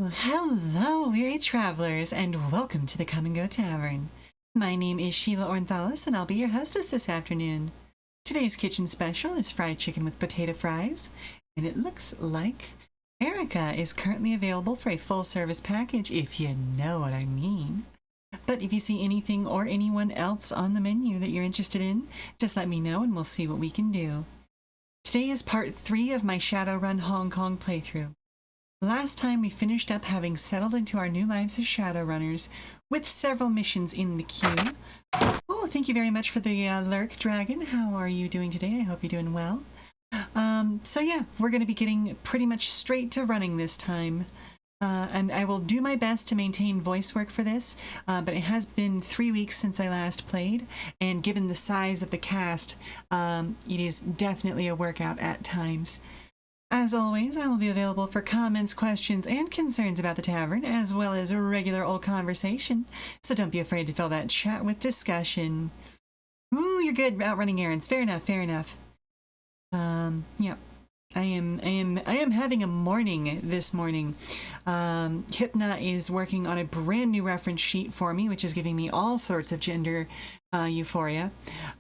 Oh, hello, weary travelers, and welcome to the Come and Go Tavern. My name is Sheela Ornthalis, and I'll be your hostess this afternoon. Today's kitchen special is fried chicken with potato fries, and it looks like Erica is currently available for a full-service package, if you know what I mean. But if you see anything or anyone else on the menu that you're interested in, just let me know and we'll see what we can do. Today is part 3 of my Shadowrun Hong Kong playthrough. Last time we finished up having settled into our new lives as Shadowrunners, with several missions in the queue. Oh, thank you very much for the lurk, Dragon. How are you doing today? I hope you're doing well. So yeah, we're going to be getting pretty much straight to running this time. And I will do my best to maintain voice work for this, but it has been 3 weeks since I last played, and given the size of the cast, it is definitely a workout at times. As always, I will be available for comments, questions, and concerns about the tavern, as well as a regular old conversation, so don't be afraid to fill that chat with discussion. Ooh, you're good out running errands. Fair enough, fair enough. Yeah. I am having a morning this morning. Hypna is working on a brand new reference sheet for me, which is giving me all sorts of gender euphoria.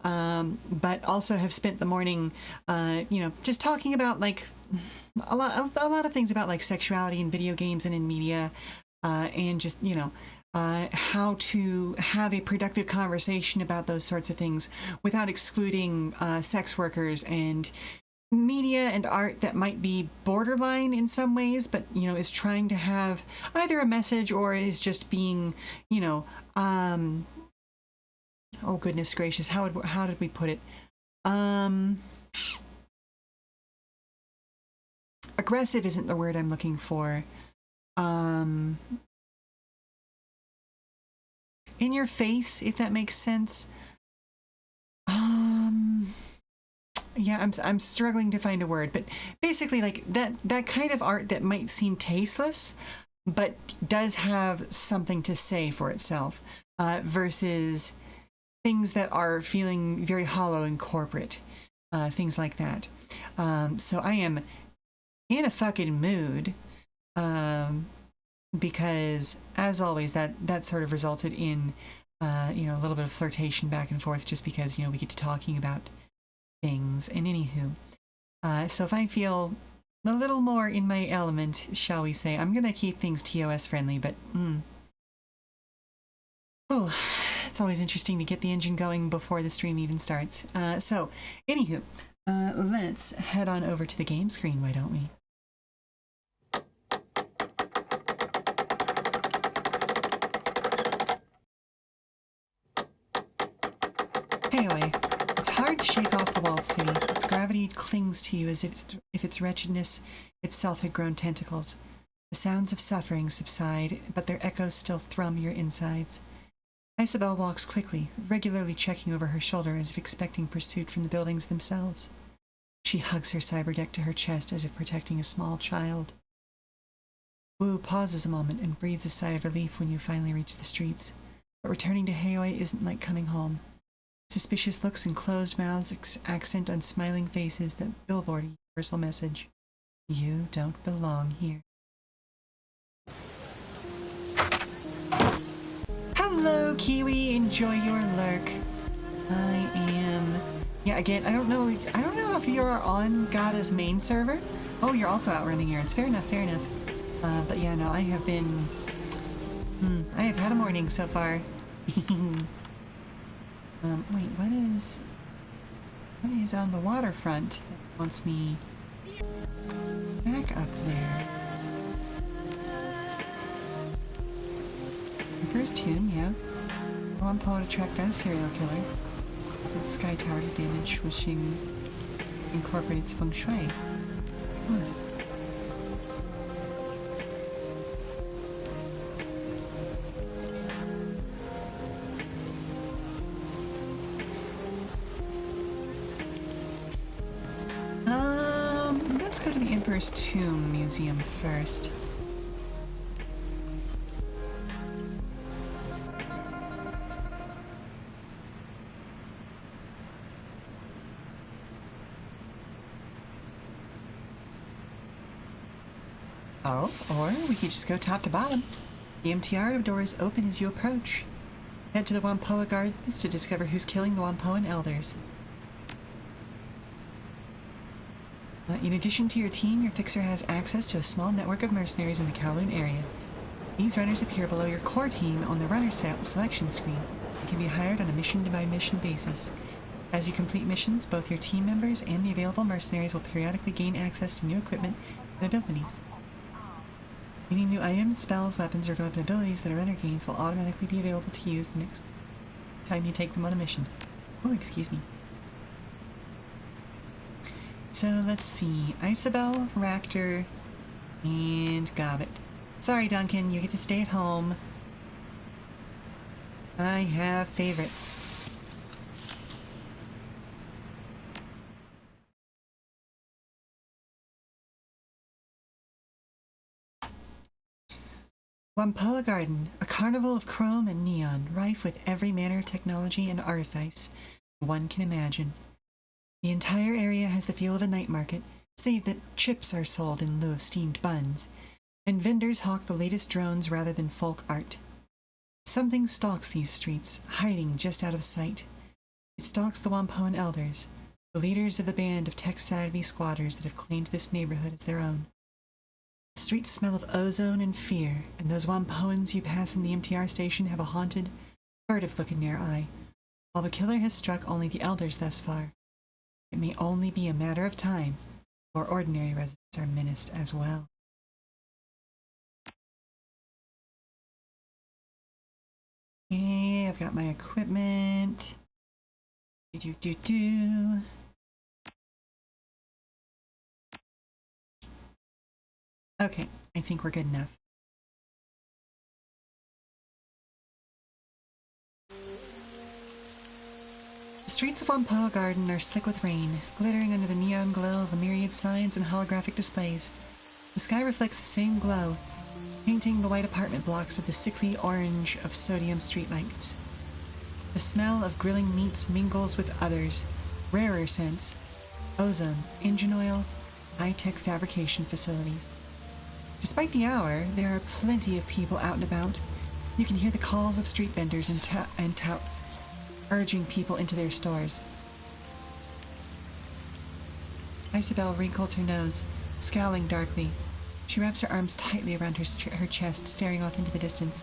But also have spent the morning, just talking about like a lot of things about like sexuality in video games and in media, and just how to have a productive conversation about those sorts of things without excluding sex workers and media and art that might be borderline in some ways, but is trying to have either a message or is just being oh goodness gracious, how did we put it, aggressive isn't the word I'm looking for, in your face, if that makes sense. Yeah, I'm struggling to find a word, but basically like that kind of art that might seem tasteless, but does have something to say for itself, versus things that are feeling very hollow and corporate, things like that. So I am in a fucking mood, because as always that sort of resulted in a little bit of flirtation back and forth, just because we get to talking about things. And anywho, so if I feel a little more in my element, shall we say, I'm gonna keep things TOS friendly, but oh, it's always interesting to get the engine going before the stream even starts. So anywho, let's head on over to the game screen, why don't we? Heoi. It's hard to shake off the walled city. Its gravity clings to you as if its wretchedness itself had grown tentacles. The sounds of suffering subside, but their echoes still thrum your insides. Isabel walks quickly, regularly checking over her shoulder as if expecting pursuit from the buildings themselves. She hugs her cyberdeck to her chest as if protecting a small child. Wu pauses a moment and breathes a sigh of relief when you finally reach the streets. But returning to Heoi isn't like coming home. Suspicious looks and closed mouths accent on smiling faces that billboard a universal message. You don't belong here. Hello, Kiwi. Enjoy your lurk. Again, I don't know if you're on Gada's main server. Oh, you're also out running errands. Fair enough, fair enough. But yeah, no, I have had a morning so far. Wait, what is on the waterfront that wants me back up there? The first tune, yeah. One poet attracted by a serial killer. The sky tower to damage, wishing incorporates feng shui. Let's go to the Emperor's Tomb Museum first. Oh, or we could just go top to bottom. The MTR doors open as you approach. Head to the Wampoa Gardens to discover who's killing the Wampoan elders. In addition to your team, your fixer has access to a small network of mercenaries in the Kowloon area. These runners appear below your core team on the runner selection screen and can be hired on a mission-by-mission basis. As you complete missions, both your team members and the available mercenaries will periodically gain access to new equipment and abilities. Any new items, spells, weapons, or weapon abilities that a runner gains will automatically be available to use the next time you take them on a mission. Oh, excuse me. So let's see. Isabel, Raptor, and Gobbet. Sorry, Duncan, you get to stay at home. I have favorites. Wampoa Garden, a carnival of chrome and neon, rife with every manner of technology and artifice one can imagine. The entire area has the feel of a night market, save that chips are sold in lieu of steamed buns, and vendors hawk the latest drones rather than folk art. Something stalks these streets, hiding just out of sight. It stalks the Wampoan elders, the leaders of the band of tech-savvy squatters that have claimed this neighborhood as their own. The streets smell of ozone and fear, and those Wampoans you pass in the MTR station have a haunted, furtive look in their eye. While the killer has struck only the elders thus far, it may only be a matter of time before ordinary residents are menaced as well. Okay, I've got my equipment. Do. Okay, I think we're good enough. The streets of Wampoa Garden are slick with rain, glittering under the neon glow of a myriad signs and holographic displays. The sky reflects the same glow, painting the white apartment blocks of the sickly orange of sodium streetlights. The smell of grilling meats mingles with others, rarer scents, ozone, engine oil, high-tech fabrication facilities. Despite the hour, there are plenty of people out and about. You can hear the calls of street vendors and touts, urging people into their stores. Isabel wrinkles her nose, scowling darkly. She wraps her arms tightly around her chest, staring off into the distance.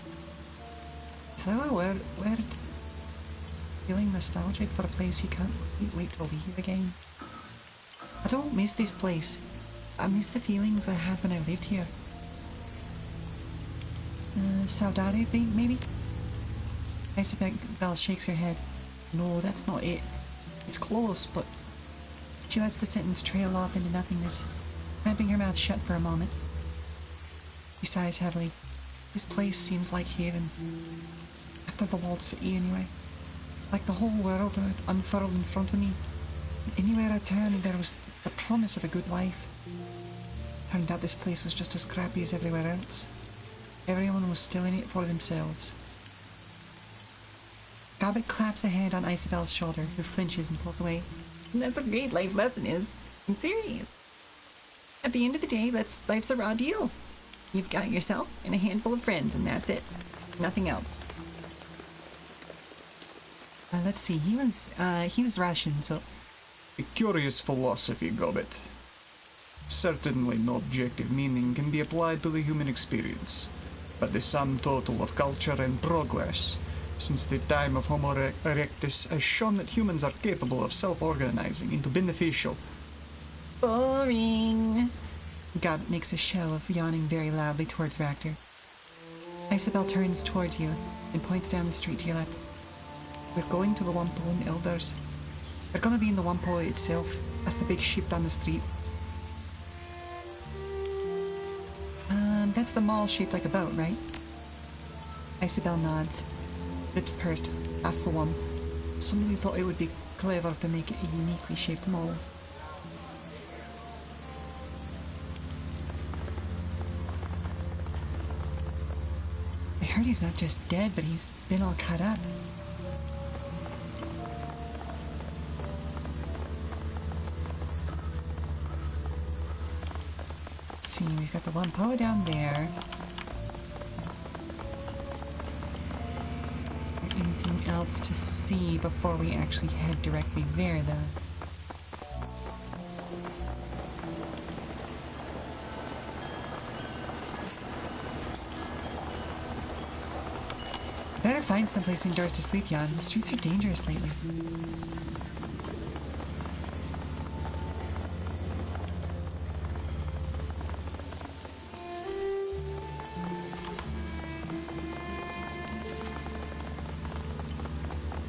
Is that a word? Feeling nostalgic for a place you can't wait to leave again? I don't miss this place. I miss the feelings I had when I lived here. Saudade, maybe? Isabel shakes her head. No, that's not it. It's close, but... She lets the sentence trail off into nothingness, clamping her mouth shut for a moment. She sighs heavily. This place seems like heaven. After the walled city, anyway. Like the whole world had unfurled in front of me. Anywhere I turned, there was the promise of a good life. Turned out this place was just as crappy as everywhere else. Everyone was still in it for themselves. Gobbet claps a hand on Isabel's shoulder, who flinches and pulls away. That's a great life lesson, I'm serious. At the end of the day, life's a raw deal. You've got yourself and a handful of friends, and that's it. Nothing else. Let's see, he was Russian, so... A curious philosophy, Gobbet. Certainly no objective meaning can be applied to the human experience, but the sum total of culture and progress since the time of Homo erectus has shown that humans are capable of self-organizing into beneficial... Boring! Gobbet makes a show of yawning very loudly towards Raptor. Isabel turns towards you and points down the street to your left. We're going to the Wampoan elders. They're gonna be in the Wampoa itself. That's the big ship down the street. That's the mall shaped like a boat, right? Isabel nods. Lips pursed. That's the one. Somebody thought it would be clever to make it a uniquely shaped mall. I heard he's not just dead, but he's been all cut up. Let's see. see. We've got the Wampoa down there. Anything else to see before we actually head directly there, though? Better find someplace indoors to sleep, Jan. The streets are dangerous lately.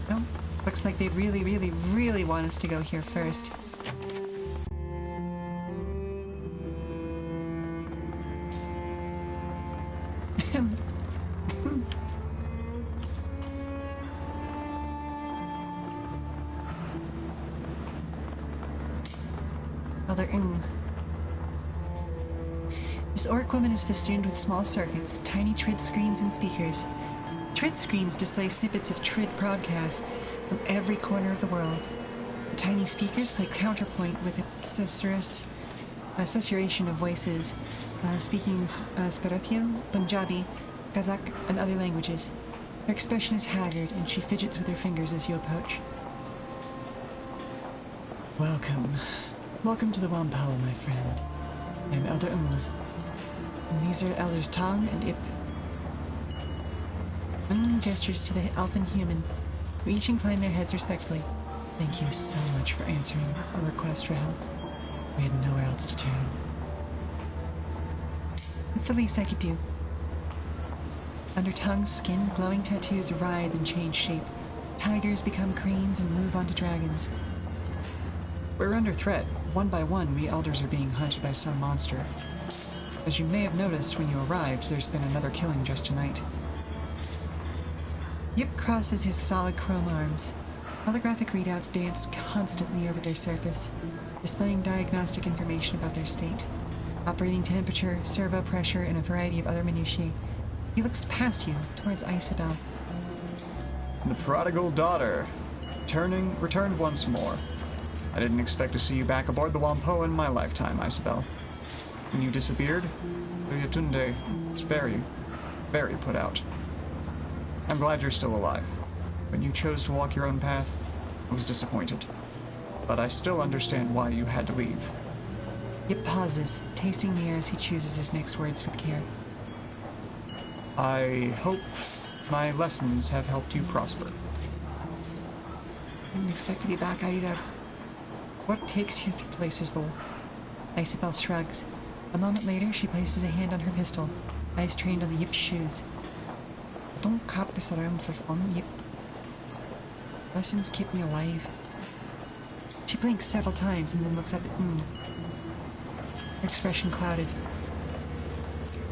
No, looks like they really want us to go here first. This orc woman is festooned with small circuits, tiny trid screens and speakers. Trid screens display snippets of trid broadcasts from every corner of the world. The tiny speakers play counterpoint with a susurration of voices, speaking Sparathian, Punjabi, Kazakh, and other languages. Her expression is haggard, and she fidgets with her fingers as you approach. Welcome to the Wampoa, my friend. I am Elder and these are Elders Tong and Ip. Gestures to the elf and human, who each incline their heads respectfully. Thank you so much for answering our request for help. We had nowhere else to turn. It's the least I could do. Under Tong's skin, glowing tattoos writhe and change shape. Tigers become cranes and move on to dragons. We're under threat. One by one, we elders are being hunted by some monster. As you may have noticed when you arrived, there's been another killing just tonight. Yip crosses his solid chrome arms. Holographic readouts dance constantly over their surface, displaying diagnostic information about their state. Operating temperature, servo pressure, and a variety of other minutiae. He looks past you, towards Isabel. The prodigal daughter. Returned once more. I didn't expect to see you back aboard the Wampoa in my lifetime, Isabel. When you disappeared, Oyatunde was very put out. I'm glad you're still alive. When you chose to walk your own path, I was disappointed. But I still understand why you had to leave. Yip pauses, tasting the air as he chooses his next words with care. I hope my lessons have helped you prosper. I didn't expect to be back either. What takes you through places, though? Isabel shrugs. A moment later, she places a hand on her pistol, eyes trained on the Yip's shoes. Don't cart this around for fun, Yip. Lessons keep me alive. She blinks several times and then looks up at her expression clouded.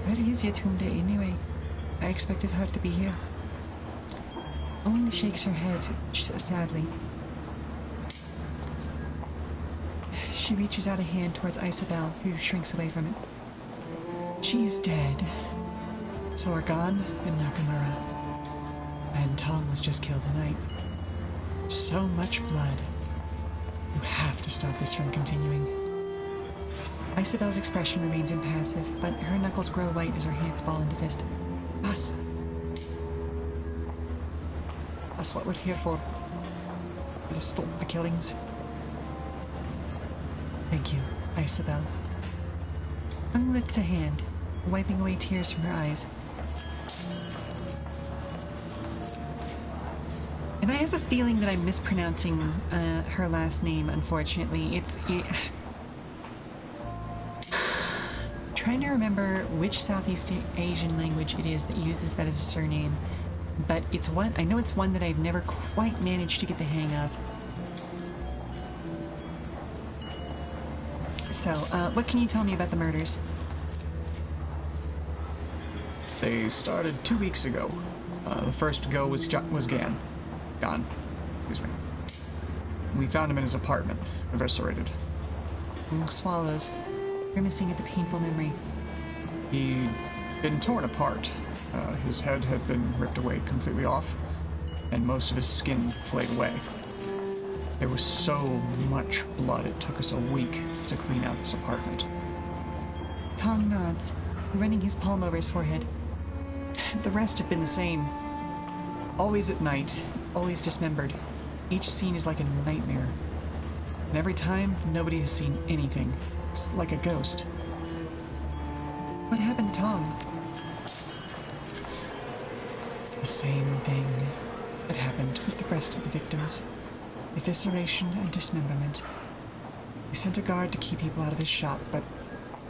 Where is Yatunde anyway? I expected her to be here. Only shakes her head, sadly. She reaches out a hand towards Isabel, who shrinks away from it. She's dead. So are Gan and Nakamura. And Tom was just killed tonight. So much blood. You have to stop this from continuing. Isabel's expression remains impassive, but her knuckles grow white as her hands ball into fist. Us. That's what we're here for. To stop the killings. Thank you, Isabel. Ung lifts a hand, wiping away tears from her eyes. And I have a feeling that I'm mispronouncing her last name, unfortunately. Trying to remember which Southeast Asian language it is that uses that as a surname. But it's one, I know it's one that I've never quite managed to get the hang of. So, what can you tell me about the murders? They started 2 weeks ago. The first to go was Gan. Excuse me. We found him in his apartment, eviscerated. Swallows, grimacing at the painful memory. He'd been torn apart. His head had been ripped away completely off, and most of his skin flayed away. There was so much blood it took us a week to clean out his apartment. Tong nods, running his palm over his forehead. The rest have been the same. Always at night, always dismembered. Each scene is like a nightmare. And every time, nobody has seen anything. It's like a ghost. What happened to Tong? The same thing that happened with the rest of the victims. Evisceration and dismemberment. We sent a guard to keep people out of his shop, but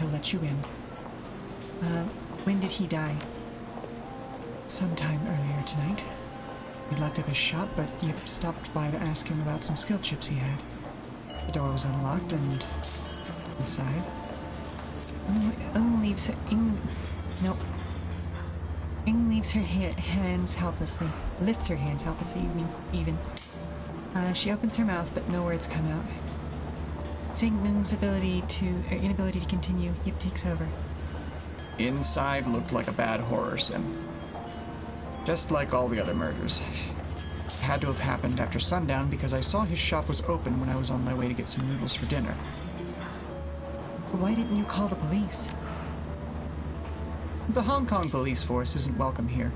he'll let you in. When did he die? Sometime earlier tonight. We locked up his shop, but you stopped by to ask him about some skill chips he had. The door was unlocked, and inside, Ung leaves her. Ing leaves her hands helplessly. Lifts her hands helplessly, even. She opens her mouth, but no words come out. Seeing Ung's inability to continue, Yip takes over. Inside looked like a bad horror sim. Just like all the other murders. It had to have happened after sundown because I saw his shop was open when I was on my way to get some noodles for dinner. Why didn't you call the police? The Hong Kong police force isn't welcome here.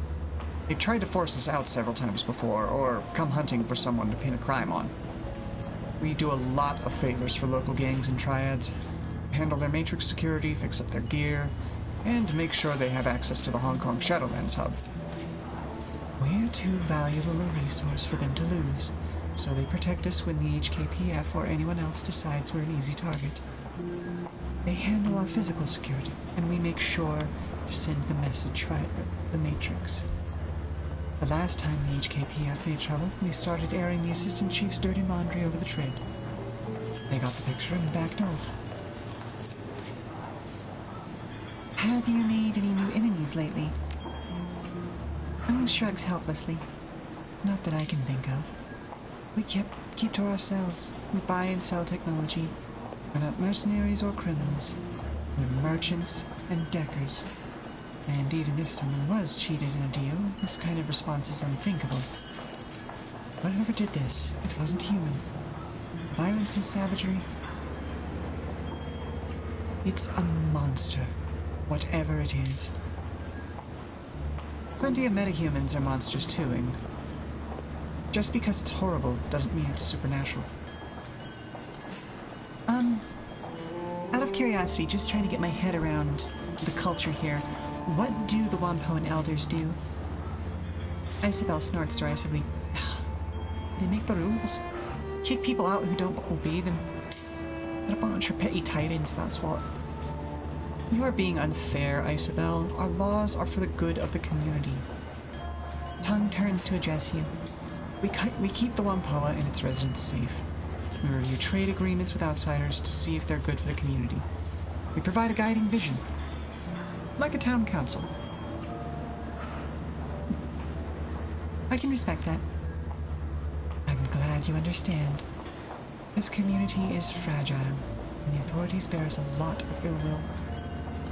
They've tried to force us out several times before, or come hunting for someone to pin a crime on. We do a lot of favors for local gangs and triads, handle their matrix security, fix up their gear, and make sure they have access to the Hong Kong Shadowlands hub. We're too valuable a resource for them to lose, so they protect us when the HKPF or anyone else decides we're an easy target. They handle our physical security, and we make sure to send the message via the Matrix. The last time the HKPF made trouble, we started airing the Assistant Chief's dirty laundry over the trade. They got the picture and backed off. Have you made any new enemies lately? Ung shrugs helplessly. Not that I can think of. We keep to ourselves. We buy and sell technology. We're not mercenaries or criminals. We're merchants and deckers. And even if someone was cheated in a deal, this kind of response is unthinkable. Whatever did this, it wasn't human. Violence and savagery. It's a monster, whatever it is. Plenty of metahumans are monsters too, and just because it's horrible doesn't mean it's supernatural. Out of curiosity, just trying to get my head around the culture here, what do the Wampoan elders do? Isabel snorts derisively. They make the rules. Kick people out who don't obey them. They're a bunch of petty tyrants, that's what. You are being unfair, Isabel. Our laws are for the good of the community. Tongue turns to address you. We keep the Wampoa and its residents safe. We review trade agreements with outsiders to see if they're good for the community. We provide a guiding vision. Like a town council. I can respect that. I'm glad you understand. This community is fragile, and the authorities bear us a lot of ill will.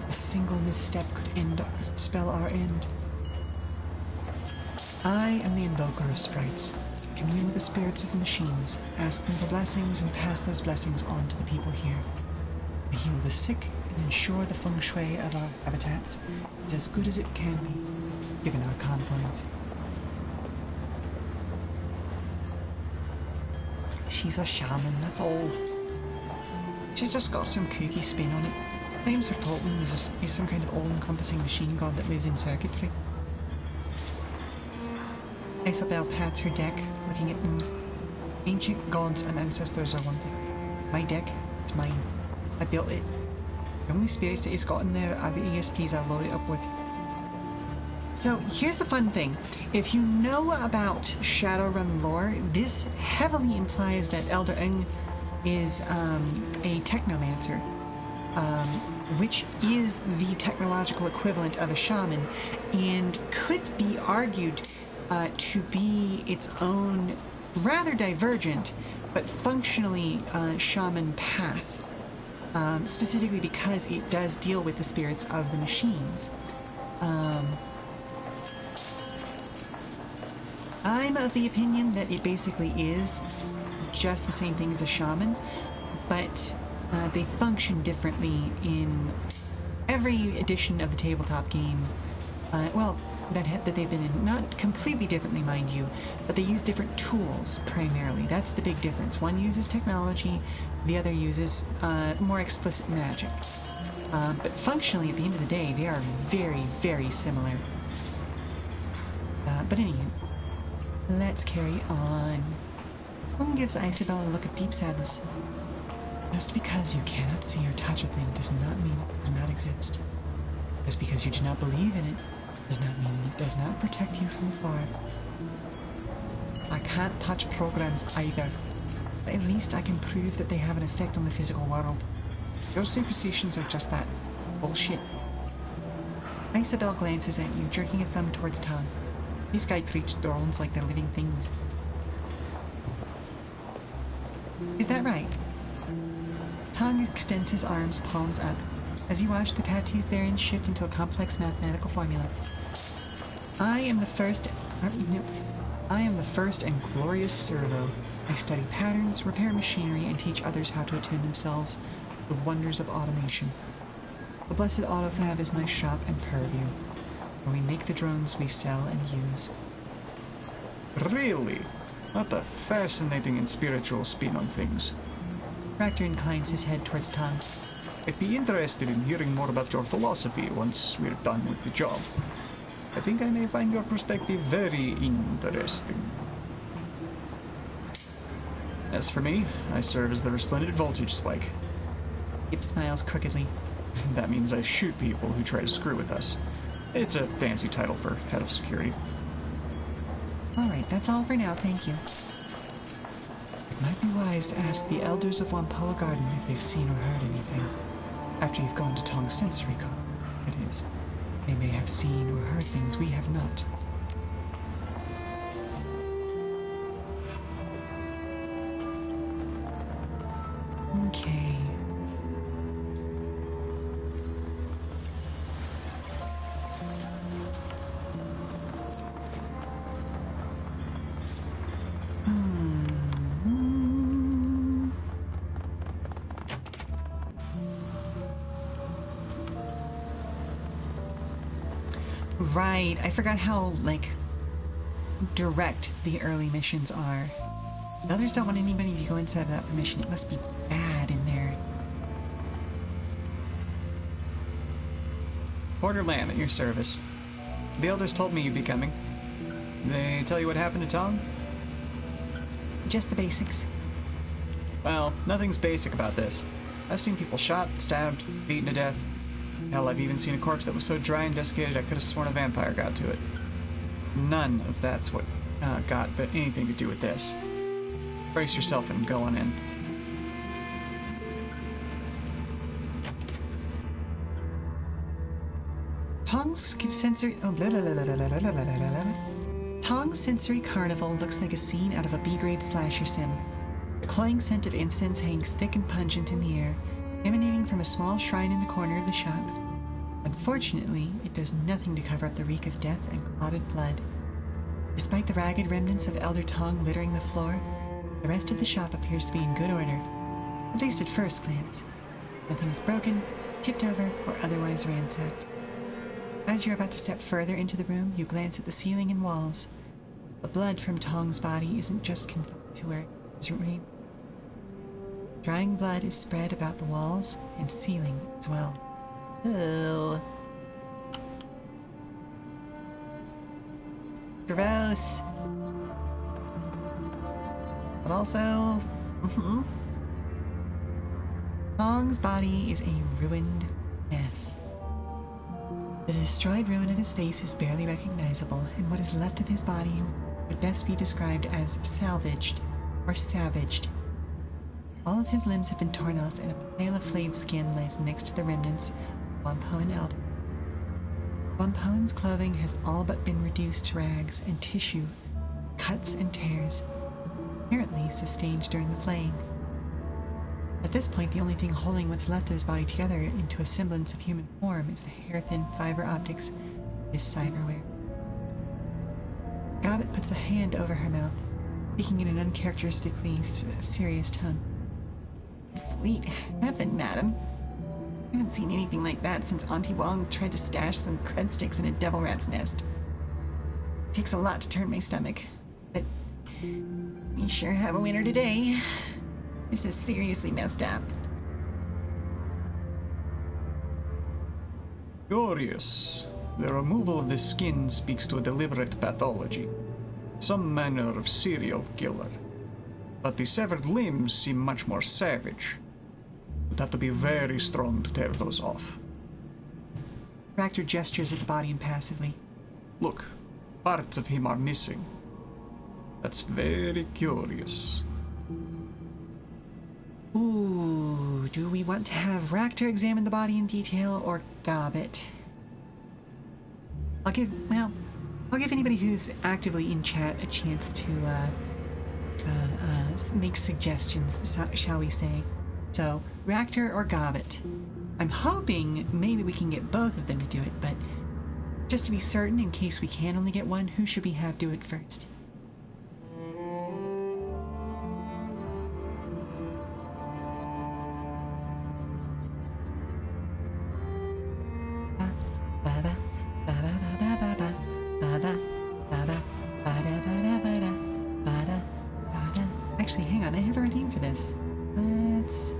A single misstep could spell our end. I am the invoker of sprites. Commune with the spirits of the machines, ask them for blessings, and pass those blessings on to the people here. We heal the sick and ensure the feng shui of our habitats is as good as it can be, given our confines. She's a shaman, that's all. She's just got some kooky spin on it. Claims her totem is some kind of all-encompassing machine god that lives in circuitry. Isabel pats her deck, looking at them. Ancient gods and ancestors are one thing. My deck, it's mine. I built it. The only spirits that it's got in there are the ESPs I load it up with. So here's the fun thing. If you know about Shadowrun lore, this heavily implies that Elder Eng is a technomancer, which is the technological equivalent of a shaman, and could be argued to be its own rather divergent but functionally shaman path, specifically because it does deal with the spirits of the machines. I'm of the opinion that it basically is just the same thing as a shaman, but they function differently in every edition of the tabletop game, that they've been in, not completely differently, mind you, but they use different tools primarily. That's the big difference. One uses technology, the other uses more explicit magic. But functionally, at the end of the day, they are very, very similar. But anyway, let's carry on. One gives Isabel a look of deep sadness. Just because you cannot see or touch a thing does not mean it does not exist. Just because you do not believe in it does not mean it does not protect you from far. I can't touch programs either, but at least I can prove that they have an effect on the physical world. Your superstitions are just that. Bullshit. Isabel glances at you, jerking a thumb towards Tom. These guys treat drones like they're living things. Is that right? Tong extends his arms, palms up, as you watch the tattoos therein shift into a complex mathematical formula. I am the first and glorious servo. I study patterns, repair machinery, and teach others how to attune themselves to the wonders of automation. The blessed Autofab is my shop and purview, where we make the drones we sell and use. Really? What a fascinating and spiritual spin on things. Rector inclines his head towards Tom. I'd be interested in hearing more about your philosophy once we're done with the job. I think I may find your perspective very interesting. As for me, I serve as the resplendent voltage spike. Yip smiles crookedly. That means I shoot people who try to screw with us. It's a fancy title for head of security. Alright, that's all for now, thank you. It might be wise to ask the elders of Wampoa Garden if they've seen or heard anything. After you've gone to Tong's sensory con, that is. They may have seen or heard things we have not. Okay. Right, I forgot how, direct the early missions are. The others don't want anybody to go inside without permission. It must be bad in there. Porter Lamb at your service. The elders told me you'd be coming. They tell you what happened to Tong? Just the basics. Well, nothing's basic about this. I've seen people shot, stabbed, beaten to death. Hell, I've even seen a corpse that was so dry and desiccated I could have sworn a vampire got to it. None of that's what got anything to do with this. Brace yourself and go on in. Tong's sensory carnival looks like a scene out of a B-grade slasher sim. The cloying scent of incense hangs thick and pungent in the air, emanating from a small shrine in the corner of the shop. Unfortunately, it does nothing to cover up the reek of death and clotted blood. Despite the ragged remnants of Elder Tong littering the floor, the rest of the shop appears to be in good order, at least at first glance. Nothing is broken, tipped over, or otherwise ransacked. As you're about to step further into the room, you glance at the ceiling and walls. The blood from Tong's body isn't just confined to where it is remained. Drying blood is spread about the walls and ceiling as well. Ew. Gross. But also, Tong's body is a ruined mess. The destroyed ruin of his face is barely recognizable, and what is left of his body would best be described as salvaged or savaged. All of his limbs have been torn off, and a pile of flayed skin lies next to the remnants of Wampoan elder. Wampoan's clothing has all but been reduced to rags and tissue, cuts and tears, apparently sustained during the flaying. At this point, the only thing holding what's left of his body together into a semblance of human form is the hair-thin fiber optics of his cyberware. Gobbet puts a hand over her mouth, speaking in an uncharacteristically serious tone. Sweet heaven, madam. I haven't seen anything like that since Auntie Wong tried to stash some crud sticks in a devil rat's nest. It takes a lot to turn my stomach, but we sure have a winner today. This is seriously messed up. Curious. The removal of the skin speaks to a deliberate pathology, some manner of serial killer. But the severed limbs seem much more savage. Would have to be very strong to tear those off. Ractor gestures at the body impassively. Look, parts of him are missing. That's very curious. Ooh, do we want to have Ractor examine the body in detail or Gobbet? I'll give anybody who's actively in chat a chance to make suggestions, shall we say. So, Ractor or Gobbet? I'm hoping maybe we can get both of them to do it, but just to be certain, in case we can only get one, who should we have do it first? Actually, hang on, I have a name for this. Let's...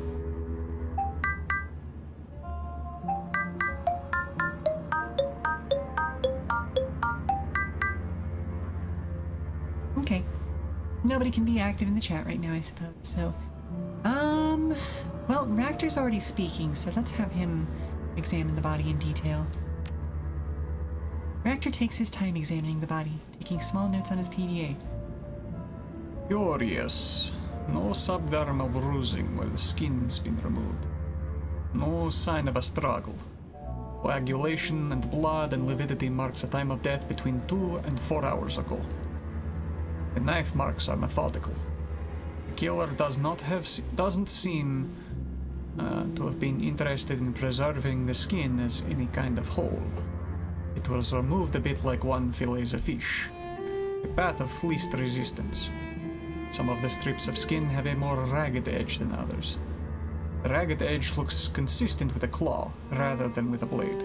Okay. Nobody can be active in the chat right now, I suppose, so... Well, Ractor's already speaking, so let's have him examine the body in detail. Ractor takes his time examining the body, taking small notes on his PDA. Curious. No subdermal bruising where the skin's been removed. No sign of a struggle. Coagulation and blood and lividity marks a time of death between 2 and 4 hours ago. The knife marks are methodical. The killer doesn't seem to have been interested in preserving the skin as any kind of whole. It was removed a bit like one fillets a fish. A path of least resistance. Some of the strips of skin have a more ragged edge than others. The ragged edge looks consistent with a claw, rather than with a blade.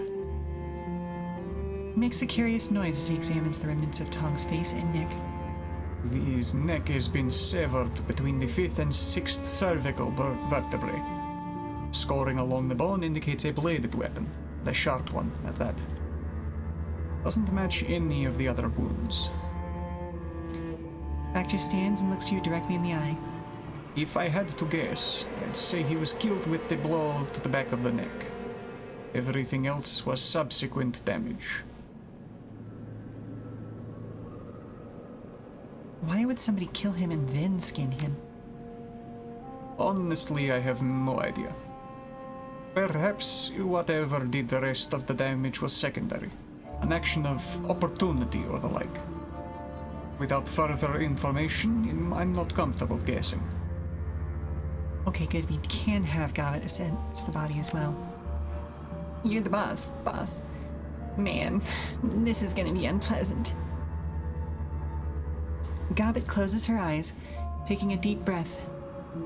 He makes a curious noise as he examines the remnants of Tong's face and neck. His neck has been severed between the 5th and 6th cervical vertebrae. Scoring along the bone indicates a bladed weapon, the sharp one at that. Doesn't match any of the other wounds. Ractor stands and looks you directly in the eye. If I had to guess, I'd say he was killed with the blow to the back of the neck. Everything else was subsequent damage. Why would somebody kill him and then skin him? Honestly, I have no idea. Perhaps whatever did the rest of the damage was secondary. An action of opportunity or the like. Without further information, I'm not comfortable guessing. Okay, good. We can have Gobbet assess the body as well. You're the boss. Man, this is gonna be unpleasant. Gobbet closes her eyes, taking a deep breath.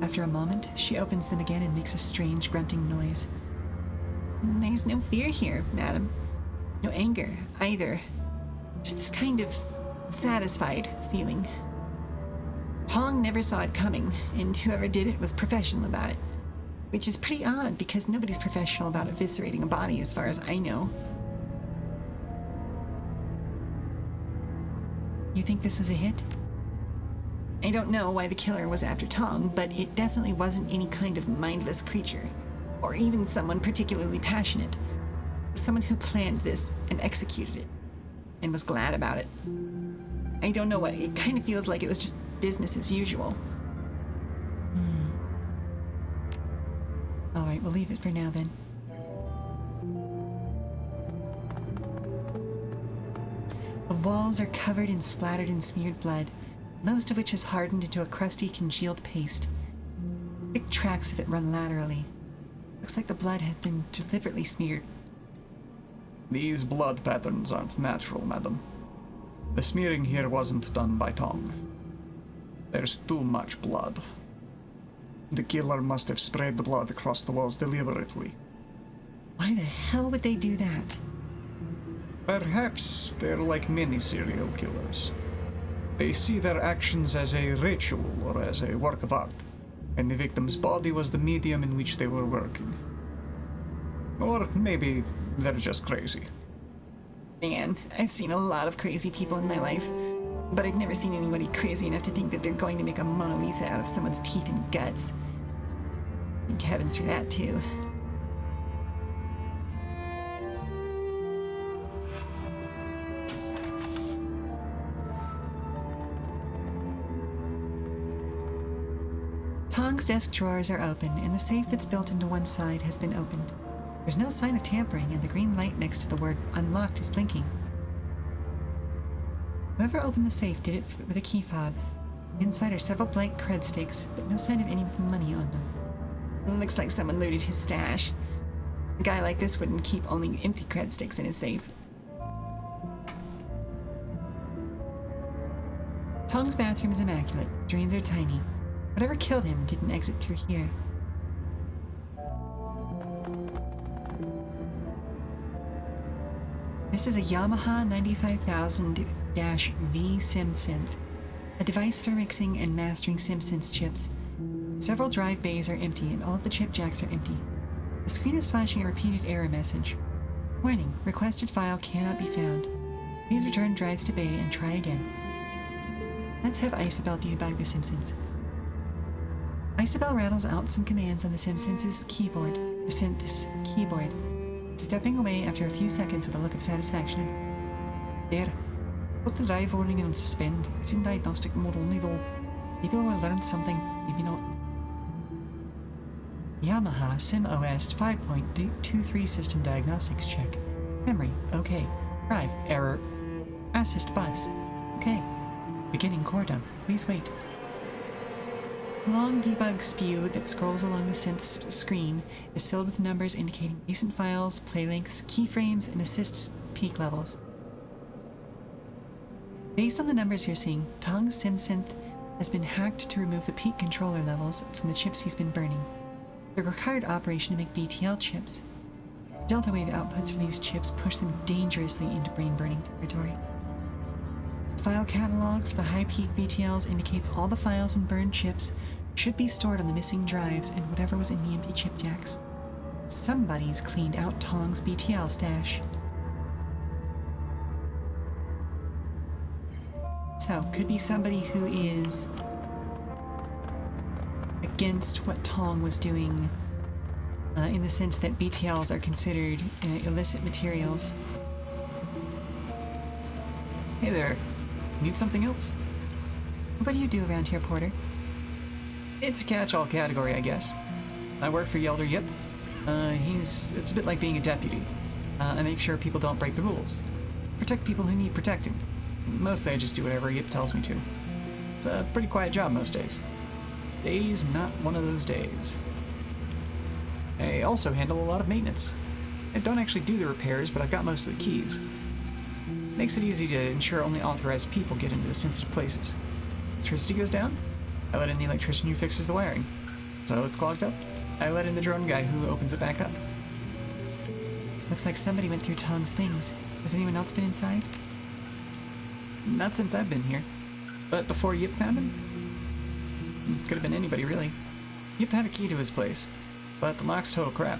After a moment, she opens them again and makes a strange grunting noise. There's no fear here, madam. No anger, either. Just this kind of satisfied feeling. Tong never saw it coming, and whoever did it was professional about it. Which is pretty odd, because nobody's professional about eviscerating a body as far as I know. You think this was a hit? I don't know why the killer was after Tong, but it definitely wasn't any kind of mindless creature, or even someone particularly passionate. Someone who planned this and executed it, and was glad about it. I don't know what, it kind of feels like it was just business as usual. Alright, we'll leave it for now then. The walls are covered in splattered and smeared blood, most of which has hardened into a crusty, congealed paste. Thick tracks of it run laterally. Looks like the blood has been deliberately smeared. These blood patterns aren't natural, madam. The smearing here wasn't done by Tong. There's too much blood. The killer must have sprayed the blood across the walls deliberately. Why the hell would they do that? Perhaps they're like many serial killers. They see their actions as a ritual or as a work of art, and the victim's body was the medium in which they were working. Or maybe they're just crazy. Man, I've seen a lot of crazy people in my life, but I've never seen anybody crazy enough to think that they're going to make a Mona Lisa out of someone's teeth and guts. Thank heavens for that, too. Tong's desk drawers are open, and the safe that's built into one side has been opened. There's no sign of tampering, and the green light next to the word unlocked is blinking. Whoever opened the safe did it with a key fob. Inside are several blank cred sticks, but no sign of any with money on them. Looks like someone looted his stash. A guy like this wouldn't keep only empty cred sticks in his safe. Tong's bathroom is immaculate. Drains are tiny. Whatever killed him didn't exit through here. This is a Yamaha 95000-V SimSynth, a device for mixing and mastering SimSynth chips. Several drive bays are empty and all of the chip jacks are empty. The screen is flashing a repeated error message. Warning, requested file cannot be found. Please return drives to bay and try again. Let's have Isabel debug the SimSynths. Isabel rattles out some commands on the SimSynth's keyboard, stepping away after a few seconds with a look of satisfaction. There. Put the drive warning on suspend. It's in diagnostic mode only though. Maybe we'll learn something, maybe not. Yamaha SimOS 5.23 system diagnostics check. Memory, okay. Drive, error. Assist bus, okay. Beginning core dump, please wait. Long debug spew that scrolls along the synth's screen is filled with numbers indicating recent files, play lengths, keyframes, and assists peak levels. Based on the numbers you're seeing, Tong's SimSynth has been hacked to remove the peak controller levels from the chips he's been burning. The required operation to make BTL chips. Delta wave outputs for these chips push them dangerously into brain-burning territory. The file catalog for the high-peak BTLs indicates all the files and burned chips should be stored on the missing drives and whatever was in the empty chip jacks. Somebody's cleaned out Tong's BTL stash. So, could be somebody who is against what Tong was doing, in the sense that BTLs are considered illicit materials. Hey there. Need something else? What do you do around here, Porter? It's a catch-all category, I guess. I work for Yelder Yip. It's a bit like being a deputy. I make sure people don't break the rules. Protect people who need protecting. Mostly I just do whatever Yip tells me to. It's a pretty quiet job most days. Day's not one of those days. I also handle a lot of maintenance. I don't actually do the repairs, but I've got most of the keys. Makes it easy to ensure only authorized people get into the sensitive places. Electricity goes down? I let in the electrician who fixes the wiring. Toilet's clogged up? I let in the drone guy who opens it back up. Looks like somebody went through Tong's things. Has anyone else been inside? Not since I've been here. But before Yip found him? Could have been anybody, really. Yip had a key to his place, but the lock's total crap.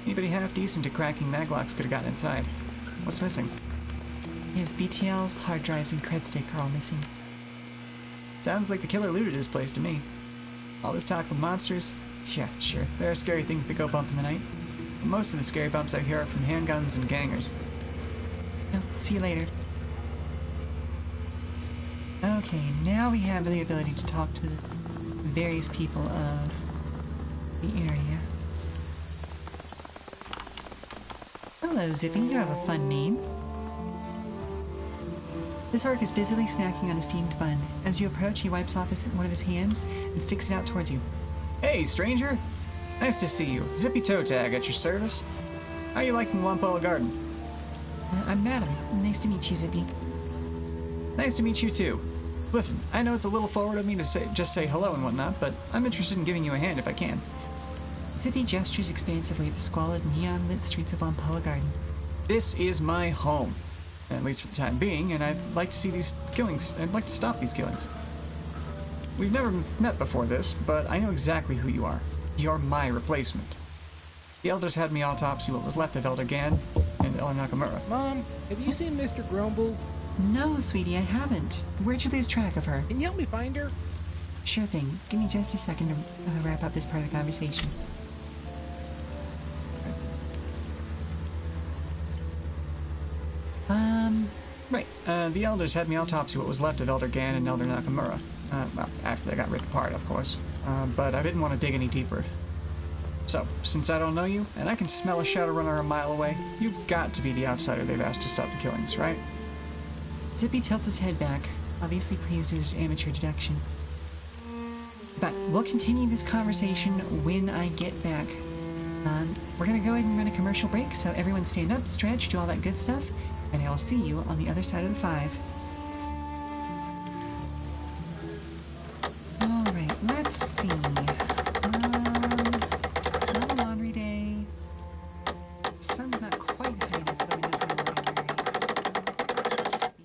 Anybody half decent at cracking maglocks could have gotten inside. What's missing? His BTLs, hard drives, and cred stick are all missing. Sounds like the killer looted his place to me. All this talk with monsters? Yeah, sure, there are scary things that go bump in the night. But most of the scary bumps I hear are from handguns and gangers. Well, see you later. Okay, now we have the ability to talk to the various people of the area. Hello, Zippy. You have a fun name. This orc is busily snacking on a steamed bun. As you approach, he wipes off one of his hands and sticks it out towards you. Hey, stranger! Nice to see you. Zippy Toe Tag at your service. How you liking Wampoa Garden? I'm Madam. Nice to meet you, Zippy. Nice to meet you, too. Listen, I know it's a little forward of me to just say hello and whatnot, but I'm interested in giving you a hand if I can. Zippy gestures expansively at the squalid, neon-lit streets of Wampoa Garden. This is my home, at least for the time being, and I'd like to see these killings. I'd like to stop these killings. We've never met before this, but I know exactly who you are. You're my replacement. The elders had me autopsy what was left of Elder Gan and Elder Nakamura. Mom, have you seen Mr. Grumbles? No, sweetie, I haven't. Where'd you lose track of her? Can you help me find her? Sure thing. Give me just a second to wrap up this part of the conversation. Right. The elders had me autopsy what was left of Elder Gan and Elder Nakamura. Well, after they got ripped apart, of course. But I didn't want to dig any deeper. So, since I don't know you, and I can smell a Shadowrunner a mile away, you've got to be the outsider they've asked to stop the killings, right? Zippy tilts his head back, obviously pleased at his amateur deduction. But we'll continue this conversation when I get back. We're gonna go ahead and run a commercial break, so everyone stand up, stretch, do all that good stuff, and I'll see you on the other side of the 5. Alright, let's see. It's not a laundry day. The sun's not quite high enough for the windows in the library. So it should be...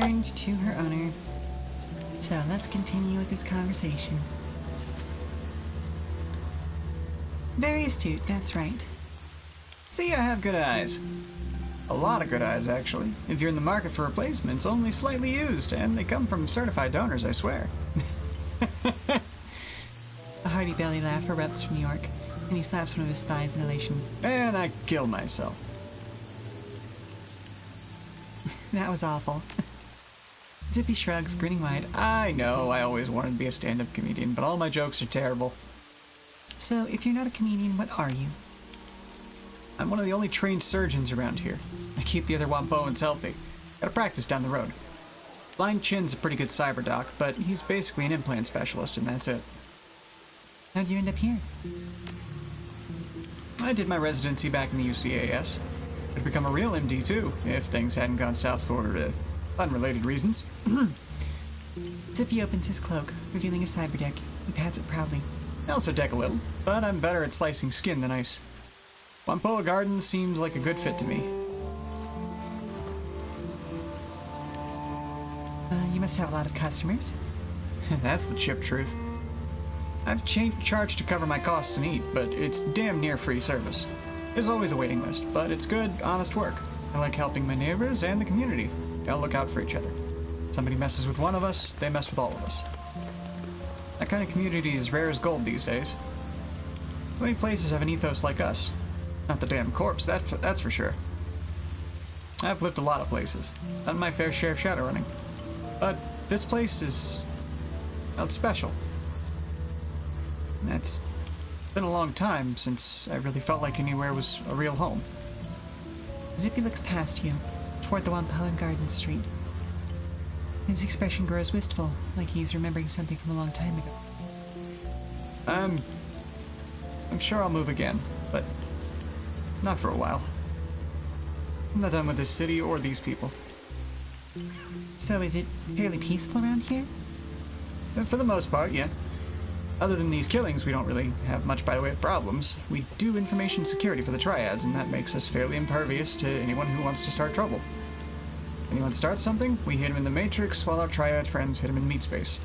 returned to her owner. So let's continue with this conversation. Very astute, that's right. See, I have good eyes. A lot of good eyes, actually. If you're in the market for replacements, only slightly used, and they come from certified donors, I swear. A hearty belly laugh erupts from York, and he slaps one of his thighs in elation. And I kill myself. That was awful. Zippy shrugs, grinning wide. I know, I always wanted to be a stand-up comedian, but all my jokes are terrible. So, if you're not a comedian, what are you? I'm one of the only trained surgeons around here. I keep the other Wampoans healthy. Gotta practice down the road. Blind Chin's a pretty good cyber doc, but he's basically an implant specialist, and that's it. How'd you end up here? I did my residency back in the UCAS. I'd become a real MD too, if things hadn't gone south for unrelated reasons. Zippy opens his cloak, revealing a cyber deck. He pats it proudly. I also deck a little, but I'm better at slicing skin than ice. Wampoa Gardens seems like a good fit to me. You must have a lot of customers. That's the chip truth. I've charged to cover my costs and eat, but it's damn near free service. There's always a waiting list, but it's good, honest work. I like helping my neighbors and the community. Gotta look out for each other. Somebody messes with one of us, they mess with all of us. That kind of community is rare as gold these days. So many places have an ethos like us. Not the damn corpse, that's for sure. I've lived a lot of places, done my fair share of shadowrunning. But this place is... well, it's special. And it's been a long time since I really felt like anywhere was a real home. Zippy looks past you, toward the Wampoan Garden Street. His expression grows wistful, like he's remembering something from a long time ago. I'm sure I'll move again, but not for a while. I'm not done with this city or these people. So is it fairly peaceful around here? For the most part, yeah. Other than these killings, we don't really have much by the way of problems. We do information security for the Triads, and that makes us fairly impervious to anyone who wants to start trouble. If anyone starts something, we hit him in the Matrix, while our Triad friends hit him in meat space.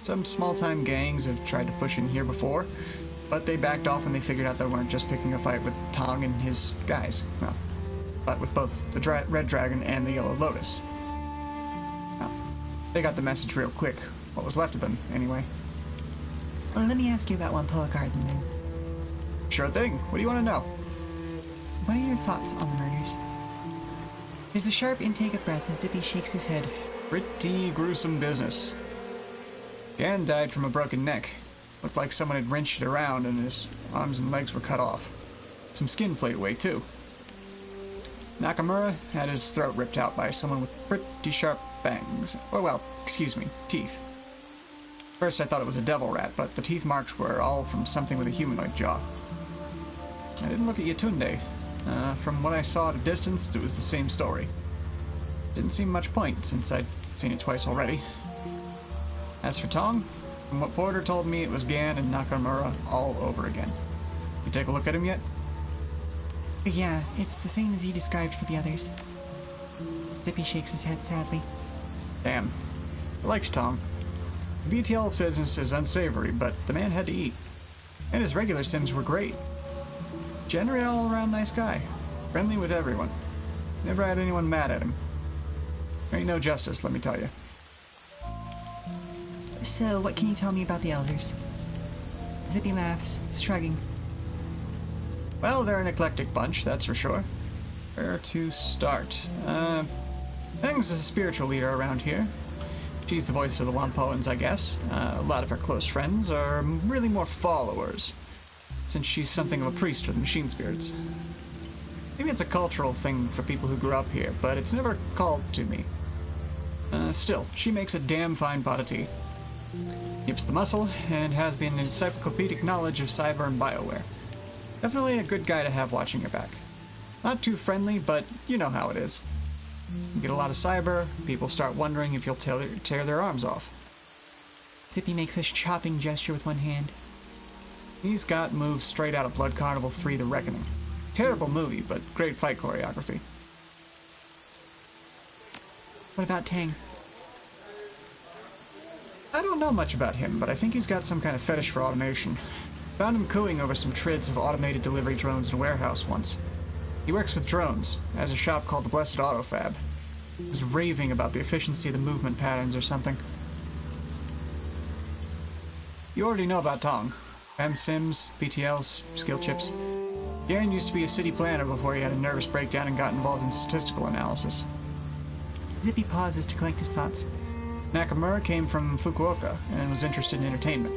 Some small-time gangs have tried to push in here before, but they backed off when they figured out they weren't just picking a fight with Tong and his guys. Well, but with both the Red Dragon and the Yellow Lotus. Well, they got the message real quick. What was left of them, anyway. Well, let me ask you about Wampoa Garden, then. Sure thing. What do you want to know? What are your thoughts on the murders? There's a sharp intake of breath as Zippy shakes his head. Pretty gruesome business. Gan died from a broken neck. Looked like someone had wrenched it around and his arms and legs were cut off. Some skin played away, too. Nakamura had his throat ripped out by someone with pretty sharp fangs. Or, well, excuse me, teeth. First I thought it was a devil rat, but the teeth marks were all from something with a humanoid jaw. I didn't look at Yatunde. From what I saw at a distance, it was the same story. Didn't seem much point, since I'd seen it twice already. As for Tong, from what Porter told me, it was Gan and Nakamura all over again. You take a look at him yet? Yeah, it's the same as you described for the others. Zippy shakes his head sadly. Damn. I liked Tong. The BTL business is unsavory, but the man had to eat. And his regular Sims were great. Generally all-around nice guy. Friendly with everyone. Never had anyone mad at him. Ain't no justice, let me tell you. So, what can you tell me about the elders? Zippy laughs, shrugging. Well, they're an eclectic bunch, that's for sure. Where to start? Feng's is a spiritual leader around here. She's the voice of the Wampoans, I guess. A lot of her close friends are really more followers, since she's something of a priest for the machine spirits. Maybe it's a cultural thing for people who grew up here, but it's never called to me. Still, she makes a damn fine pot of tea. Keeps the muscle, and has the encyclopedic knowledge of cyber and bioware. Definitely a good guy to have watching your back. Not too friendly, but you know how it is. You get a lot of cyber, people start wondering if you'll tear their arms off. Zippy makes a chopping gesture with one hand. He's got moves straight out of Blood Carnival 3 The Reckoning. Terrible movie, but great fight choreography. What about Tang? I don't know much about him, but I think he's got some kind of fetish for automation. Found him cooing over some trids of automated delivery drones in a warehouse once. He works with drones, has a shop called the Blessed Autofab. He was raving about the efficiency of the movement patterns or something. You already know about Tong. M-Sims, BTLs, skill chips. Garen used to be a city planner before he had a nervous breakdown and got involved in statistical analysis. Zippy pauses to collect his thoughts. Nakamura came from Fukuoka and was interested in entertainment.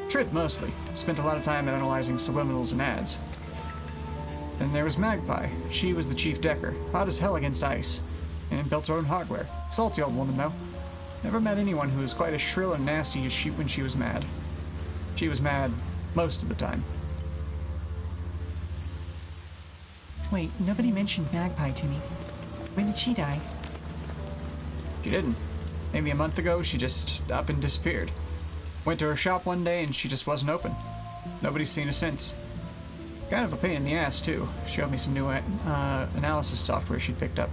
Trid mostly. Spent a lot of time analyzing subliminals and ads. Then there was Magpie. She was the chief decker. Hot as hell against ice. And built her own hardware. Salty old woman, though. Never met anyone who was quite as shrill and nasty as she when she was mad. She was mad most of the time. Wait, nobody mentioned Magpie to me. When did she die? She didn't. Maybe a month ago, she just up and disappeared. Went to her shop one day and she just wasn't open. Nobody's seen her since. Kind of a pain in the ass, too. Showed me some new analysis software she'd picked up.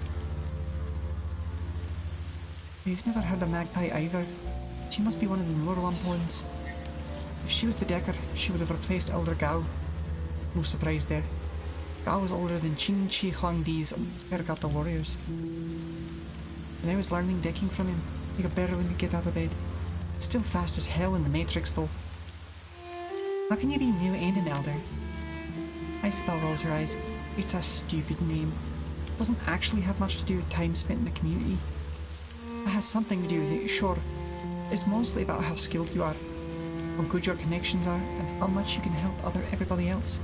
We've never heard of Magpie either. She must be one of the newer lump ones. If she was the decker, she would have replaced Elder Gao. No surprise there. Gao was older than Qin Chi Huangdi's Ergata warriors. And I was learning decking from him. He could barely get out of bed. Still fast as hell in the Matrix, though. How can you be new and an elder? Icebell rolls her eyes. It's a stupid name. It doesn't actually have much to do with time spent in the community. It has something to do with it, sure. It's mostly about how skilled you are, how good your connections are, and how much you can help everybody else.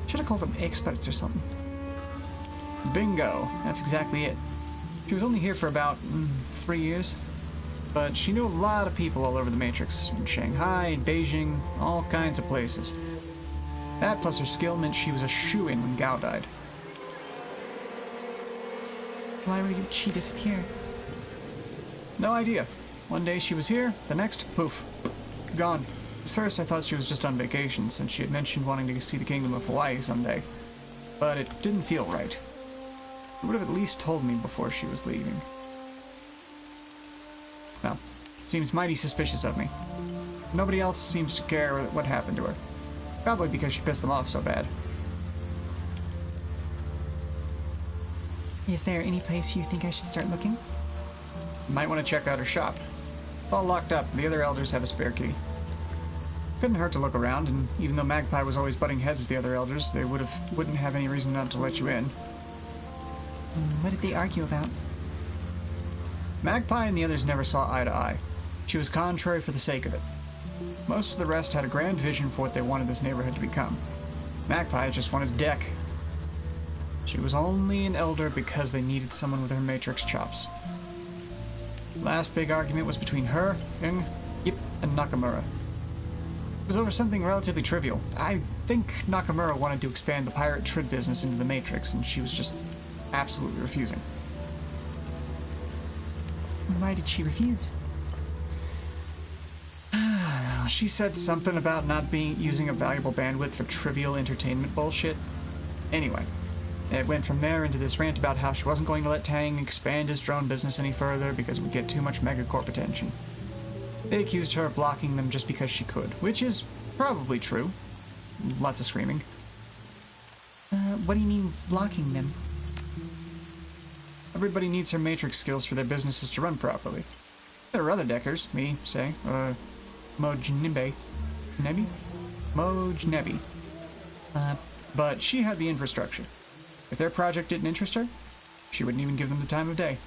Should have called them experts or something. Bingo. That's exactly it. She was only here for about 3 years. But she knew a lot of people all over the Matrix. In Shanghai, in Beijing, all kinds of places. That plus her skill meant she was a shoo-in when Gao died. Why would she disappear? No idea. One day she was here, the next, poof. Gone. At first I thought she was just on vacation, since she had mentioned wanting to see the Kingdom of Heoi someday. But it didn't feel right. She would have at least told me before she was leaving. Well, seems mighty suspicious of me. Nobody else seems to care what happened to her. Probably because she pissed them off so bad. Is there any place you think I should start looking? You might want to check out her shop. It's all locked up, the other elders have a spare key. Couldn't hurt to look around, and even though Magpie was always butting heads with the other elders, they wouldn't have any reason not to let you in. What did they argue about? Magpie and the others never saw eye to eye. She was contrary for the sake of it. Most of the rest had a grand vision for what they wanted this neighborhood to become. Magpie just wanted a deck. She was only an elder because they needed someone with her matrix chops. Last big argument was between her, Ng, Yip, and Nakamura. It was over something relatively trivial. I think Nakamura wanted to expand the pirate trid business into the Matrix, and she was just absolutely refusing. Why did she refuse? She said something about not using a valuable bandwidth for trivial entertainment bullshit. Anyway, it went from there into this rant about how she wasn't going to let Tang expand his drone business any further because it would get too much megacorp attention. They accused her of blocking them just because she could, which is probably true. Lots of screaming. What do you mean, blocking them? Everybody needs her matrix skills for their businesses to run properly. There are other deckers, me, say, Mojnebi. But she had the infrastructure. If their project didn't interest her, she wouldn't even give them the time of day.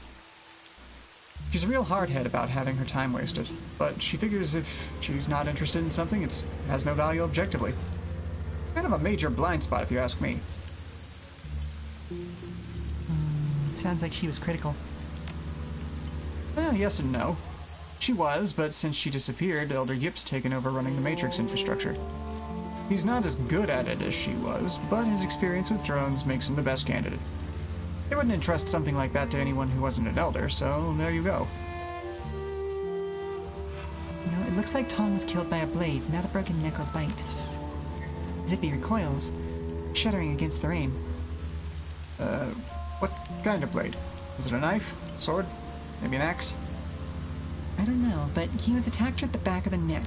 She's a real hardhead about having her time wasted, but she figures if she's not interested in something, it has no value objectively. Kind of a major blind spot, if you ask me. Sounds like she was critical. Well, yes and no. She was, but since she disappeared, Elder Yip's taken over running the Matrix infrastructure. He's not as good at it as she was, but his experience with drones makes him the best candidate. They wouldn't entrust something like that to anyone who wasn't an elder, so there you go. You know, it looks like Tom was killed by a blade, not a broken neck or bite. Zippy recoils, shuddering against the rain. What kind of blade? Was it a knife? Sword? Maybe an axe? I don't know, but he was attacked at the back of the neck.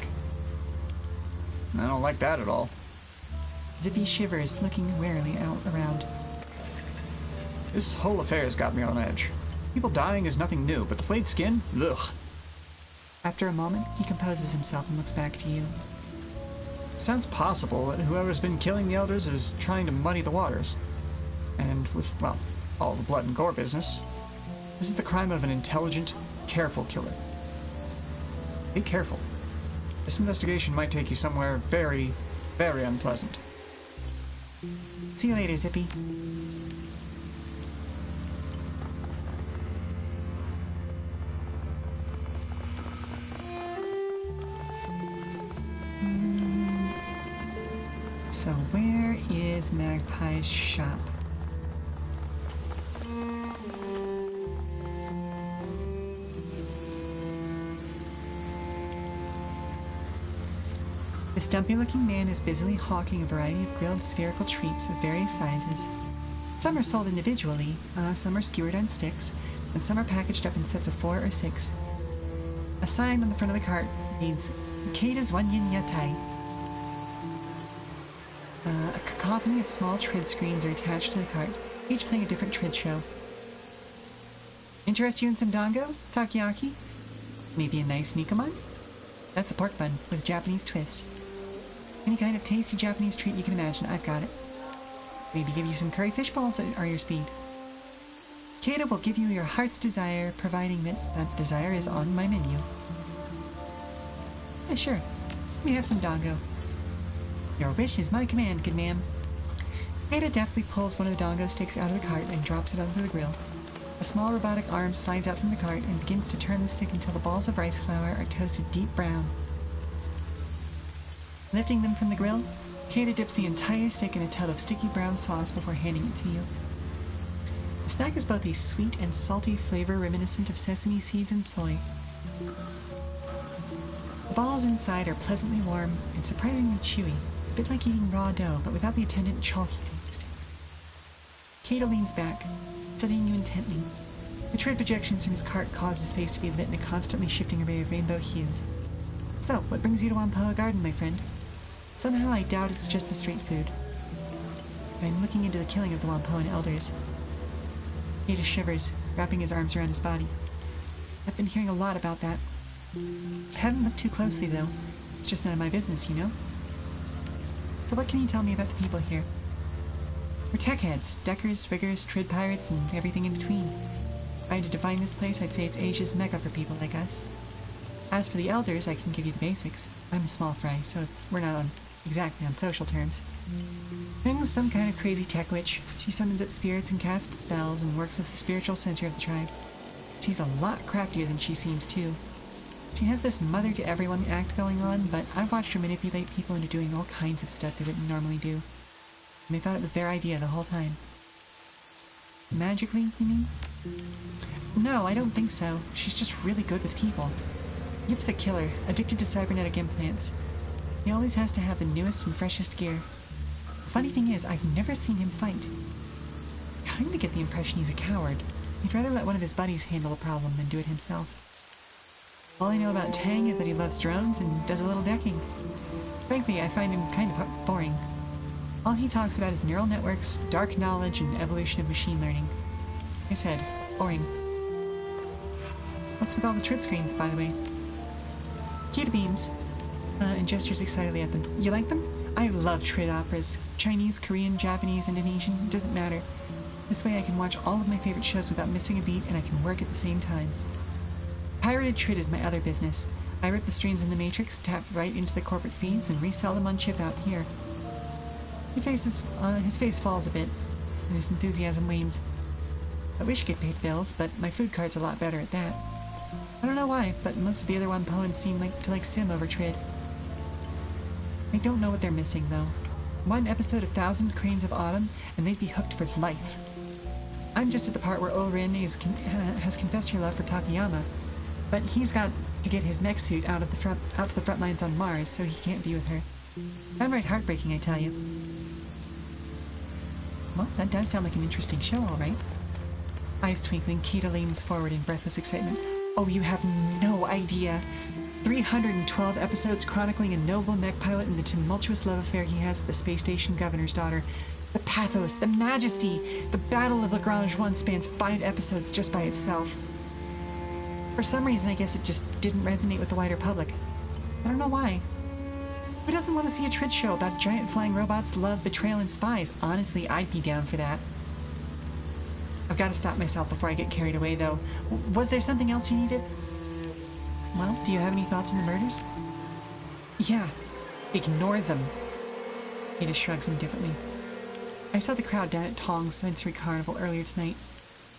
I don't like that at all. Zippy shivers, looking warily out around. This whole affair has got me on edge. People dying is nothing new, but the flayed skin? Ugh. After a moment, he composes himself and looks back to you. Sounds possible that whoever's been killing the elders is trying to muddy the waters. And with, well, all the blood and gore business, this is the crime of an intelligent, careful killer. Be careful. This investigation might take you somewhere very, very unpleasant. See you later, Zippy. So where is Magpie's shop? This dumpy-looking man is busily hawking a variety of grilled spherical treats of various sizes. Some are sold individually, some are skewered on sticks, and some are packaged up in sets of 4 or 6. A sign on the front of the cart reads, Kata's Wanyan Yatai. A cacophony of small trid screens are attached to the cart, each playing a different trid show. Interest you in some dango? Takoyaki? Maybe a nice nikomon? That's a pork bun with a Japanese twist. Any kind of tasty Japanese treat you can imagine, I've got it. Maybe give you some curry fish balls that are your speed. Kata will give you your heart's desire, providing that that desire is on my menu. Yeah, sure. Let me have some dango. Your wish is my command, good ma'am. Kata deftly pulls one of the dango sticks out of the cart and drops it onto the grill. A small robotic arm slides out from the cart and begins to turn the stick until the balls of rice flour are toasted deep brown. Lifting them from the grill, Kata dips the entire stick in a tub of sticky brown sauce before handing it to you. The snack is both a sweet and salty flavor reminiscent of sesame seeds and soy. The balls inside are pleasantly warm and surprisingly chewy, a bit like eating raw dough, but without the attendant chalky taste. Kata leans back, studying you intently. The trid projections from his cart cause his face to be lit in a constantly shifting array of rainbow hues. So, what brings you to Wampoa Garden, my friend? Somehow I doubt it's just the street food. I'm looking into the killing of the Wampoan elders. Kata shivers, wrapping his arms around his body. I've been hearing a lot about that. I haven't looked too closely, though. It's just none of my business, you know? So what can you tell me about the people here? We're tech heads, deckers, riggers, trid pirates, and everything in between. If I had to define this place, I'd say it's Asia's mecca for people like us. As for the elders, I can give you the basics. I'm a small fry, so we're not exactly on social terms. Ming's some kind of crazy tech witch. She summons up spirits and casts spells and works as the spiritual center of the tribe. She's a lot craftier than she seems, too. She has this mother-to-everyone act going on, but I've watched her manipulate people into doing all kinds of stuff they wouldn't normally do. And they thought it was their idea the whole time. Magically, you mean? No, I don't think so. She's just really good with people. Yip's a killer, addicted to cybernetic implants. He always has to have the newest and freshest gear. The funny thing is, I've never seen him fight. I kinda get the impression he's a coward. He'd rather let one of his buddies handle a problem than do it himself. All I know about Tang is that he loves drones and does a little decking. Frankly, I find him kind of boring. All he talks about is neural networks, dark knowledge, and evolution of machine learning. Like I said, boring. What's with all the trid screens, by the way? Kata beams, and gestures excitedly at them. You like them? I love trid operas. Chinese, Korean, Japanese, Indonesian, it doesn't matter. This way I can watch all of my favorite shows without missing a beat, and I can work at the same time. Pirated trid is my other business. I rip the streams in the Matrix, tap right into the corporate feeds, and resell them on chip out here. His face falls a bit, and his enthusiasm wanes. I wish I could pay the bills, but my food card's a lot better at that. I don't know why, but most of the other Wampoans seem to like Sim over trid. I don't know what they're missing, though. One episode of 1,000 Cranes of Autumn, and they'd be hooked for life. I'm just at the part where Orin has confessed her love for Takayama, but he's got to get his mech suit out to the front lines on Mars, so he can't be with her. Downright heartbreaking, I tell you. Well, that does sound like an interesting show, all right. Eyes twinkling, Keita leans forward in breathless excitement. Oh, you have no idea. 312 episodes chronicling a noble mech pilot and the tumultuous love affair he has with the space station governor's daughter. The pathos, the majesty, the Battle of Lagrange 1 spans 5 episodes just by itself. For some reason, I guess it just didn't resonate with the wider public. I don't know why. Who doesn't want to see a Trid show about giant flying robots, love, betrayal, and spies? Honestly, I'd be down for that. I've got to stop myself before I get carried away, though. Was there something else you needed? Well, do you have any thoughts on the murders? Yeah, ignore them. Ada shrugs indifferently. I saw the crowd down at Tong's Sensory Carnival earlier tonight,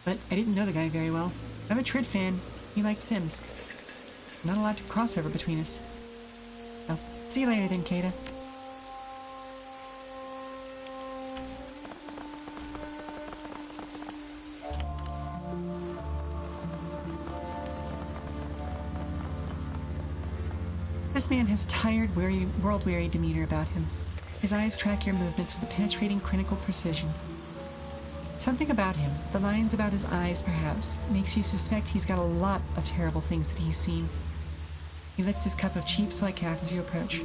but I didn't know the guy very well. I'm a Trid fan. He liked Sims. Not a lot to crossover between us. Well, see you later then, Keita. This man has a tired, world-weary demeanor about him. His eyes track your movements with a penetrating, clinical precision. Something about him, the lines about his eyes perhaps, makes you suspect he's got a lot of terrible things that he's seen. He lifts his cup of cheap soy calf as you approach.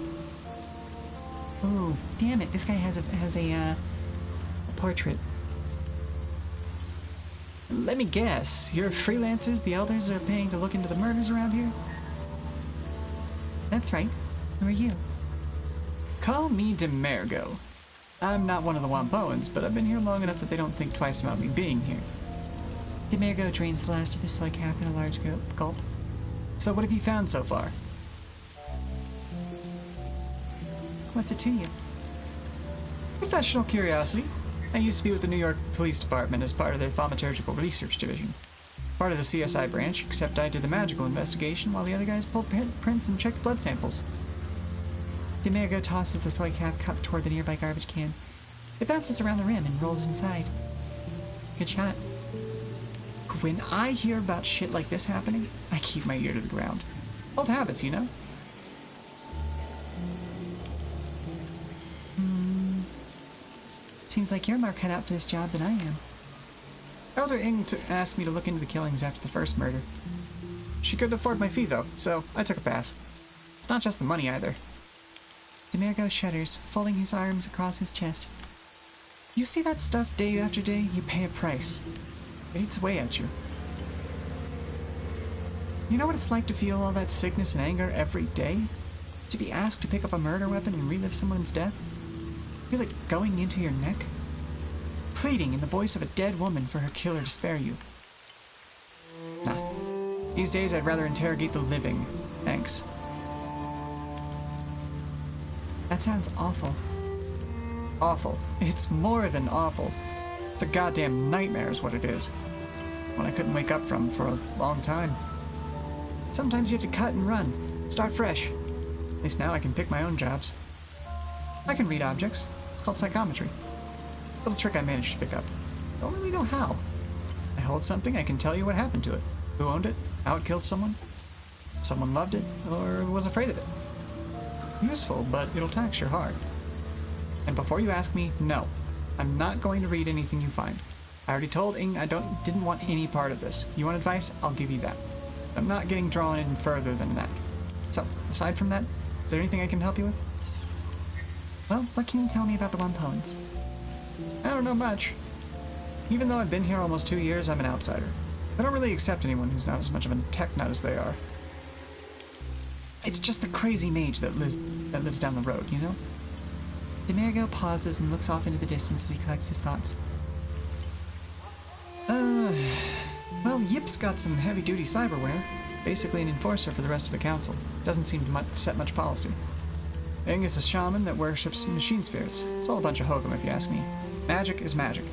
Oh, damn it! This guy has a portrait. Let me guess, you're freelancers the elders are paying to look into the murders around here? That's right. Who are you? Call me Demergo. I'm not one of the Wampoans, but I've been here long enough that they don't think twice about me being here. Demergo drains the last of his soy calf in a large gulp. So what have you found so far? What's it to you? Professional curiosity. I used to be with the New York Police Department as part of their thaumaturgical research division. Part of the CSI branch, except I did the magical investigation while the other guys pulled prints and checked blood samples. Demergo tosses the soy calf cup toward the nearby garbage can. It bounces around the rim and rolls inside. Good shot. When I hear about shit like this happening, I keep my ear to the ground. Old habits, you know? Seems like you're more cut out for this job than I am. Elder Ing asked me to look into the killings after the first murder. She couldn't afford my fee, though, so I took a pass. It's not just the money, either. Demergo shudders, folding his arms across his chest. You see that stuff day after day, you pay a price. It eats away at you. You know what it's like to feel all that sickness and anger every day? To be asked to pick up a murder weapon and relive someone's death? Feel it going into your neck? Pleading in the voice of a dead woman for her killer to spare you. Nah. These days I'd rather interrogate the living. Thanks. That sounds awful. Awful. It's more than awful. It's a goddamn nightmare is what it is. One I couldn't wake up from for a long time. Sometimes you have to cut and run. Start fresh. At least now I can pick my own jobs. I can read objects. It's called psychometry. Little trick I managed to pick up. Don't really know how. I hold something, I can tell you what happened to it. Who owned it? How it killed someone? Someone loved it, or was afraid of it. Useful, but it'll tax your heart. And before you ask me, no. I'm not going to read anything you find. I already told Ing I didn't want any part of this. You want advice? I'll give you that. I'm not getting drawn in further than that. So, aside from that, is there anything I can help you with? Well, what can you tell me about the Wampoans? I don't know much. Even though I've been here almost 2 years, I'm an outsider. I don't really accept anyone who's not as much of a tech nut as they are. It's just the crazy mage that lives down the road, you know? Demergo pauses and looks off into the distance as he collects his thoughts. Well, Yip's got some heavy-duty cyberware. Basically an enforcer for the rest of the council. Doesn't seem to set much policy. Ing is a shaman that worships machine spirits. It's all a bunch of hokum if you ask me. Magic is magic.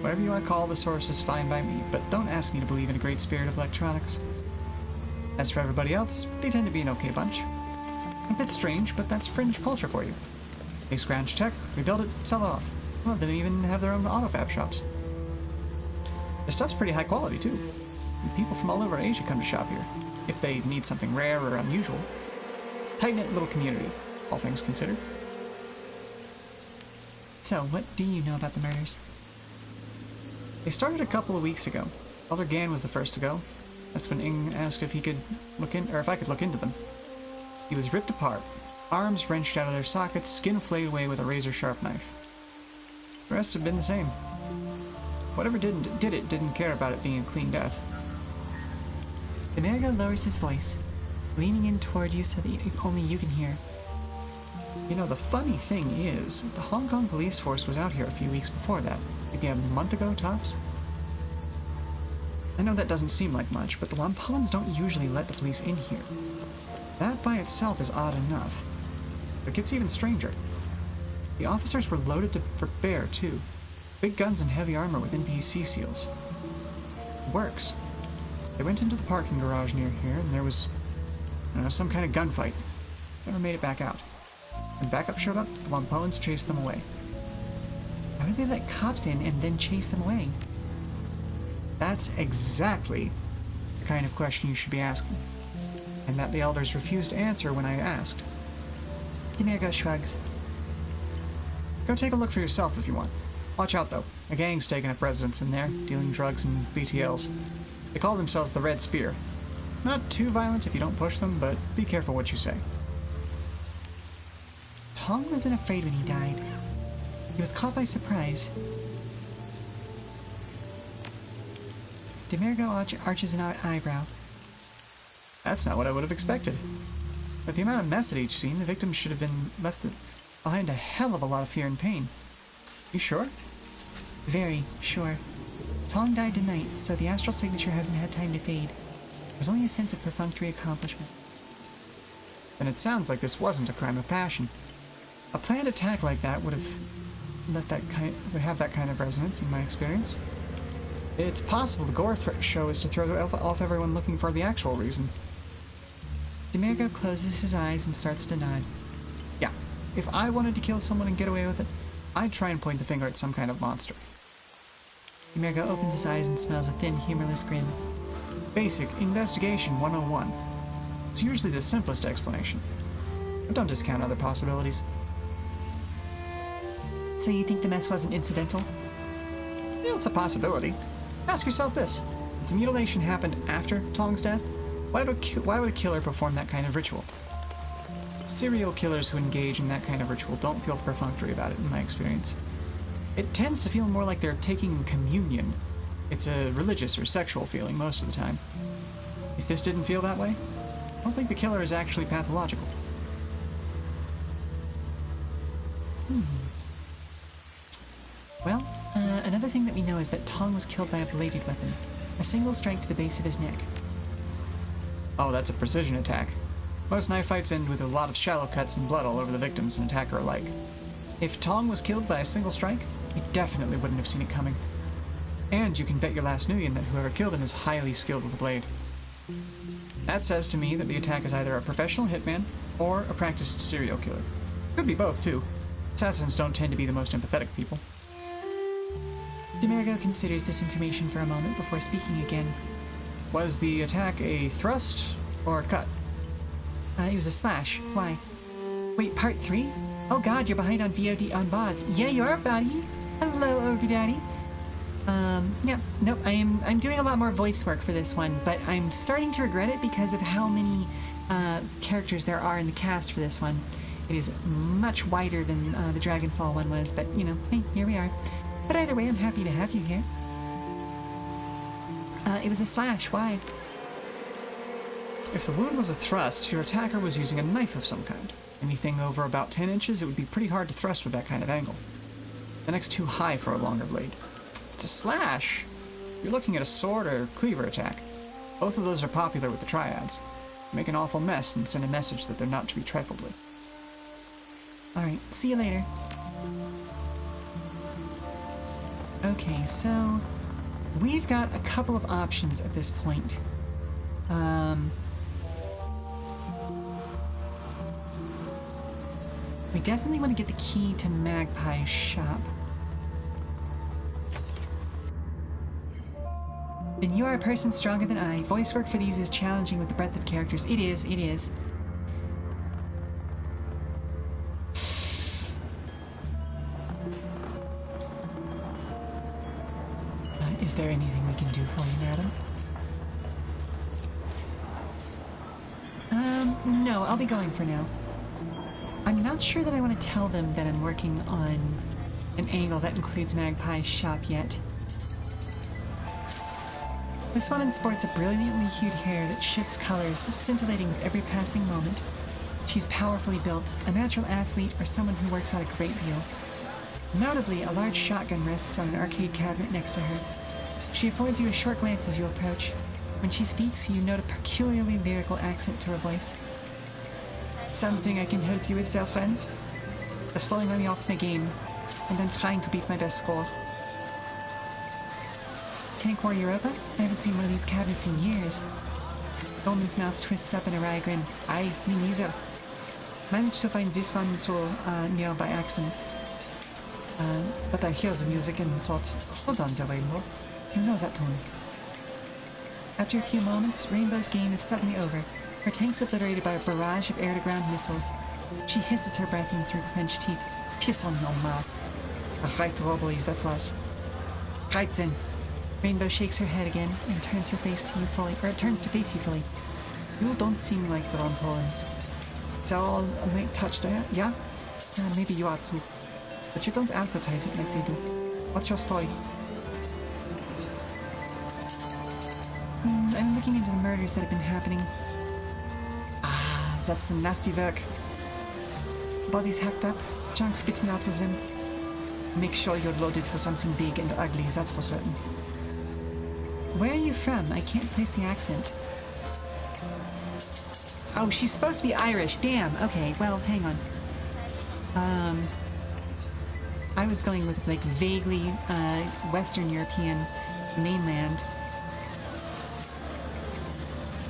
Whatever you want to call the source is fine by me, but don't ask me to believe in a great spirit of electronics. As for everybody else, they tend to be an okay bunch. A bit strange, but that's fringe culture for you. They scrounge tech, rebuild it, sell it off. Well, they even have their own autofab shops. Their stuff's pretty high quality, too. And people from all over Asia come to shop here, if they need something rare or unusual. Tight-knit little community, all things considered. So, what do you know about the murders? They started a couple of weeks ago. Elder Gan was the first to go. That's when Ing asked if he could look in, or if I could look into them. He was ripped apart, arms wrenched out of their sockets, skin flayed away with a razor-sharp knife. The rest have been the same. Whatever did it didn't care about it being a clean death. Demerga lowers his voice, leaning in toward you so that only you can hear. You know, the funny thing is, the Hong Kong police force was out here a few weeks before that. Maybe a month ago, tops? I know that doesn't seem like much, but the Wampans don't usually let the police in here. That by itself is odd enough. But it gets even stranger. The officers were loaded for bear, too. Big guns and heavy armor with NPC seals. It works. They went into the parking garage near here, and there was, I don't know, some kind of gunfight. Never made it back out. When backup showed up, the Wampans chased them away. Why would they let cops in and then chase them away? That's exactly the kind of question you should be asking, and that the elders refused to answer when I asked. Demerga shrugs. Go take a look for yourself if you want. Watch out, though. A gang's taking up residence in there, dealing drugs and BTLs. They call themselves the Red Spear. Not too violent if you don't push them, but be careful what you say. Tong wasn't afraid when he died. He was caught by surprise. Demerga arches an eyebrow. That's not what I would have expected. With the amount of mess at each scene, the victims should have been left behind a hell of a lot of fear and pain. You sure? Very sure. Tong died tonight, so the astral signature hasn't had time to fade. There's only a sense of perfunctory accomplishment. Then it sounds like this wasn't a crime of passion. A planned attack like that would have that kind of resonance in my experience. It's possible the gore show is to throw off everyone looking for the actual reason. Demerga closes his eyes and starts to nod. Yeah, if I wanted to kill someone and get away with it, I'd try and point the finger at some kind of monster. Demerga opens his eyes and smells a thin, humorless grin. Basic Investigation 101. It's usually the simplest explanation. But don't discount other possibilities. So you think the mess wasn't incidental? Yeah, it's a possibility. Ask yourself this. If the mutilation happened after Tong's death, why would a killer perform that kind of ritual? Serial killers who engage in that kind of ritual don't feel perfunctory about it, in my experience. It tends to feel more like they're taking communion. It's a religious or sexual feeling most of the time. If this didn't feel that way, I don't think the killer is actually pathological. Well, another thing that we know is that Tong was killed by a bladed weapon. A single strike to the base of his neck. Oh, that's a precision attack. Most knife fights end with a lot of shallow cuts and blood all over the victims and attacker alike. If Tong was killed by a single strike, he definitely wouldn't have seen it coming. And you can bet your last Nuyen that whoever killed him is highly skilled with a blade. That says to me that the attack is either a professional hitman or a practiced serial killer. Could be both, too. Assassins don't tend to be the most empathetic people. Demerga considers this information for a moment before speaking again. Was the attack a thrust or a cut? It was a slash. Why? Wait, part 3? Oh god, you're behind on VOD on VODs. Yeah, you are, buddy. Hello, Ogre Daddy. Yeah, nope, I'm doing a lot more voice work for this one, but I'm starting to regret it because of how many characters there are in the cast for this one. It is much wider than the Dragonfall one was, but, you know, hey, here we are. But either way, I'm happy to have you here. It was a slash. Why? If the wound was a thrust, your attacker was using a knife of some kind. Anything over about 10 inches, it would be pretty hard to thrust with that kind of angle. The neck's too high for a longer blade. It's a slash. You're looking at a sword or cleaver attack. Both of those are popular with the triads. Make an awful mess and send a message that they're not to be trifled with. Alright, see you later. Okay, so we've got a couple of options at this point. We definitely want to get the key to Magpie's shop. Then you are a person stronger than I. Voice work for these is challenging with the breadth of characters. It is, it is. Is there anything we can do for you, madam? No, I'll be going for now. I'm not sure that I want to tell them that I'm working on an angle that includes Magpie's shop yet. This woman sports a brilliantly hued hair that shifts colors, scintillating with every passing moment. She's powerfully built, a natural athlete, or someone who works out a great deal. Notably, a large shotgun rests on an arcade cabinet next to her. She affords you a short glance as you approach. When she speaks, you note a peculiarly lyrical accent to her voice. Something I can help you with, friend? They're slowing me off my game, and I'm trying to beat my best score. Tank War Europa? I haven't seen one of these cabinets in years. The woman's mouth twists up in a wry grin. Aye, me neither. Managed to find this one near by accident. But I hear the music and thought, hold on there, Rainbow. You know that tune. After a few moments, Rainbow's game is suddenly over. Her tank's obliterated by a barrage of air-to-ground missiles. She hisses her breath in through clenched teeth. Piss on no ma. A right robbery that was. Right then. Rainbow shakes her head again and turns to face you fully. You don't seem like the Pollens. They're all a mate touched there, yeah? Maybe you are too. But you don't advertise it like they do. What's your story? I'm looking into the murders that have been happening. Ah, that's some nasty work. Bodies hacked up, chunks bitten out of them. Make sure you're loaded for something big and ugly, that's for certain. Where are you from? I can't place the accent. Oh, she's supposed to be Irish. Damn. Okay, well, hang on. I was going with, like, vaguely, Western European mainland.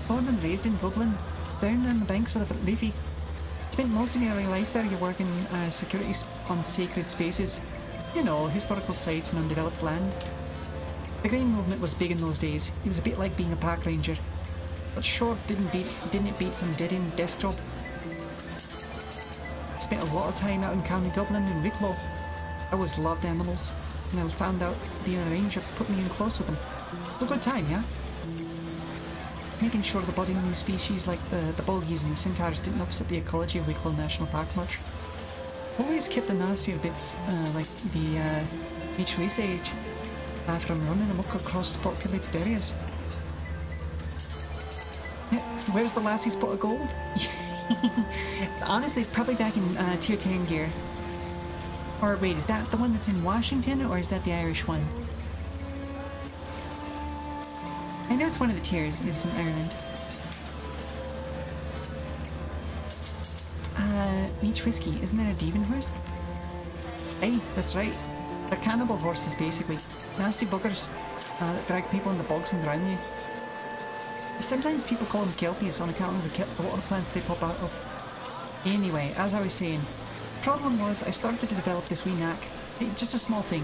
Born and raised in Dublin, down on the banks of the Liffey. Spent most of my early life there. You work in security on sacred spaces. You know, historical sites and undeveloped land. The Green Movement was big in those days. It was a bit like being a park ranger. But sure, didn't it beat some dead-end desk job? Spent a lot of time out in County Dublin and Wicklow. I always loved animals, and I found out being a ranger put me in close with them. It was a good time, yeah? Making sure the budding new species like the bogies and the centaurs didn't upset the ecology of Wicklow National Park much. Always kept the nastier bits, like the beach race age, from running amok across the populated areas. Yeah, where's the lassie spot of gold? Honestly, it's probably back in Tier 10 gear. Or wait, is that the one that's in Washington, or is that the Irish one? I know it's one of the tiers, it's in Ireland. Beach whiskey, isn't that a Devon horse? Hey, that's right. They're cannibal horses, basically. Nasty buggers that drag people in the bogs and drown you. Sometimes people call them kelpies on account of the water plants they pop out of. Anyway, as I was saying, problem was I started to develop this wee knack. Just a small thing.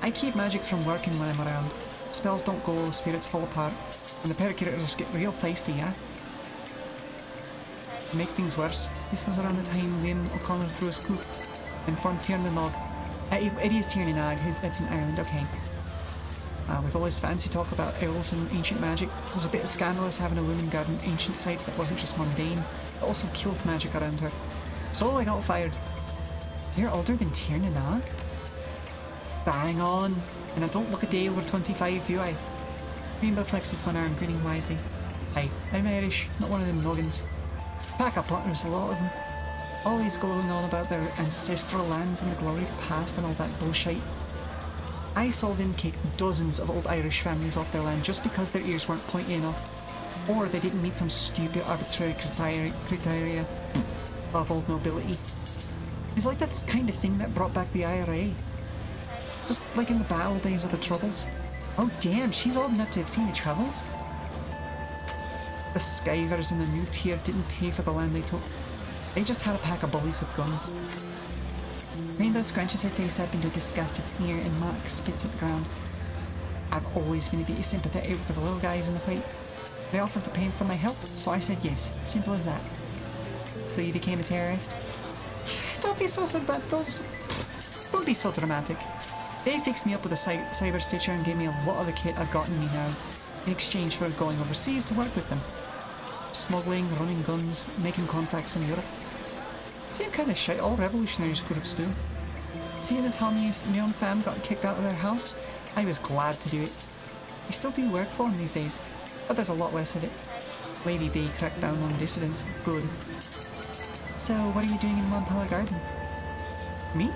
I keep magic from working when I'm around. Spells don't go, spirits fall apart, and the perculators get real feisty, yeah? To make things worse, this was around the time Liam O'Connor threw his coup and formed Tiernan the Nog. It is Tiernan the Nog, that's in Ireland, okay. With all his fancy talk about elves and ancient magic, it was a bit scandalous having a woman guarding ancient sites that wasn't just mundane, but also killed magic around her. So I got fired. You're older than Tiernan the Nog? Bang on! And I don't look a day over 25, do I? Rainbow flexes one arm, grinning widely. Aye, I'm Irish, not one of them noggins. Pack of punters, a lot of them. Always going on about their ancestral lands and the glory past and all that bullshit. I saw them kick dozens of old Irish families off their land just because their ears weren't pointy enough, or they didn't meet some stupid arbitrary criteria of old nobility. It's like that kind of thing that brought back the IRA. Just like in the battle days of the Troubles. Oh damn, she's old enough to have seen the Troubles? The Skivers in the new tier didn't pay for the land they took. They just had a pack of bullies with guns. Rainbow scrunches her face up into a disgusted sneer and Mark spits at the ground. I've always been a bit sympathetic with the little guys in the fight. They offered to pay for my help, so I said yes. Simple as that. So you became a terrorist? Don't be so dramatic. They fixed me up with a cyber stitcher and gave me a lot of the kit I've got in me now, in exchange for going overseas to work with them. Smuggling, running guns, making contacts in Europe. Same kind of shit all revolutionaries groups do. Seeing as how my own fam got kicked out of their house, I was glad to do it. I still do work for them these days, but there's a lot less of it. Lady Day cracked down on dissidents. Good. So, what are you doing in Montpellier Garden? Me?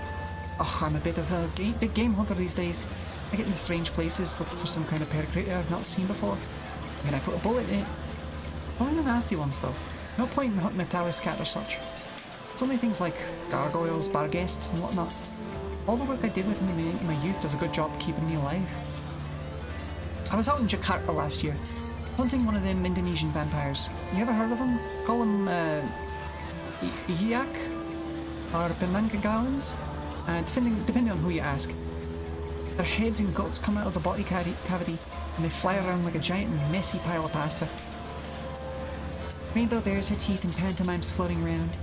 Oh, I'm a bit of a big game hunter these days. I get into strange places looking for some kind of pericritter I've not seen before. And I put a bullet in it. Only the nasty ones though. No point in hunting a taliscat or such. It's only things like gargoyles, barghests and whatnot. All the work I did with them in my youth does a good job keeping me alive. I was out in Jakarta last year, hunting one of them Indonesian vampires. You ever heard of them? Call them Iyak or Penangkagawans? Depending on who you ask. Their heads and guts come out of the body cavity and they fly around like a giant messy pile of pasta. Rainbow bears her teeth in pantomimes floating around.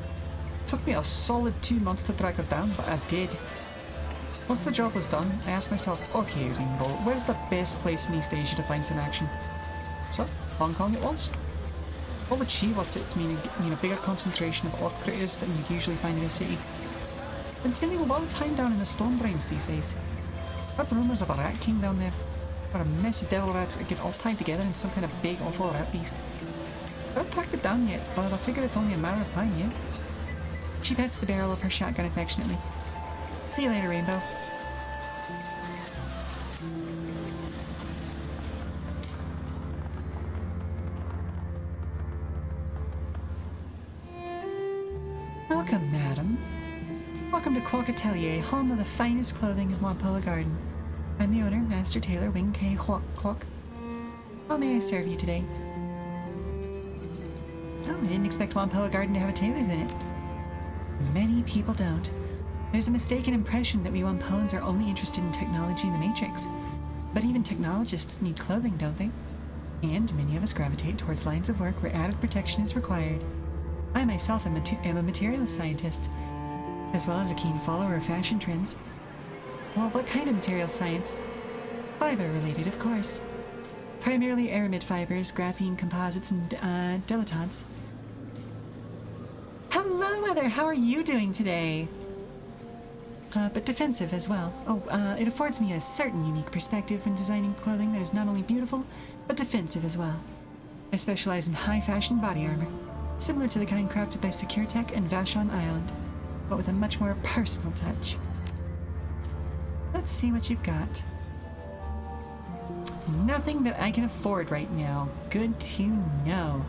It took me a solid 2 months to track her down, but I did. Once the job was done, I asked myself, okay Rainbow, where's the best place in East Asia to find some action? So, Hong Kong it was. All the chi-wotsits mean a bigger concentration of odd critters than you usually find in a city. Been spending a lot of time down in the stone brains these days. Heard rumours of a rat king down there, where a mess of devil rats get all tied together in some kind of big awful rat beast. I haven't tracked it down yet, but I figure it's only a matter of time, yeah? She pets the barrel of her shotgun affectionately. See you later, Rainbow. Welcome, madam. Welcome to Quok Atelier, home of the finest clothing of Montpellier Garden. I'm the owner, Master Tailor Wing K. Quok. How may I serve you today? Oh, I didn't expect Montpellier Garden to have a tailor's in it. Many people don't. There's a mistaken impression that we Wampoans are only interested in technology and the Matrix. But even technologists need clothing, don't they? And many of us gravitate towards lines of work where added protection is required. I myself am a materialist scientist, as well as a keen follower of fashion trends. Well, what kind of material science? Fiber-related, of course. Primarily aramid fibers, graphene composites, and dilettantes. Hello, Mother! How are you doing today? But defensive as well. Oh, it affords me a certain unique perspective when designing clothing that is not only beautiful, but defensive as well. I specialize in high-fashion body armor, similar to the kind crafted by SecureTech and Vashon Island, but with a much more personal touch. Let's see what you've got. Nothing that I can afford right now. Good to know.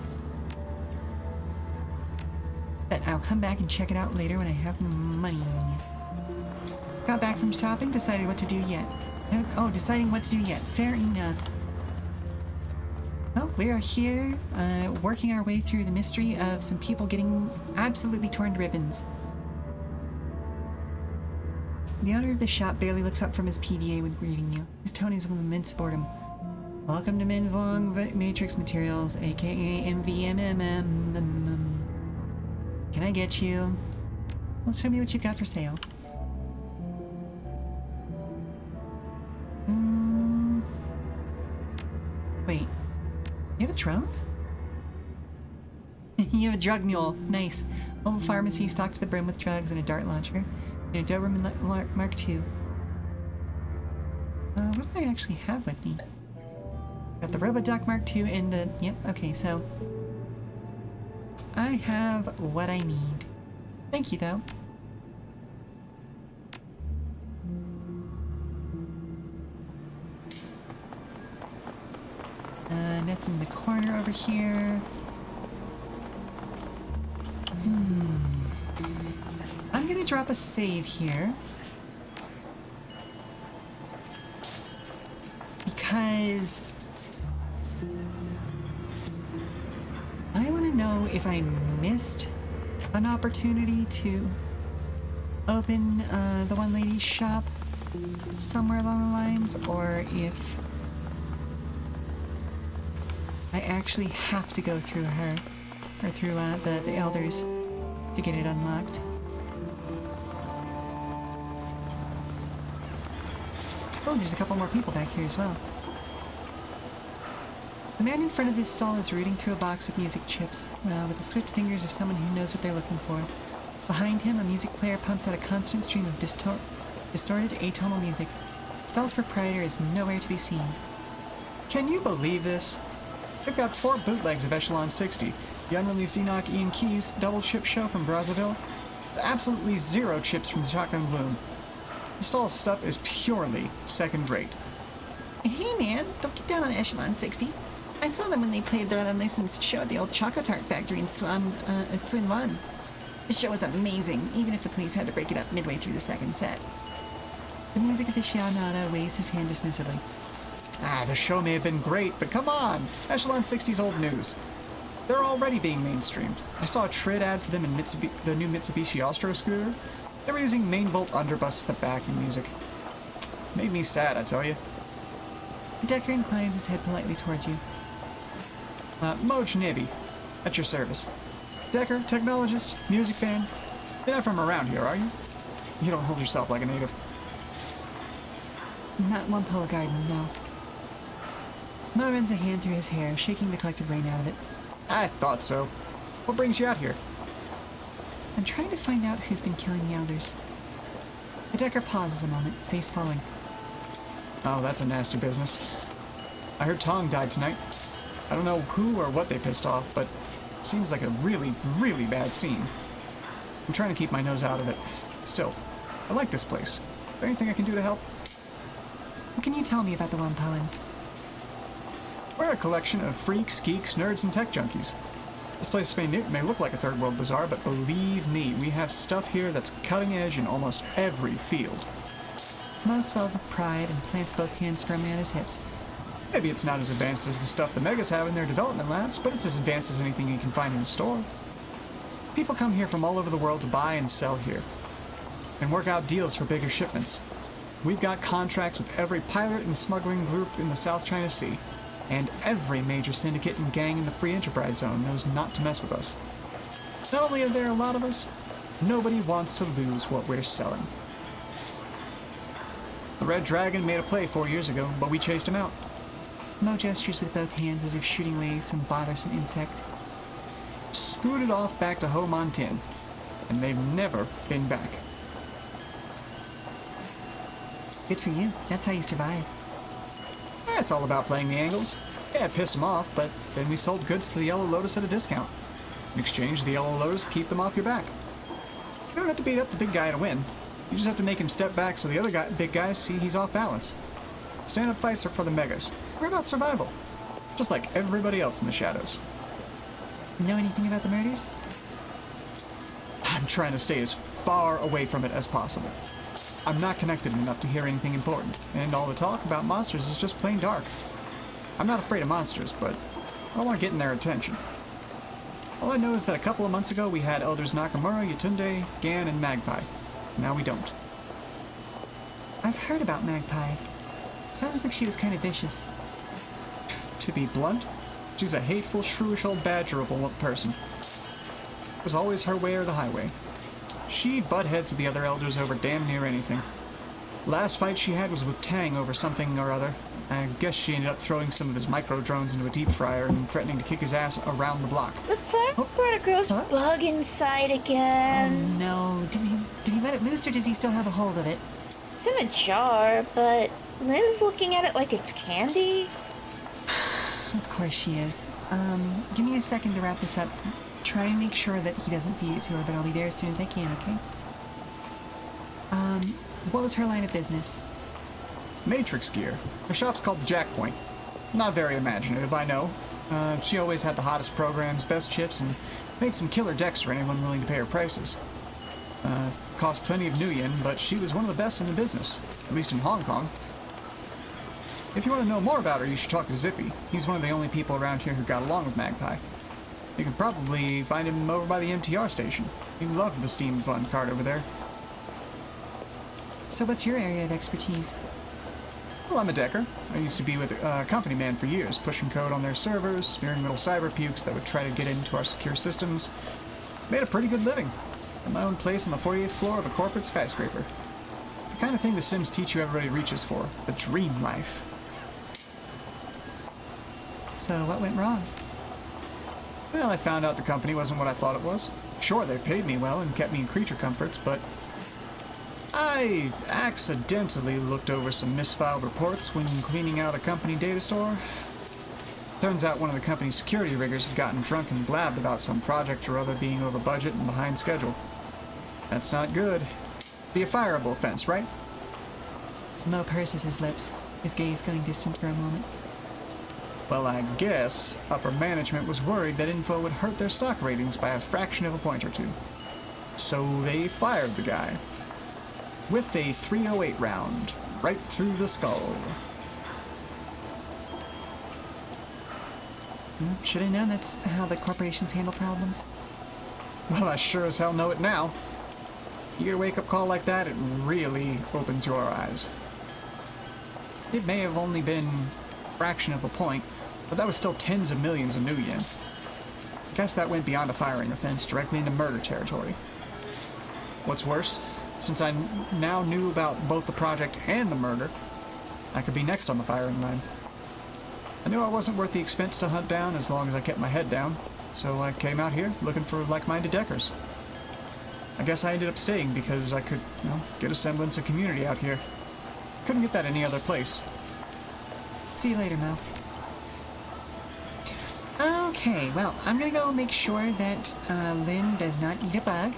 But I'll come back and check it out later when I have money. Got back from shopping, deciding what to do yet. Fair enough. Well, we are here, working our way through the mystery of some people getting absolutely torn to ribbons. The owner of the shop barely looks up from his PDA when greeting you. His tone is of immense boredom. Welcome to Minvong Matrix Materials, aka MVMMM. Can I get you? Well, show me what you've got for sale. Wait. You have a trunk? You have a drug mule. Nice. Mobile pharmacy stocked to the brim with drugs and a dart launcher. And a Doberman Mark II. What do I actually have with me? Got the Roboduck Mark II and the... Yep, okay, so... I have what I need. Thank you, though. Nothing in the corner over here. I'm gonna drop a save here. Because... I want to know if I missed an opportunity to open the one lady's shop somewhere along the lines, or if I actually have to go through her, or through the elders to get it unlocked. Oh, there's a couple more people back here as well. The man in front of his stall is rooting through a box of music chips, with the swift fingers of someone who knows what they're looking for. Behind him, a music player pumps out a constant stream of distorted atonal music. The stall's proprietor is nowhere to be seen. Can you believe this? They've got 4 bootlegs of Echelon 60, the unreleased Enoch Ian Keys double chip show from Brazzaville, absolutely 0 chips from Shotgun Bloom. The stall's stuff is purely second rate. Hey man, don't get down on Echelon 60. I saw them when they played their unlicensed show at the old Choco Tart factory in Swin Wan. The show was amazing, even if the police had to break it up midway through the second set. The music aficionado waves his hand dismissively. The show may have been great, but come on! Echelon 60's old news. They're already being mainstreamed. I saw a Trid ad for them in the new Mitsubishi Astro scooter. They were using main bolt underbuss as the backing music. Made me sad, I tell you. Decker inclines his head politely towards you. Moj Nibby, at your service. Decker, technologist, music fan. You're not from around here, are you? You don't hold yourself like a native. Not in Wampoa Garden, no. Mo runs a hand through his hair, shaking the collected rain out of it. I thought so. What brings you out here? I'm trying to find out who's been killing the elders. The Decker pauses a moment, face falling. Oh, that's a nasty business. I heard Tong died tonight. I don't know who or what they pissed off, but it seems like a really, really bad scene. I'm trying to keep my nose out of it. Still, I like this place. Is there anything I can do to help? What can you tell me about the Wampoans? We're a collection of freaks, geeks, nerds, and tech junkies. This place may look like a third world bazaar, but believe me, we have stuff here that's cutting edge in almost every field. Mo swells with pride and plants both hands firmly on his hips. Maybe it's not as advanced as the stuff the Megas have in their development labs, but it's as advanced as anything you can find in a store. People come here from all over the world to buy and sell here, and work out deals for bigger shipments. We've got contracts with every pirate and smuggling group in the South China Sea, and every major syndicate and gang in the Free Enterprise Zone knows not to mess with us. Not only are there a lot of us, nobody wants to lose what we're selling. The Red Dragon made a play 4 years ago, but we chased him out. Mo gestures with both hands as if shooting away some bothersome insect. Scooted off back to Ho Man Tin, and they've never been back. Good for you. That's how you survive. It's all about playing the angles. Yeah, it pissed them off, but then we sold goods to the Yellow Lotus at a discount. In exchange, the Yellow Lotus keep them off your back. You don't have to beat up the big guy to win. You just have to make him step back so the other big guys see he's off balance. Stand-up fights are for the Megas. We're about survival. Just like everybody else in the shadows. Know anything about the murders? I'm trying to stay as far away from it as possible. I'm not connected enough to hear anything important, and all the talk about monsters is just plain dark. I'm not afraid of monsters, but I don't want to get in their attention. All I know is that a couple of months ago we had Elders Nakamura, Yatunde, Gan, and Magpie. Now we don't. I've heard about Magpie. Sounds like she was kind of vicious. To be blunt, she's a hateful, shrewish old badger of a person. It was always her way or the highway. She'd butt heads with the other elders over damn near anything. Last fight she had was with Tang over something or other. I guess she ended up throwing some of his micro-drones into a deep fryer and threatening to kick his ass around the block. The fact brought a gross bug inside again. Oh no. Did he let it loose or does he still have a hold of it? It's in a jar, but Lynn's looking at it like it's candy. Of course she is. Give me a second to wrap this up. Try and make sure that he doesn't feed it to her, but I'll be there as soon as I can, okay? What was her line of business? Matrix gear. Her shop's called the Jack Point. Not very imaginative, I know. She always had the hottest programs, best chips, and made some killer decks for anyone willing to pay her prices. Cost plenty of new yen, but she was one of the best in the business, at least in Hong Kong. If you want to know more about her, you should talk to Zippy. He's one of the only people around here who got along with Magpie. You can probably find him over by the MTR station. He loved the Steam Fun card over there. So what's your area of expertise? Well, I'm a decker. I used to be with a company man for years, pushing code on their servers, smearing little cyber pukes that would try to get into our secure systems. Made a pretty good living. Had my own place on the 48th floor of a corporate skyscraper. It's the kind of thing the Sims teach you everybody reaches for. The dream life. So what went wrong? Well, I found out the company wasn't what I thought it was. Sure, they paid me well and kept me in creature comforts, but I accidentally looked over some misfiled reports when cleaning out a company data store. Turns out one of the company's security riggers had gotten drunk and blabbed about some project or other being over budget and behind schedule. That's not good. Be a fireable offense, right? Mo purses his lips, his gaze going distant for a moment. Well, I guess upper management was worried that info would hurt their stock ratings by a fraction of a point or two. So they fired the guy. With a 308 round, right through the skull. Should have known that's how the corporations handle problems. Well, I sure as hell know it now. You get a wake-up call like that, it really opens your eyes. It may have only been a fraction of a point, but that was still tens of millions of new yen. I guess that went beyond a firing offense, directly into murder territory. What's worse, since I now knew about both the project and the murder, I could be next on the firing line. I knew I wasn't worth the expense to hunt down as long as I kept my head down, so I came out here looking for like-minded deckers. I guess I ended up staying because I could, get a semblance of community out here. Couldn't get that any other place. See you later, Mo. Okay, well, I'm gonna go make sure that Lynn does not eat a bug.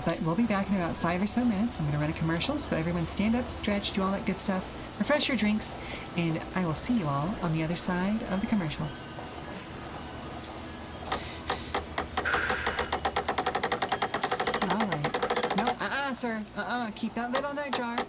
But we'll be back in about 5 or so minutes. I'm gonna run a commercial, so everyone stand up, stretch, do all that good stuff, refresh your drinks, and I will see you all on the other side of the commercial. Alright. No, sir. Keep that lid on that jar.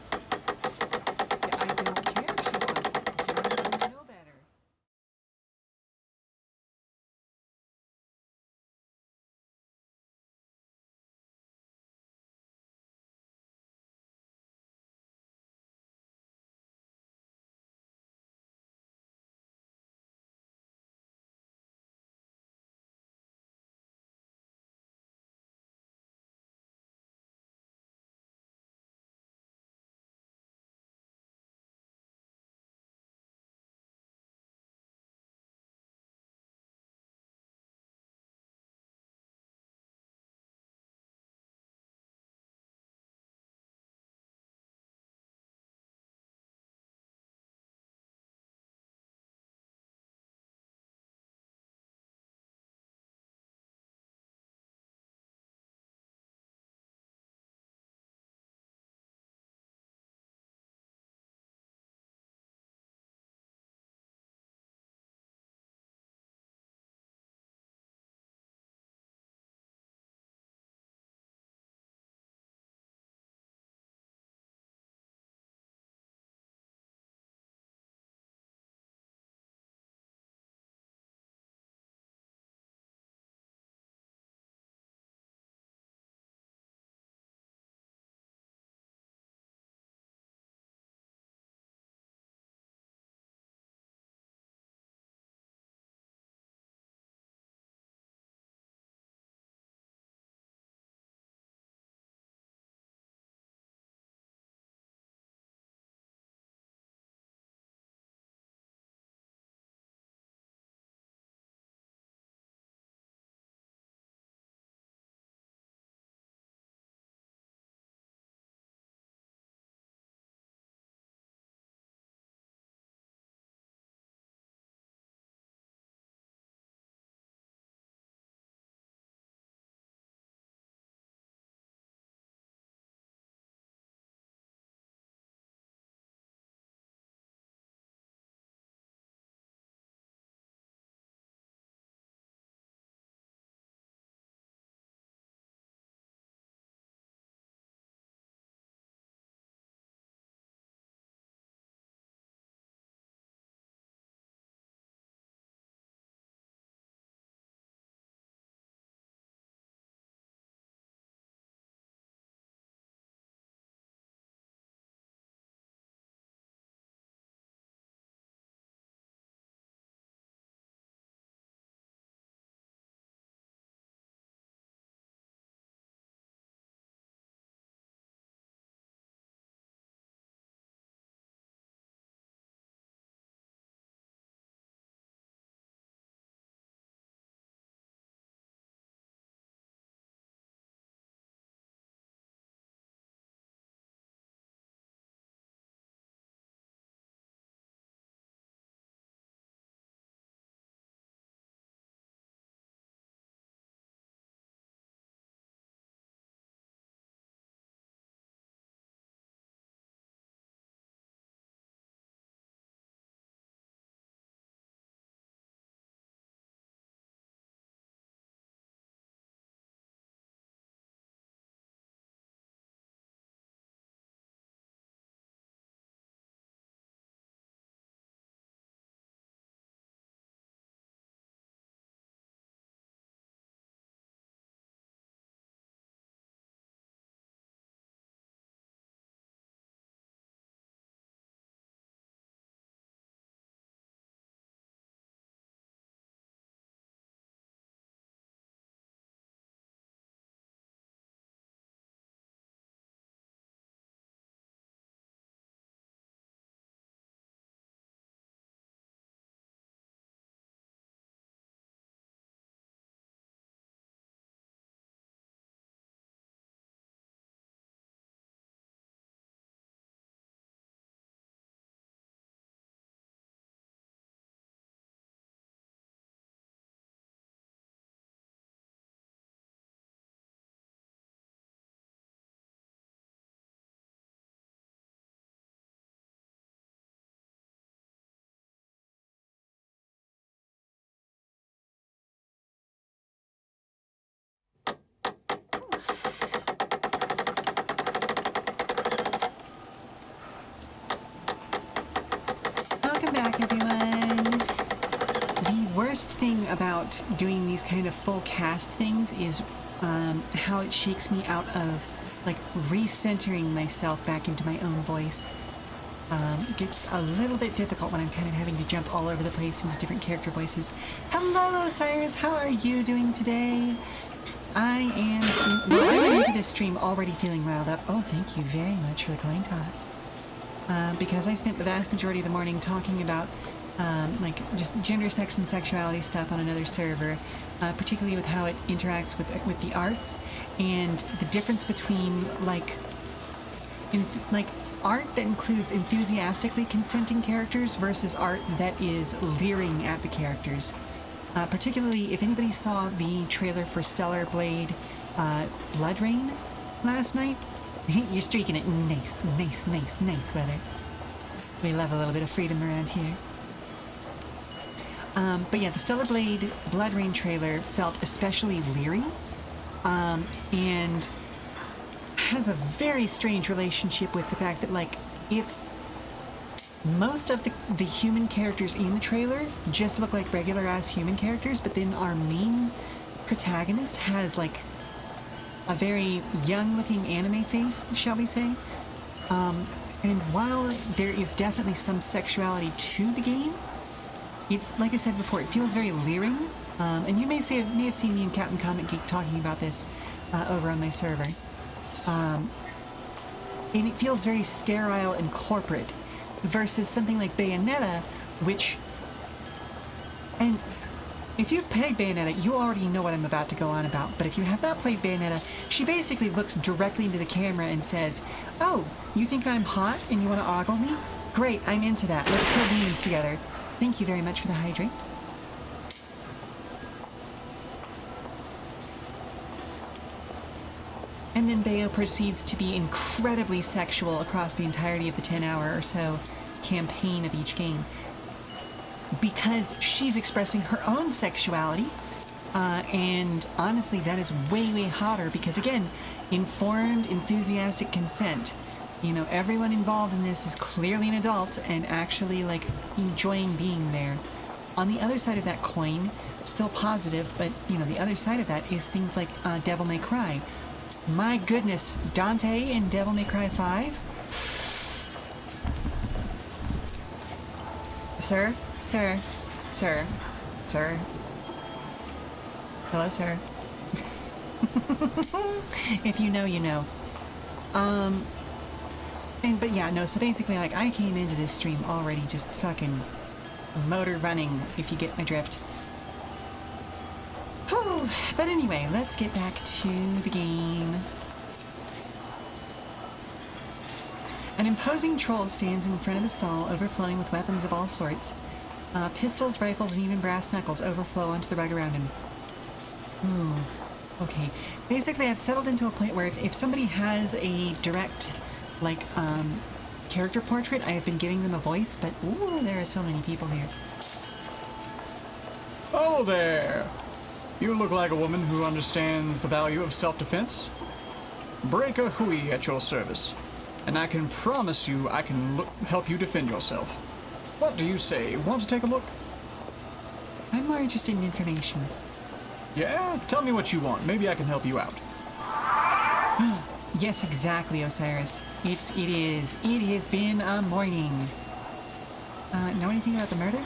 everyone. The worst thing about doing these kind of full cast things is how it shakes me out of, like, recentering myself back into my own voice. It gets a little bit difficult when I'm kind of having to jump all over the place into different character voices. Hello, Osiris. How are you doing today? I went into this stream already feeling riled up. Oh, thank you very much for the coin toss. Because I spent the vast majority of the morning talking about like just gender, sex, and sexuality stuff on another server, particularly with how it interacts with the arts and the difference between like art that includes enthusiastically consenting characters versus art that is leering at the characters. Particularly if anybody saw the trailer for Stellar Blade Blood Rain last night, you're streaking it. Nice weather. We love a little bit of freedom around here. But yeah, the Stellar Blade Blood Rain trailer felt especially leery, and has a very strange relationship with the fact that, like, it's most of the human characters in the trailer just look like regular ass human characters, but then our main protagonist has like a very young looking anime face, shall we say. And while there is definitely some sexuality to the game, it, like I said before, it feels very leering. And you may have seen me and Captain Comic Geek talking about this over on my server. And it feels very sterile and corporate versus something like Bayonetta, which, and if you've played Bayonetta, you already know what I'm about to go on about, but if you have not played Bayonetta, she basically looks directly into the camera and says, "Oh, you think I'm hot and you want to ogle me? Great, I'm into that. Let's kill demons together. Thank you very much for the hydrate." And then Bayo proceeds to be incredibly sexual across the entirety of the 10-hour or so campaign of each game. Because she's expressing her own sexuality, and honestly that is way hotter because, again, informed, enthusiastic consent. You know, everyone involved in this is clearly an adult and actually, like, enjoying being there. On the other side of that coin, still positive, but, you know, the other side of that is things like Devil May Cry. My goodness, Dante in Devil May Cry 5? Sir? Hello, sir. If you know, you know. But yeah, no, so basically, like, I came into this stream already just fucking motor running, if you get my drift. Whew. But anyway, let's get back to the game. An imposing troll stands in front of the stall, overflowing with weapons of all sorts. Pistols, rifles, and even brass knuckles overflow onto the rug around him. Okay. Basically, I've settled into a point where if somebody has a direct, like, character portrait, I have been giving them a voice, but, ooh, there are so many people here. Oh there! You look like a woman who understands the value of self-defense. Breaker Heoi at your service, and I can promise you I can help you defend yourself. What do you say? Want to take a look? I'm more interested in information. Yeah? Tell me what you want. Maybe I can help you out. Yes, exactly, Osiris. It has been a morning. Know anything about the murder?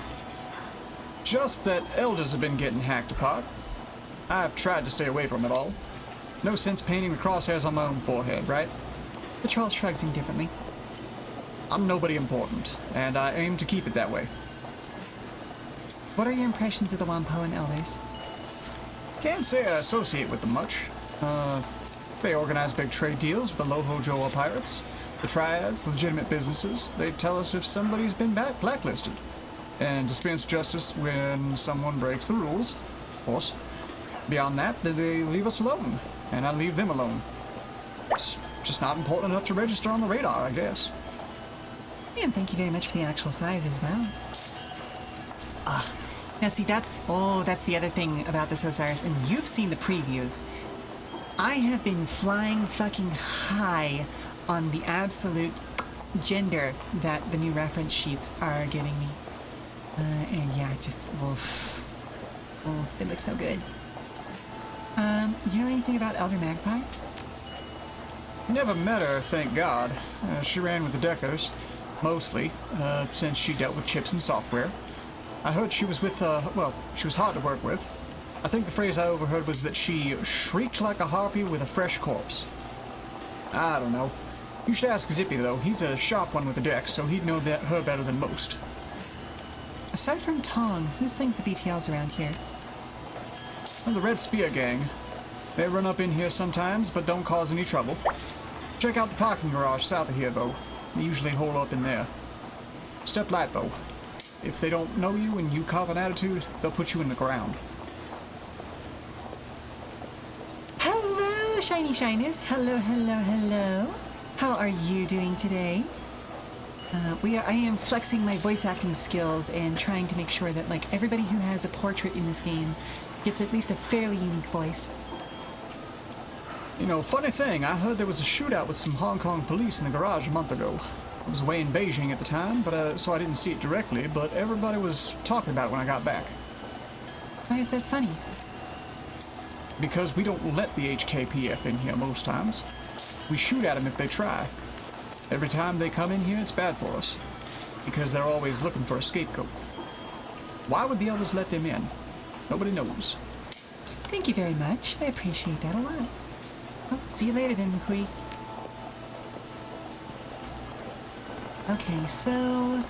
Just that elders have been getting hacked apart. I've tried to stay away from it all. No sense painting the crosshairs on my own forehead, right? The troll shrugs indifferently. I'm nobody important, and I aim to keep it that way. What are your impressions of the Wampoan elders? Can't say I associate with them much. They organize big trade deals with the Lohojoa pirates. The triads, legitimate businesses. They tell us if somebody's been blacklisted. And dispense justice when someone breaks the rules, of course. Beyond that, they leave us alone, and I leave them alone. It's just not important enough to register on the radar, I guess. And thank you very much for the actual size as well. Now see, that's the other thing about this, Osiris, and you've seen the previews. I have been flying fucking high on the absolute gender that the new reference sheets are giving me. And yeah, just, oof. Oh, it looks so good. You know anything about Elder Magpie? Never met her, thank God. She ran with the Deckers, mostly, since she dealt with chips and software. I heard she was with, well, she was hard to work with. I think the phrase I overheard was that she shrieked like a harpy with a fresh corpse. I don't know. You should ask Zippy, though. He's a sharp one with the deck, so he'd know her better than most. Aside from Tong, who's linked the BTLs around here? Well, the Red Spear Gang. They run up in here sometimes, but don't cause any trouble. Check out the parking garage south of here, though. They usually hole up in there. Step light, though. If they don't know you and you carve an attitude, they'll put you in the ground. Hello, Shiny Shyness. Hello, hello, hello. How are you doing today? I am flexing my voice acting skills and trying to make sure that, like, everybody who has a portrait in this game gets at least a fairly unique voice. You know, funny thing, I heard there was a shootout with some Hong Kong police in the garage a month ago. I was away in Beijing at the time, but so I didn't see it directly, but everybody was talking about it when I got back. Why is that funny? Because we don't let the HKPF in here most times. We shoot at them if they try. Every time they come in here, it's bad for us. Because they're always looking for a scapegoat. Why would the others let them in? Nobody knows. Thank you very much. I appreciate that a lot. Well, see you later then, McQueen. Okay, so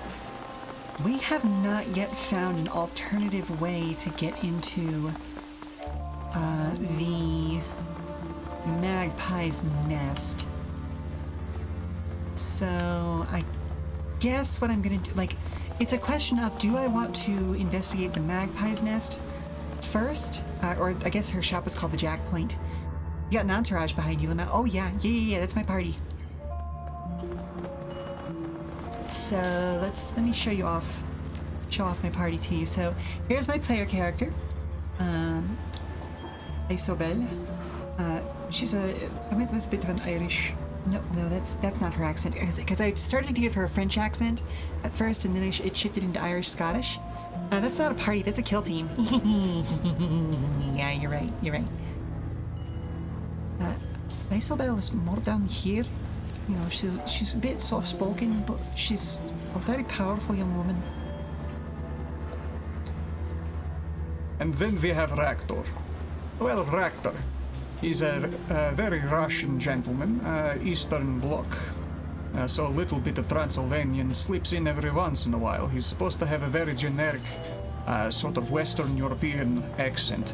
we have not yet found an alternative way to get into the magpie's nest. So I guess what I'm gonna do, like, it's a question of, do I want to investigate the magpie's nest first? Or I guess her shop was called the Jack Point. You got an entourage behind you, Lamau. Oh yeah, that's my party. So let me show off my party to you. So here's my player character, Isobel. She's I went with a bit of an Irish. No, that's not her accent. Because I started to give her a French accent at first, and then it shifted into Irish Scottish. That's not a party. That's a kill team. Yeah, you're right. Isobel is more down here. You know, she's a bit soft-spoken, but she's a very powerful young woman. And then we have Raktor. Well, Raktor. He's a very Russian gentleman, Eastern Bloc. So a little bit of Transylvanian slips in every once in a while. He's supposed to have a very generic sort of Western European accent.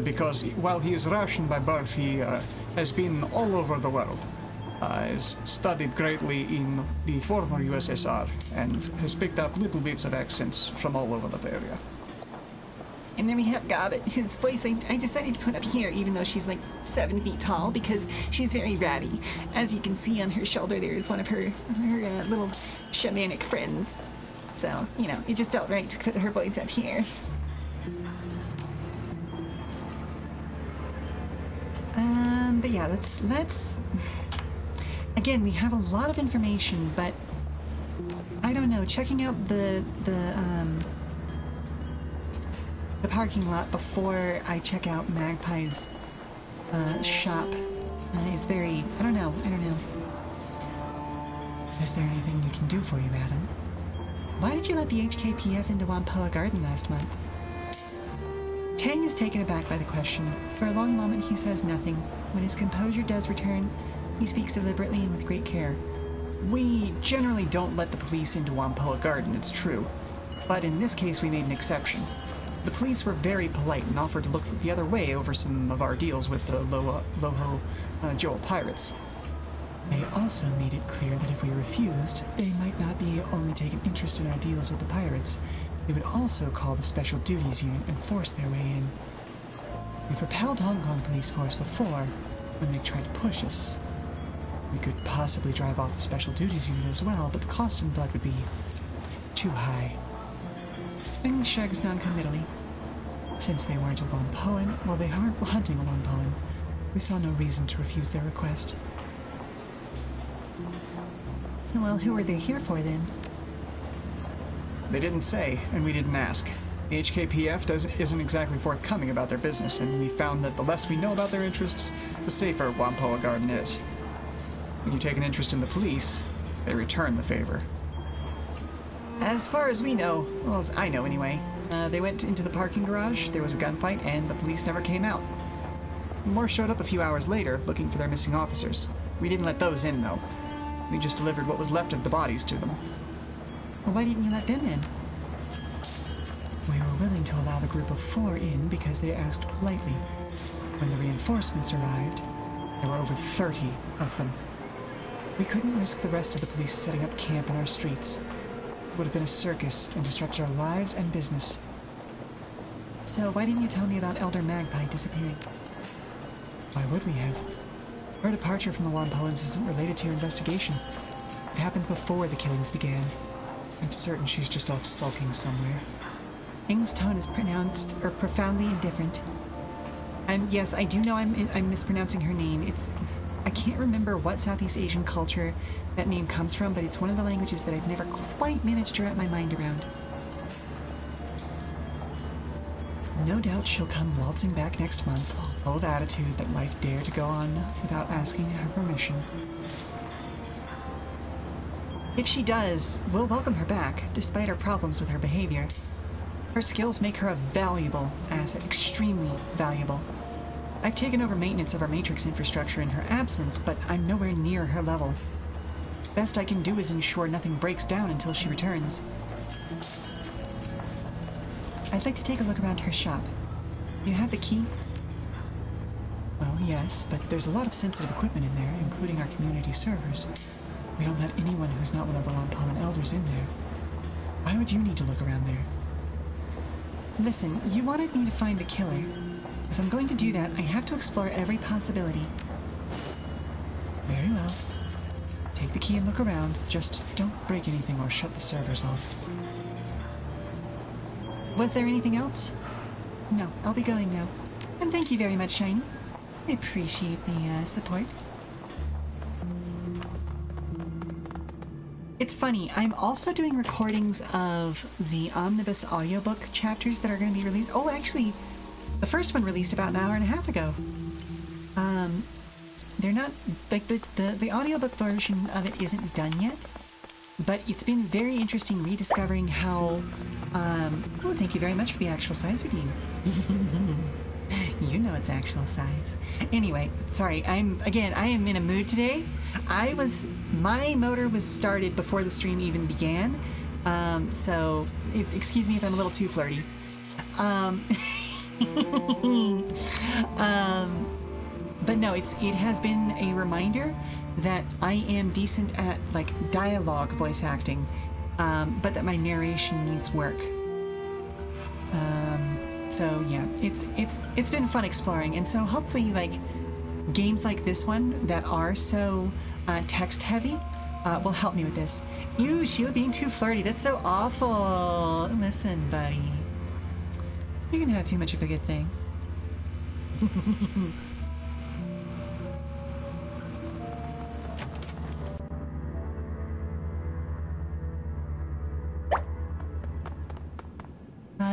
Because while he is Russian by birth, he has been all over the world. Has studied greatly in the former USSR and has picked up little bits of accents from all over that area. And then we have Gobbet, whose voice I decided to put up here, even though she's like 7 feet tall, because she's very ratty. As you can see on her shoulder, there is one of her little shamanic friends. So, you know, it just felt right to put her voice up here. But yeah, let's... Again, we have a lot of information, but I don't know, checking out the parking lot before I check out Magpie's shop is very... I don't know. Is there anything you can do for you, madam? Why did you let the HKPF into Wampoa Garden last month? Tang is taken aback by the question. For a long moment, he says nothing. When his composure does return, he speaks deliberately and with great care. We generally don't let the police into Wampoa Garden, it's true. But in this case, we made an exception. The police were very polite and offered to look the other way over some of our deals with the Loho Joel pirates. They also made it clear that if we refused, they might not be only take an interest in our deals with the pirates, they would also call the Special Duties Unit and force their way in. We've repelled Hong Kong police force before, when they tried to push us. We could possibly drive off the Special Duties Unit as well, but the cost in blood would be too high. Bing shrugs non-committally. Since they weren't a Wampoan, well, they aren't hunting a Wampoan. We saw no reason to refuse their request. Well, who are they here for then? They didn't say, and we didn't ask. The HKPF isn't exactly forthcoming about their business, and we found that the less we know about their interests, the safer Wampoa Garden is. When you take an interest in the police, they return the favor. As far as we know, well, as I know anyway, they went into the parking garage, there was a gunfight, and the police never came out. More showed up a few hours later, looking for their missing officers. We didn't let those in, though. We just delivered what was left of the bodies to them. Well, why didn't you let them in? We were willing to allow the group of 4 in because they asked politely. When the reinforcements arrived, there were over 30 of them. We couldn't risk the rest of the police setting up camp in our streets. It would have been a circus and disrupted our lives and business. So why didn't you tell me about Elder Magpie disappearing? Why would we have? Her departure from the Wampoans isn't related to your investigation. It happened before the killings began. I'm certain she's just off sulking somewhere. Ing's tone is pronounced or profoundly indifferent. And yes, I do know I'm mispronouncing her name. I can't remember what Southeast Asian culture that name comes from, but it's one of the languages that I've never quite managed to wrap my mind around. No doubt she'll come waltzing back next month, full of attitude that life dare to go on without asking her permission. If she does, we'll welcome her back, despite our problems with her behavior. Her skills make her a valuable asset, extremely valuable. I've taken over maintenance of our Matrix infrastructure in her absence, but I'm nowhere near her level. Best I can do is ensure nothing breaks down until she returns. I'd like to take a look around her shop. Do you have the key? Well, yes, but there's a lot of sensitive equipment in there, including our community servers. We don't let anyone who's not one of the Wampoan elders in there. Why would you need to look around there? Listen, you wanted me to find the killer. If I'm going to do that, I have to explore every possibility. Very well. Take the key and look around. Just don't break anything or shut the servers off. Was there anything else? No, I'll be going now. And thank you very much, Shiny. I appreciate the support. It's funny, I'm also doing recordings of the omnibus audiobook chapters that are going to be released. Oh, actually, the first one released about an hour and a half ago. They're not, like, the audiobook version of it isn't done yet, but it's been very interesting rediscovering how, oh, thank you very much for the actual size redeem. You know it's actual size. Anyway, sorry, I am in a mood today. My motor was started before the stream even began, so excuse me if I'm a little too flirty. But no, it has been a reminder that I am decent at, like, dialogue voice acting, but that my narration needs work. So yeah, it's been fun exploring, and so hopefully, like, games like this one that are so text heavy will help me with this. Ew, Sheila being too flirty, that's so awful. Listen, buddy, you can have too much of a good thing.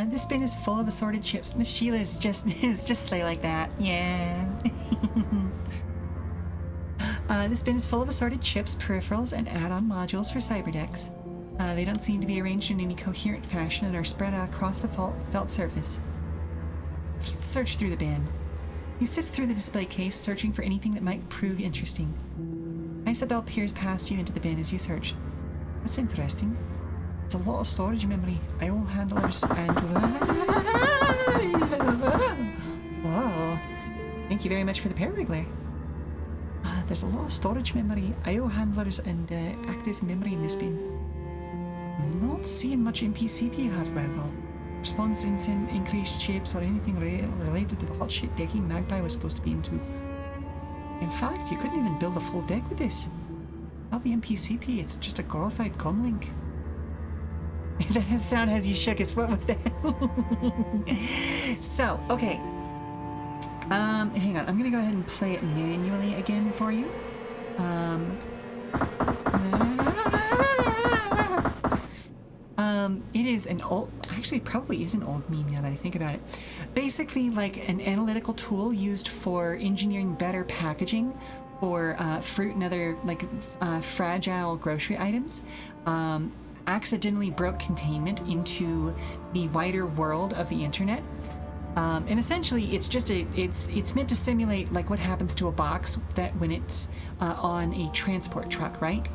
This bin is full of assorted chips. Miss Sheila is just slay like that. Yeah. This bin is full of assorted chips, peripherals, and add-on modules for cyberdecks. They don't seem to be arranged in any coherent fashion and are spread out across the felt surface. Let's search through the bin. You sift through the display case, searching for anything that might prove interesting. Isabel peers past you into the bin as you search. That's interesting. It's a lot of storage memory, IO handlers, and... Whoa. Thank you very much for the paraglare. There's a lot of storage memory, IO handlers, and active memory in this bin. I'm not seeing much MPCP hardware though. Response in increased shapes or anything related to the hot shit decking Magpie was supposed to be into. In fact, you couldn't even build a full deck with this. Without the MPCP, it's just a glorified comlink. That sound has you shook as what was that? So, okay. Hang on, I'm gonna go ahead and play it manually again for you. It is an old, actually it probably is an old meme now that I think about it. Basically like an analytical tool used for engineering better packaging for fruit and other like fragile grocery items. Accidentally broke containment into the wider world of the internet. And essentially it's just it's meant to simulate like what happens to a box that when it's on a transport truck, right?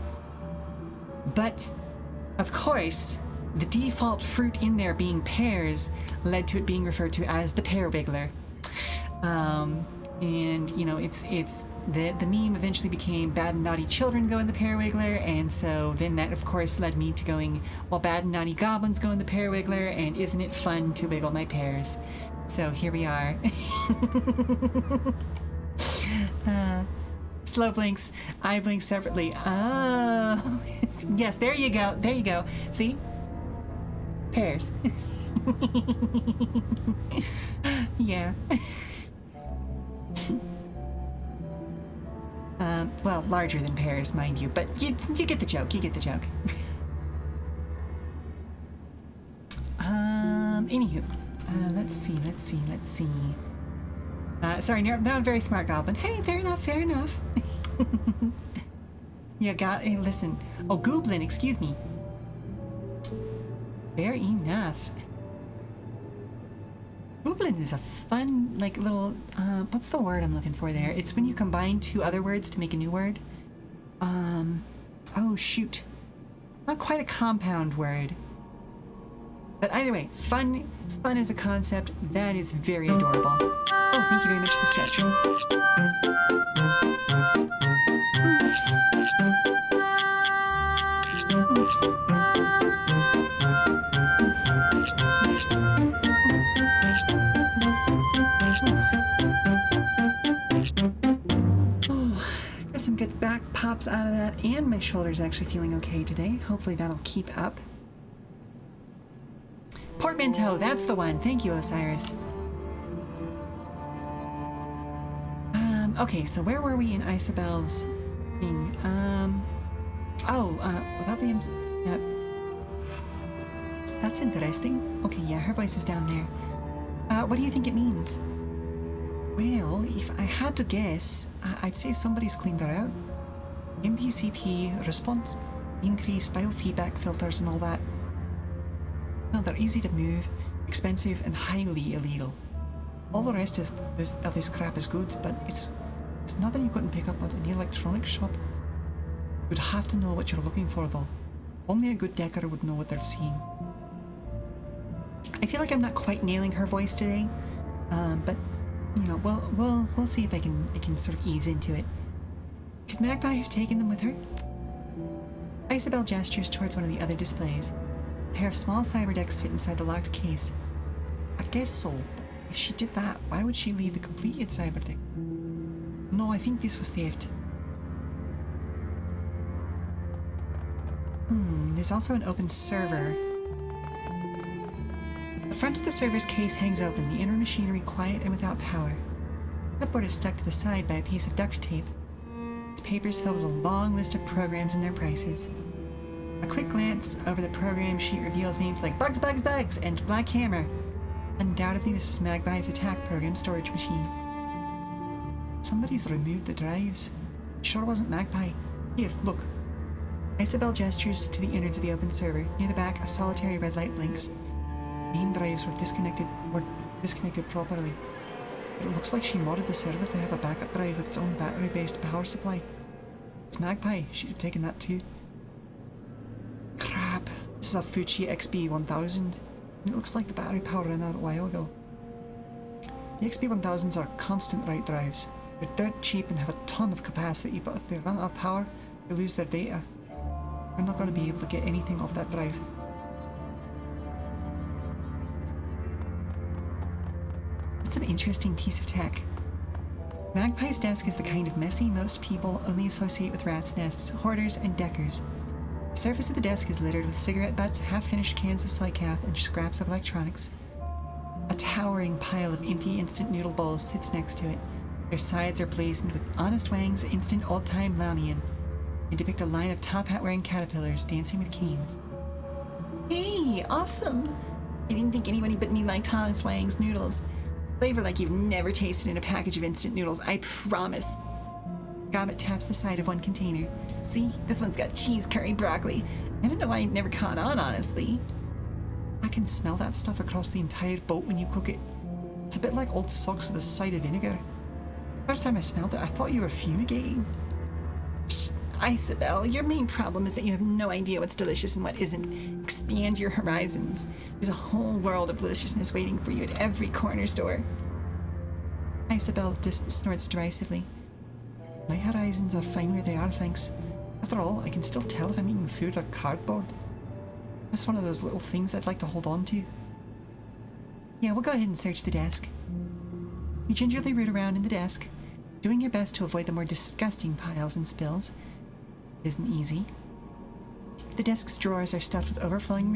But of course, the default fruit in there being pears led to it being referred to as the pear wiggler. And you know, it's the meme eventually became bad and naughty children go in the pear wiggler, and so then that of course led me to going, well, bad and naughty goblins go in the pear wiggler, and isn't it fun to wiggle my pears? So here we are. Slow blinks, I blink separately. Oh, yes, there you go, there you go. See? Pears. Yeah. Well, larger than pears, mind you, but you get the joke, you get the joke. Anywho, let's see. Sorry, now I'm very smart goblin. Hey, fair enough. Hey, listen. Oh, Gooblin, excuse me. Fair enough. Gooblin is a fun, like, little, what's the word I'm looking for there? It's when you combine two other words to make a new word. Oh, shoot. Not quite a compound word. But either way, fun as a concept, that is very adorable. Oh, thank you very much for the stretch. Got some good back pops out of that, and my shoulder's actually feeling okay today. Hopefully that'll keep up. Portmanteau, that's the one. Thank you, Osiris. Okay, so where were we in Isabel's thing? Without the that's interesting. Okay, yeah, her voice is down there. What do you think it means? Well, if I had to guess, I'd say somebody's cleaned her out. MPCP, response, increase, biofeedback filters and all that. Well, they're easy to move, expensive, and highly illegal. All the rest of this crap is good, but it's nothing you couldn't pick up at any electronics shop. You'd have to know what you're looking for, though. Only a good decker would know what they're seeing. I feel like I'm not quite nailing her voice today, but you know, we'll see if I can sort of ease into it. Could Magpie have taken them with her? Isabel gestures towards one of the other displays. A pair of small cyberdecks sit inside the locked case. I guess so. If she did that, why would she leave the completed cyberdeck? No, I think this was theft. There's also an open server. The front of the server's case hangs open, the inner machinery quiet and without power. The clipboard is stuck to the side by a piece of duct tape. Its papers filled with a long list of programs and their prices. A quick glance over the program sheet reveals names like Bugs, and Black Hammer. Undoubtedly, this was Magpie's attack program storage machine. Somebody's removed the drives. It sure wasn't Magpie. Here, look. Isabel gestures to the innards of the open server. Near the back, a solitary red light blinks. Main drives were disconnected properly. It looks like she modded the server to have a backup drive with its own battery-based power supply. It's Magpie. She'd have taken that too. Crap. This is a Fuji XB1000. It looks like the battery power ran out a while ago. The XB1000s are constant write drives. They're dirt cheap and have a ton of capacity, but if they run out of power, they lose their data. We're not going to be able to get anything off that drive. That's an interesting piece of tech. Magpie's desk is the kind of messy most people only associate with rats' nests, hoarders, and deckers. The surface of the desk is littered with cigarette butts, half-finished cans of soy calf, and scraps of electronics. A towering pile of empty instant noodle bowls sits next to it. Their sides are blazoned with Honest Wang's instant old-time Lamian, and depict a line of top-hat-wearing caterpillars dancing with canes. Hey, Yummy! Awesome! I didn't think anybody but me liked Thomas Wang's noodles. Flavor like you've never tasted in a package of instant noodles, I promise. Gobbet taps the side of one container. See, this one's got cheese, curry, broccoli. I don't know why I never caught on, honestly. I can smell that stuff across the entire boat when you cook it. It's a bit like old socks with a side of vinegar. First time I smelled it, I thought you were fumigating. Psst, Isabel, your main problem is that you have no idea what's delicious and what isn't. Expand your horizons. There's a whole world of deliciousness waiting for you at every corner store. Isabel snorts derisively. My horizons are fine where they are, thanks. After all, I can still tell if I'm eating food or cardboard. That's one of those little things I'd like to hold on to. Yeah, we'll go ahead and search the desk. You gingerly root around in the desk, doing your best to avoid the more disgusting piles and spills. It isn't easy. The desk's drawers are stuffed to overflowing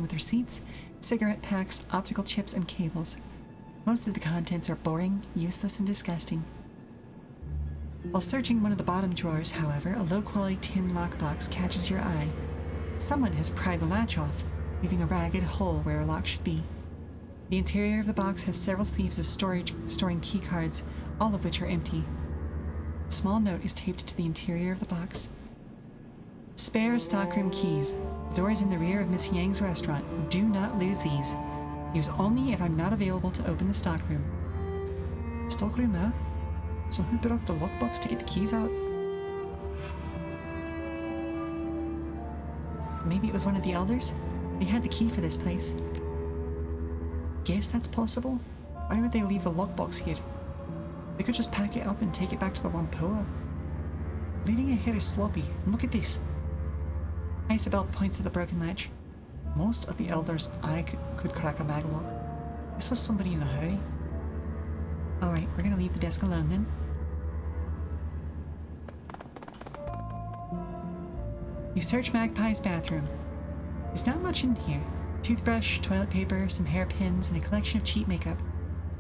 with receipts, cigarette packs, optical chips, and cables. Most of the contents are boring, useless, and disgusting. While searching one of the bottom drawers, however, a low-quality tin lockbox catches your eye. Someone has pried the latch off, leaving a ragged hole where a lock should be. The interior of the box has several sleeves of storing key cards, all of which are empty. A small note is taped to the interior of the box. Spare stockroom keys. Doors in the rear of Miss Yang's restaurant. Do not lose these. Use only if I'm not available to open the stockroom. Stockroom, huh? So who broke the lockbox to get the keys out? Maybe it was one of the elders? They had the key for this place. Guess that's possible. Why would they leave the lockbox here? They could just pack it up and take it back to the Wampoa. Leaving it here is sloppy. And look at this. Isabel points at the broken latch. Most of the elders' eye could crack a maglock. This was somebody in a hurry. Alright, we're gonna leave the desk alone then. You search Magpie's bathroom. There's not much in here. Toothbrush, toilet paper, some hairpins, and a collection of cheap makeup.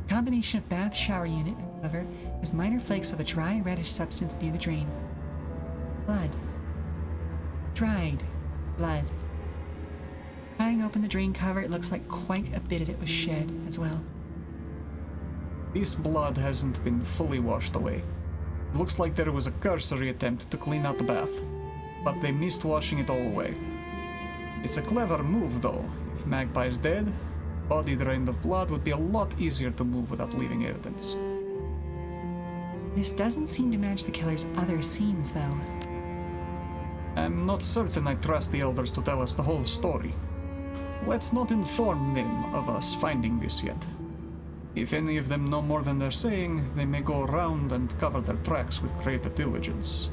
A combination of bath shower unit, however, has minor flakes of a dry reddish substance near the drain. Blood. Dried blood. Prying open the drain cover, it looks like quite a bit of it was shed as well. This blood hasn't been fully washed away. It looks like there was a cursory attempt to clean out the bath, but they missed washing it all away. It's a clever move, though. If Magpie's dead, body drained of blood would be a lot easier to move without leaving evidence. This doesn't seem to match the killer's other scenes, though. I'm not certain I trust the elders to tell us the whole story. Let's not inform them of us finding this yet. If any of them know more than they're saying, they may go around and cover their tracks with greater diligence.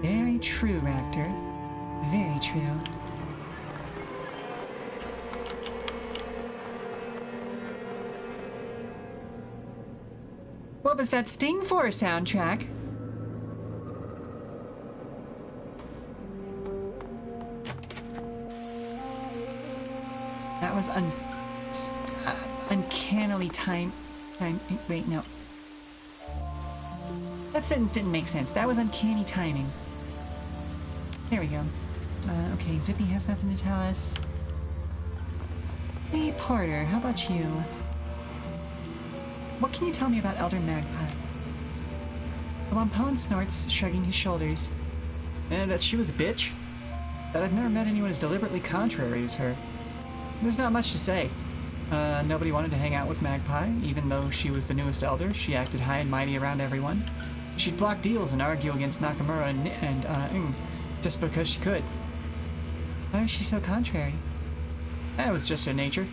Very true, Raptor. Very true. What was that Sting 4 soundtrack? That was uncannily time. Wait, no. That sentence didn't make sense. That was uncanny timing. There we go. Okay, Zippy has nothing to tell us. Hey, Porter, how about you? What can you tell me about Elder Magpie? The Wampoan snorts, shrugging his shoulders. That she was a bitch? That I've never met anyone as deliberately contrary as her. There's not much to say. Nobody wanted to hang out with Magpie, even though she was the newest elder. She acted high and mighty around everyone. She'd block deals and argue against Nakamura and just because she could. Why was she so contrary? That was just her nature.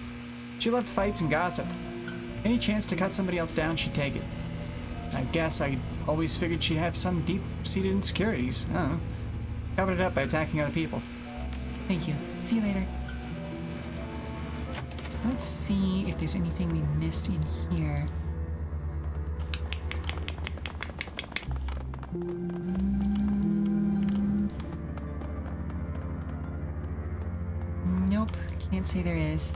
She loved fights and gossip. Any chance to cut somebody else down, she'd take it. I guess I always figured she'd have some deep-seated insecurities. I don't know. Covered it up by attacking other people. Thank you. See you later. Let's see if there's anything we missed in here. Nope, can't say there is.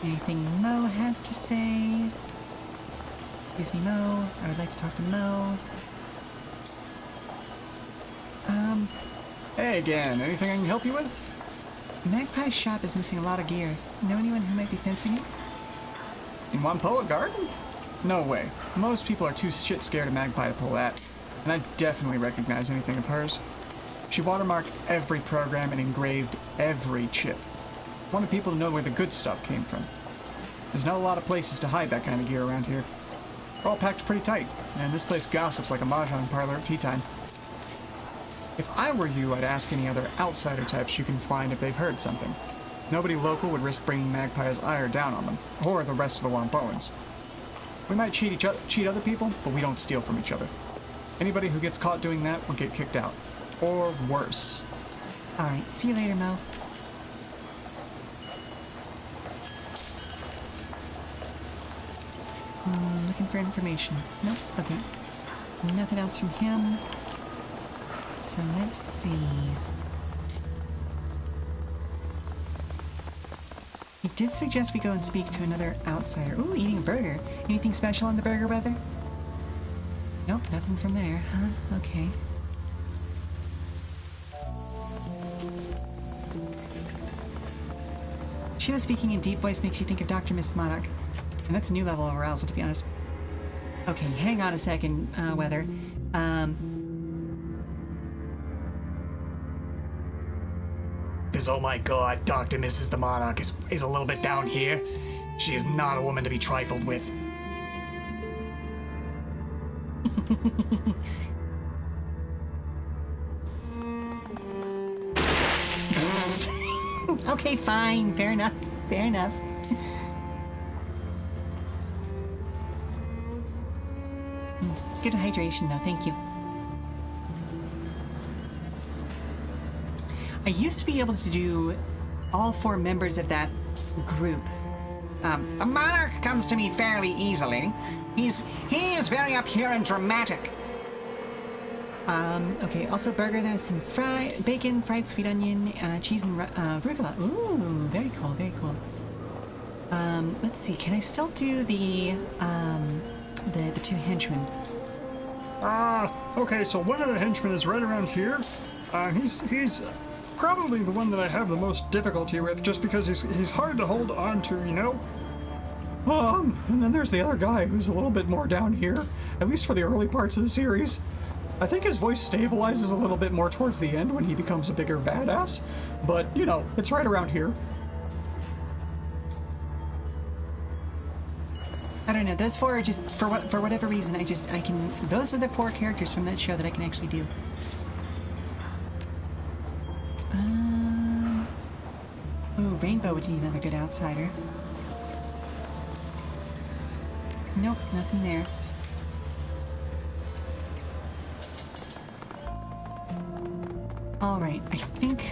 Anything Mo has to say? Excuse me, Mo. I would like to talk to Mo. Hey again, anything I can help you with? Magpie's shop is missing a lot of gear. Know anyone who might be fencing it? In Wampoa Garden? No way. Most people are too shit scared of Magpie to pull that. And I definitely recognize anything of hers. She watermarked every program and engraved every chip. Wanted people to know where the good stuff came from. There's not a lot of places to hide that kind of gear around here. We're all packed pretty tight, and this place gossips like a mahjong parlor at tea time. If I were you, I'd ask any other outsider types you can find if they've heard something. Nobody local would risk bringing Magpie's ire down on them, or the rest of the Wampoans. We might cheat other people, but we don't steal from each other. Anybody who gets caught doing that will get kicked out. Or worse. Alright, see you later, Mo. Looking for information. Nope, okay. Nothing else from him. So let's see. He did suggest we go and speak to another outsider. Ooh, eating a burger. Anything special on the burger, brother? Nope, nothing from there, huh? Okay. Sheila speaking in deep voice makes you think of Dr. Miss Monarch. And that's a new level of arousal, to be honest. Okay, hang on a second, Weather. Because, oh my god, Dr. Mrs. the Monarch is a little bit down here. She is not a woman to be trifled with. Okay, fine. Fair enough. Fair enough. Good hydration, though. Thank you. I used to be able to do all 4 members of that group. The monarch comes to me fairly easily. He is very up here and dramatic. Okay, also burger, there's some bacon, fried sweet onion, cheese and rucola. Ooh, very cool, very cool. Let's see, can I still do the 2 henchmen? Okay, so one of the henchmen is right around here. He's probably the one that I have the most difficulty with, just because he's hard to hold on to, you know? And then there's the other guy who's a little bit more down here, at least for the early parts of the series. I think his voice stabilizes a little bit more towards the end when he becomes a bigger badass, but, you know, it's right around here. I don't know, those 4 are just, for whatever reason, those are the 4 characters from that show that I can actually do. Ooh, Rainbow would be another good outsider. Nope, nothing there. Alright, I think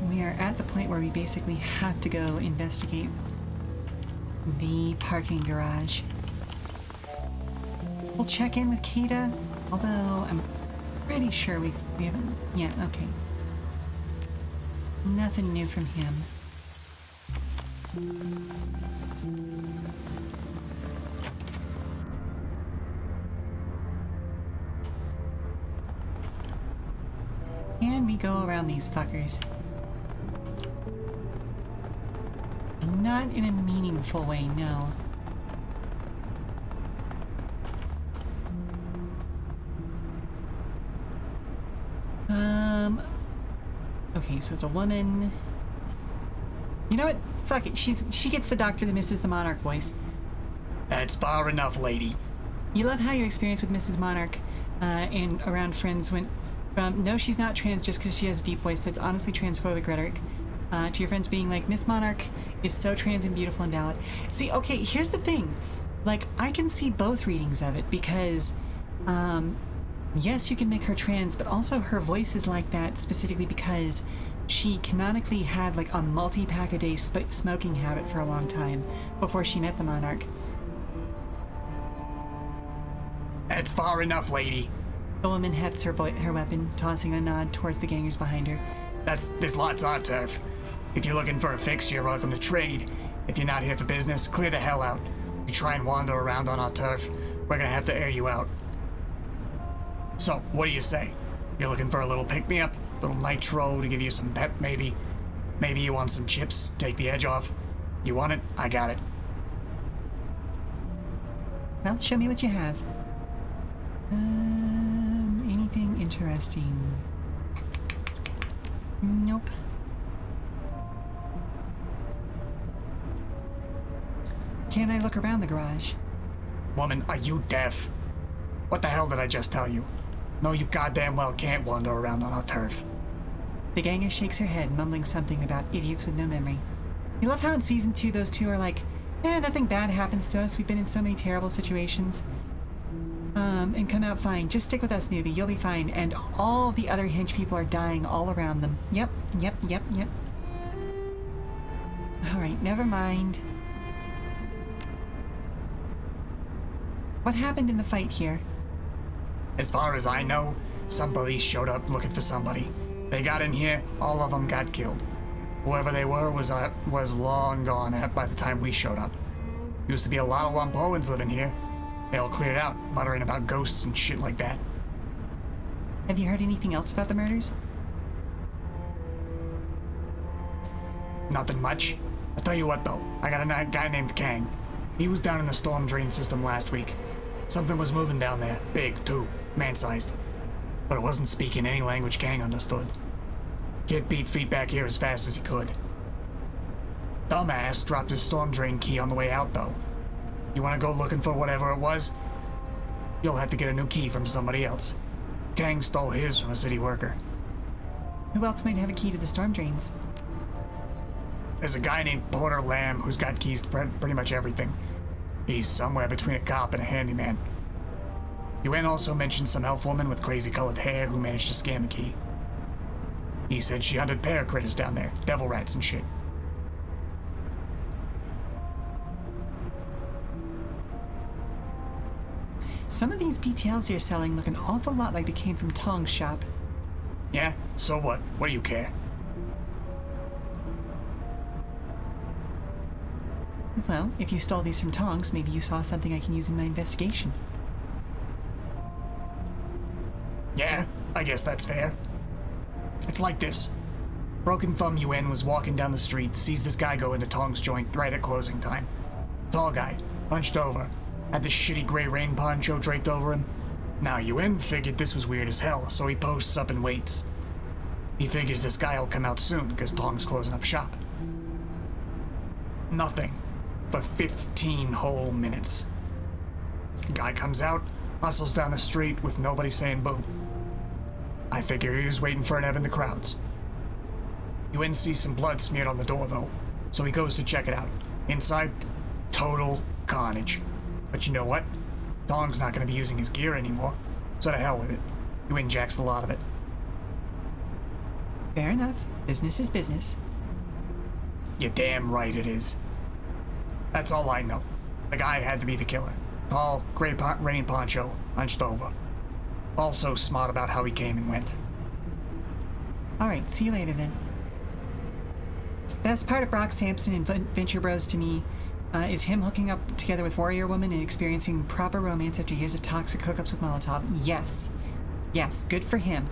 we are at the point where we basically have to go investigate the parking garage. We'll check in with Kita, although I'm pretty sure we haven't... Yeah, okay. Nothing new from him. And we go around these fuckers. Not in a meaningful way, no. Okay, so it's a woman. You know what? Fuck it. She gets the Doctor that Mrs. the Monarch voice. That's far enough, lady. You love how your experience with Mrs. Monarch and around friends went from, no, she's not trans just because she has a deep voice, that's honestly transphobic rhetoric, to your friends being like, Miss Monarch is so trans and beautiful and valid. See, okay, here's the thing. Like, I can see both readings of it because, yes, you can make her trans, but also her voice is like that specifically because she canonically had like a multi-pack a day smoking habit for a long time before she met the Monarch. That's far enough, lady. The woman hefts her weapon, tossing a nod towards the gangers behind her. There's lots on turf. If you're looking for a fix, you're welcome to trade. If you're not here for business, clear the hell out. You try and wander around on our turf, we're gonna have to air you out. So, what do you say? You're looking for a little pick-me-up? Little nitro to give you some pep, maybe? Maybe you want some chips, take the edge off? You want it? I got it. Well, show me what you have. Anything interesting? Nope. Can I look around the garage? Woman, are you deaf? What the hell did I just tell you? No, you goddamn well can't wander around on our turf. The ganger shakes her head, mumbling something about idiots with no memory. You love how in season 2 those two are like, nothing bad happens to us. We've been in so many terrible situations. And come out fine. Just stick with us, newbie. You'll be fine. And all the other hench people are dying all around them. Yep. Alright, never mind. What happened in the fight here? As far as I know, some police showed up looking for somebody. They got in here, all of them got killed. Whoever they were was long gone by the time we showed up. Used to be a lot of Wampoans living here. They all cleared out, muttering about ghosts and shit like that. Have you heard anything else about the murders? Nothing much. I'll tell you what though, I got a guy named Kang. He was down in the storm drain system last week. Something was moving down there, big too, man-sized. But it wasn't speaking any language Kang understood. Kid beat feet back here as fast as he could. Dumbass dropped his storm drain key on the way out though. You wanna go looking for whatever it was? You'll have to get a new key from somebody else. Kang stole his from a city worker. Who else might have a key to the storm drains? There's a guy named Porter Lamb who's got keys to pretty much everything. He's somewhere between a cop and a handyman. Yuen also mentioned some elf woman with crazy colored hair who managed to scam a key. He said she hunted bear critters down there, devil rats and shit. Some of these details you're selling look an awful lot like they came from Tong's shop. Yeah? So what? What do you care? Well, if you stole these from Tong's, maybe you saw something I can use in my investigation. Yeah, I guess that's fair. It's like this. Broken Thumb Yuen was walking down the street, sees this guy go into Tong's joint right at closing time. Tall guy, hunched over, had this shitty gray rain poncho draped over him. Now Yuen figured this was weird as hell, so he posts up and waits. He figures this guy'll come out soon, because Tong's closing up shop. Nothing. For 15 whole minutes. Guy comes out, hustles down the street with nobody saying boo. I figure he was waiting for an ebb in the crowds. Yuen sees some blood smeared on the door though, so he goes to check it out. Inside, total carnage. But you know what? Tong's not going to be using his gear anymore, so to hell with it. Yuen jacks the lot of it. Fair enough. Business is business. You're damn right it is. That's all I know. The guy had to be the killer. Tall, gray rain poncho, hunched over. Also smart about how he came and went. Alright, see you later then. Best part of Brock Sampson and Venture Bros to me is him hooking up together with Warrior Woman and experiencing proper romance after years of toxic hookups with Molotov. Yes. Yes, good for him.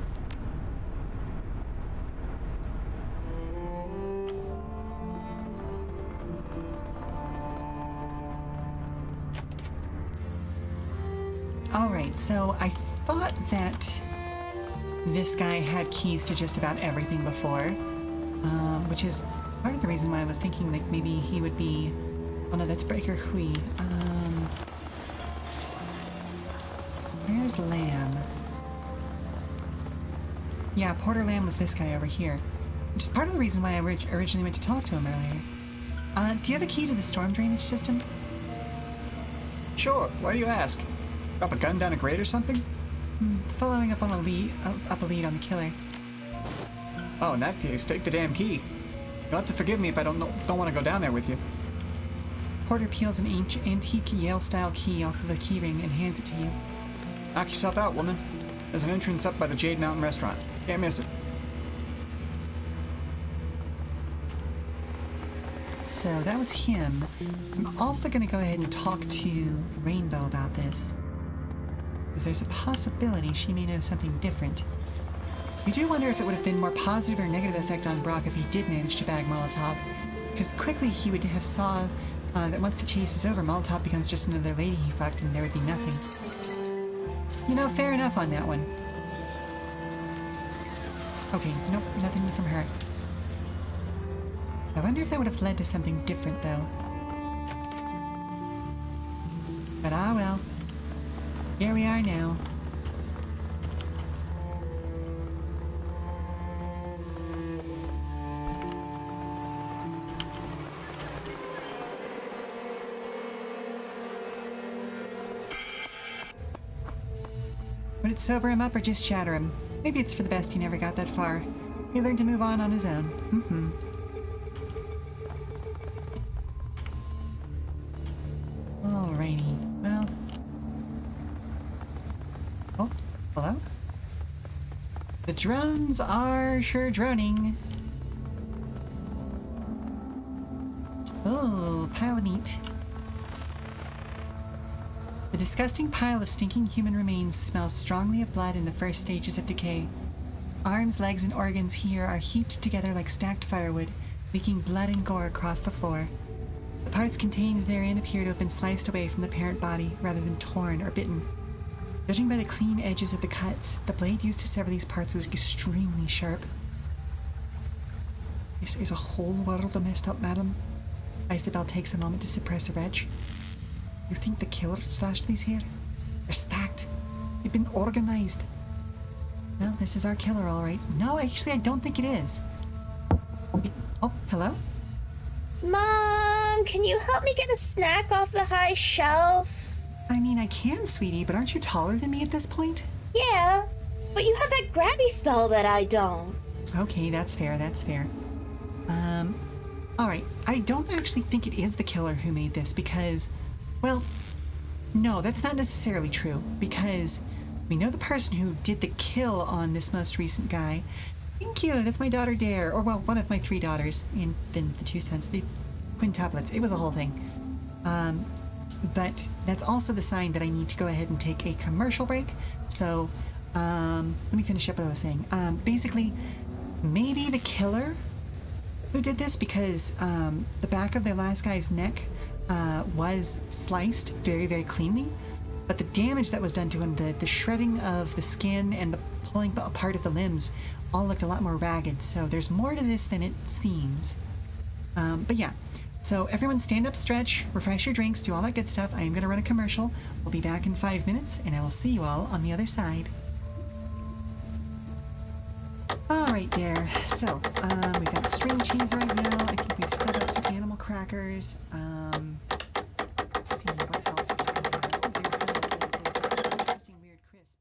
Alright, so I thought that this guy had keys to just about everything before, which is part of the reason why I was thinking that maybe he would be... Oh no, that's Breaker Heoi. Where's Lamb? Yeah, Porter Lamb was this guy over here, which is part of the reason why I originally went to talk to him earlier. Do you have a key to the storm drainage system? Sure, why do you ask? Drop a gun down a grate or something? Following up on a lead on the killer. Oh, in that case, take the damn key. You'll have to forgive me if I don't want to go down there with you. Porter peels an antique Yale-style key off of a keyring and hands it to you. Knock yourself out, woman. There's an entrance up by the Jade Mountain restaurant. Can't miss it. So that was him. I'm also going to go ahead and talk to Rainbow about this. Because there's a possibility she may know something different. You do wonder if it would have been more positive or negative effect on Brock if he did manage to bag Molotov. Because quickly he would have saw that once the chase is over, Molotov becomes just another lady he fucked and there would be nothing. You know, fair enough on that one. Okay, nope, nothing from her. I wonder if that would have led to something different, though. But ah well. Here we are now. Would it sober him up or just shatter him? Maybe it's for the best he never got that far. He learned to move on his own. Mm-hmm. Alrighty, well... Oh, hello? The drones are sure droning. Oh, pile of meat. The disgusting pile of stinking human remains smells strongly of blood in the first stages of decay. Arms, legs, and organs here are heaped together like stacked firewood, leaking blood and gore across the floor. The parts contained therein appear to have been sliced away from the parent body rather than torn or bitten. Judging by the clean edges of the cuts, the blade used to sever these parts was extremely sharp. This is a whole world of messed up, madam. Isabel takes a moment to suppress a retch. You think the killer stashed these here? They're stacked. They've been organized. Well, this is our killer, all right. No, actually, I don't think it is. Oh, hello? Mom, can you help me get a snack off the high shelf? I mean, I can, sweetie, but aren't you taller than me at this point? Yeah, but you have that grabby spell that I don't. Okay, that's fair, that's fair. Alright, I don't actually think it is the killer who made this because, well, no, that's not necessarily true, because we know the person who did the kill on this most recent guy. Thank you, that's my daughter Dare, or well, one of my 3 daughters, and then the 2 sons, the quintuplets, it was a whole thing. But that's also the sign that I need to go ahead and take a commercial break, so, let me finish up what I was saying. Basically, maybe the killer who did this, because the back of the last guy's neck was sliced very, very cleanly, but the damage that was done to him, the shredding of the skin and the pulling apart of the limbs all looked a lot more ragged, so there's more to this than it seems. But yeah, so everyone stand up, stretch, refresh your drinks, do all that good stuff. I am going to run a commercial. We'll be back in 5 minutes, and I will see you all on the other side. Alright, Dare. So, we've got string cheese right now. I think we've still got some animal crackers. Let's see, what else we do have? Oh, there's the interesting weird crisps.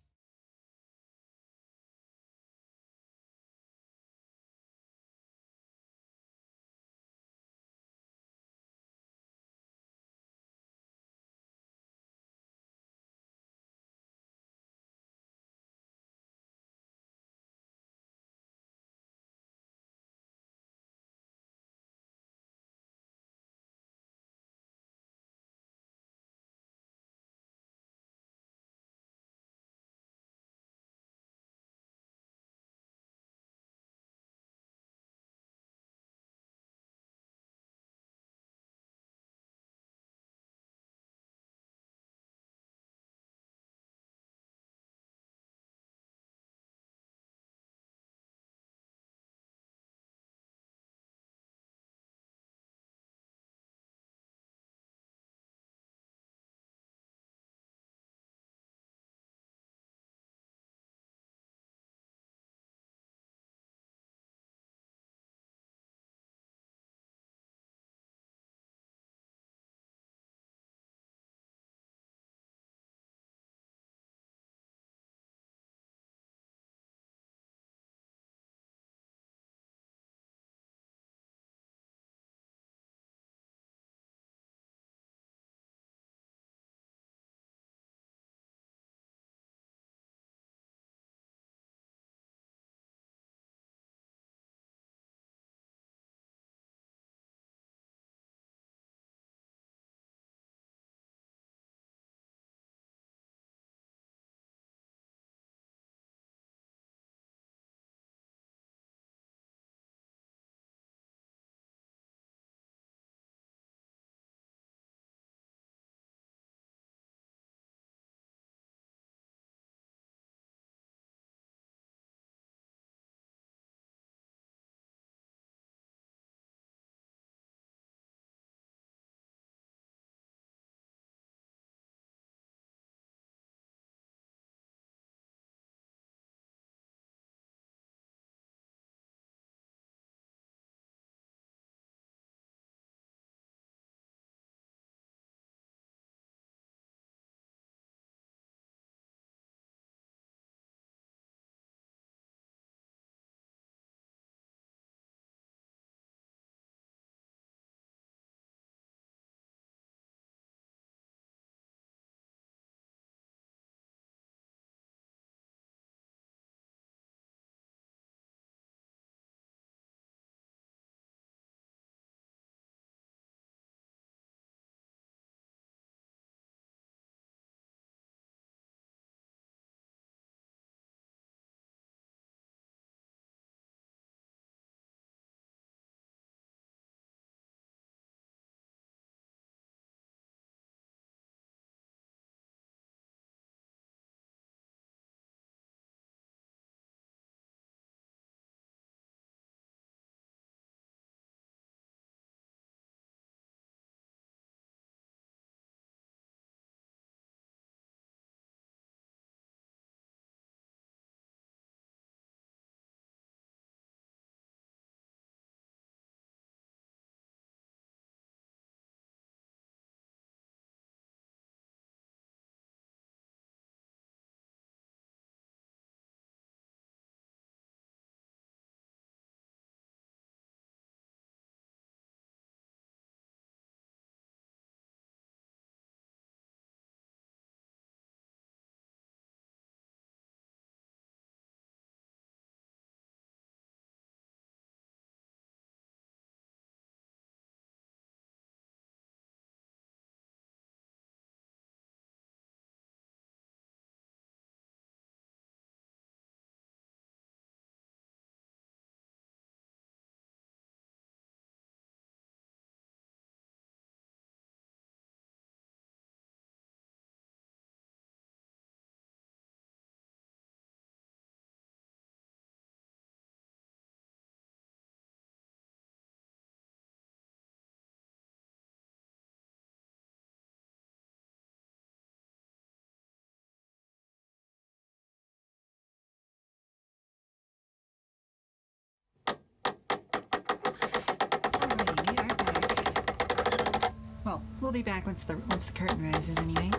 we'll be back once the curtain rises anyway.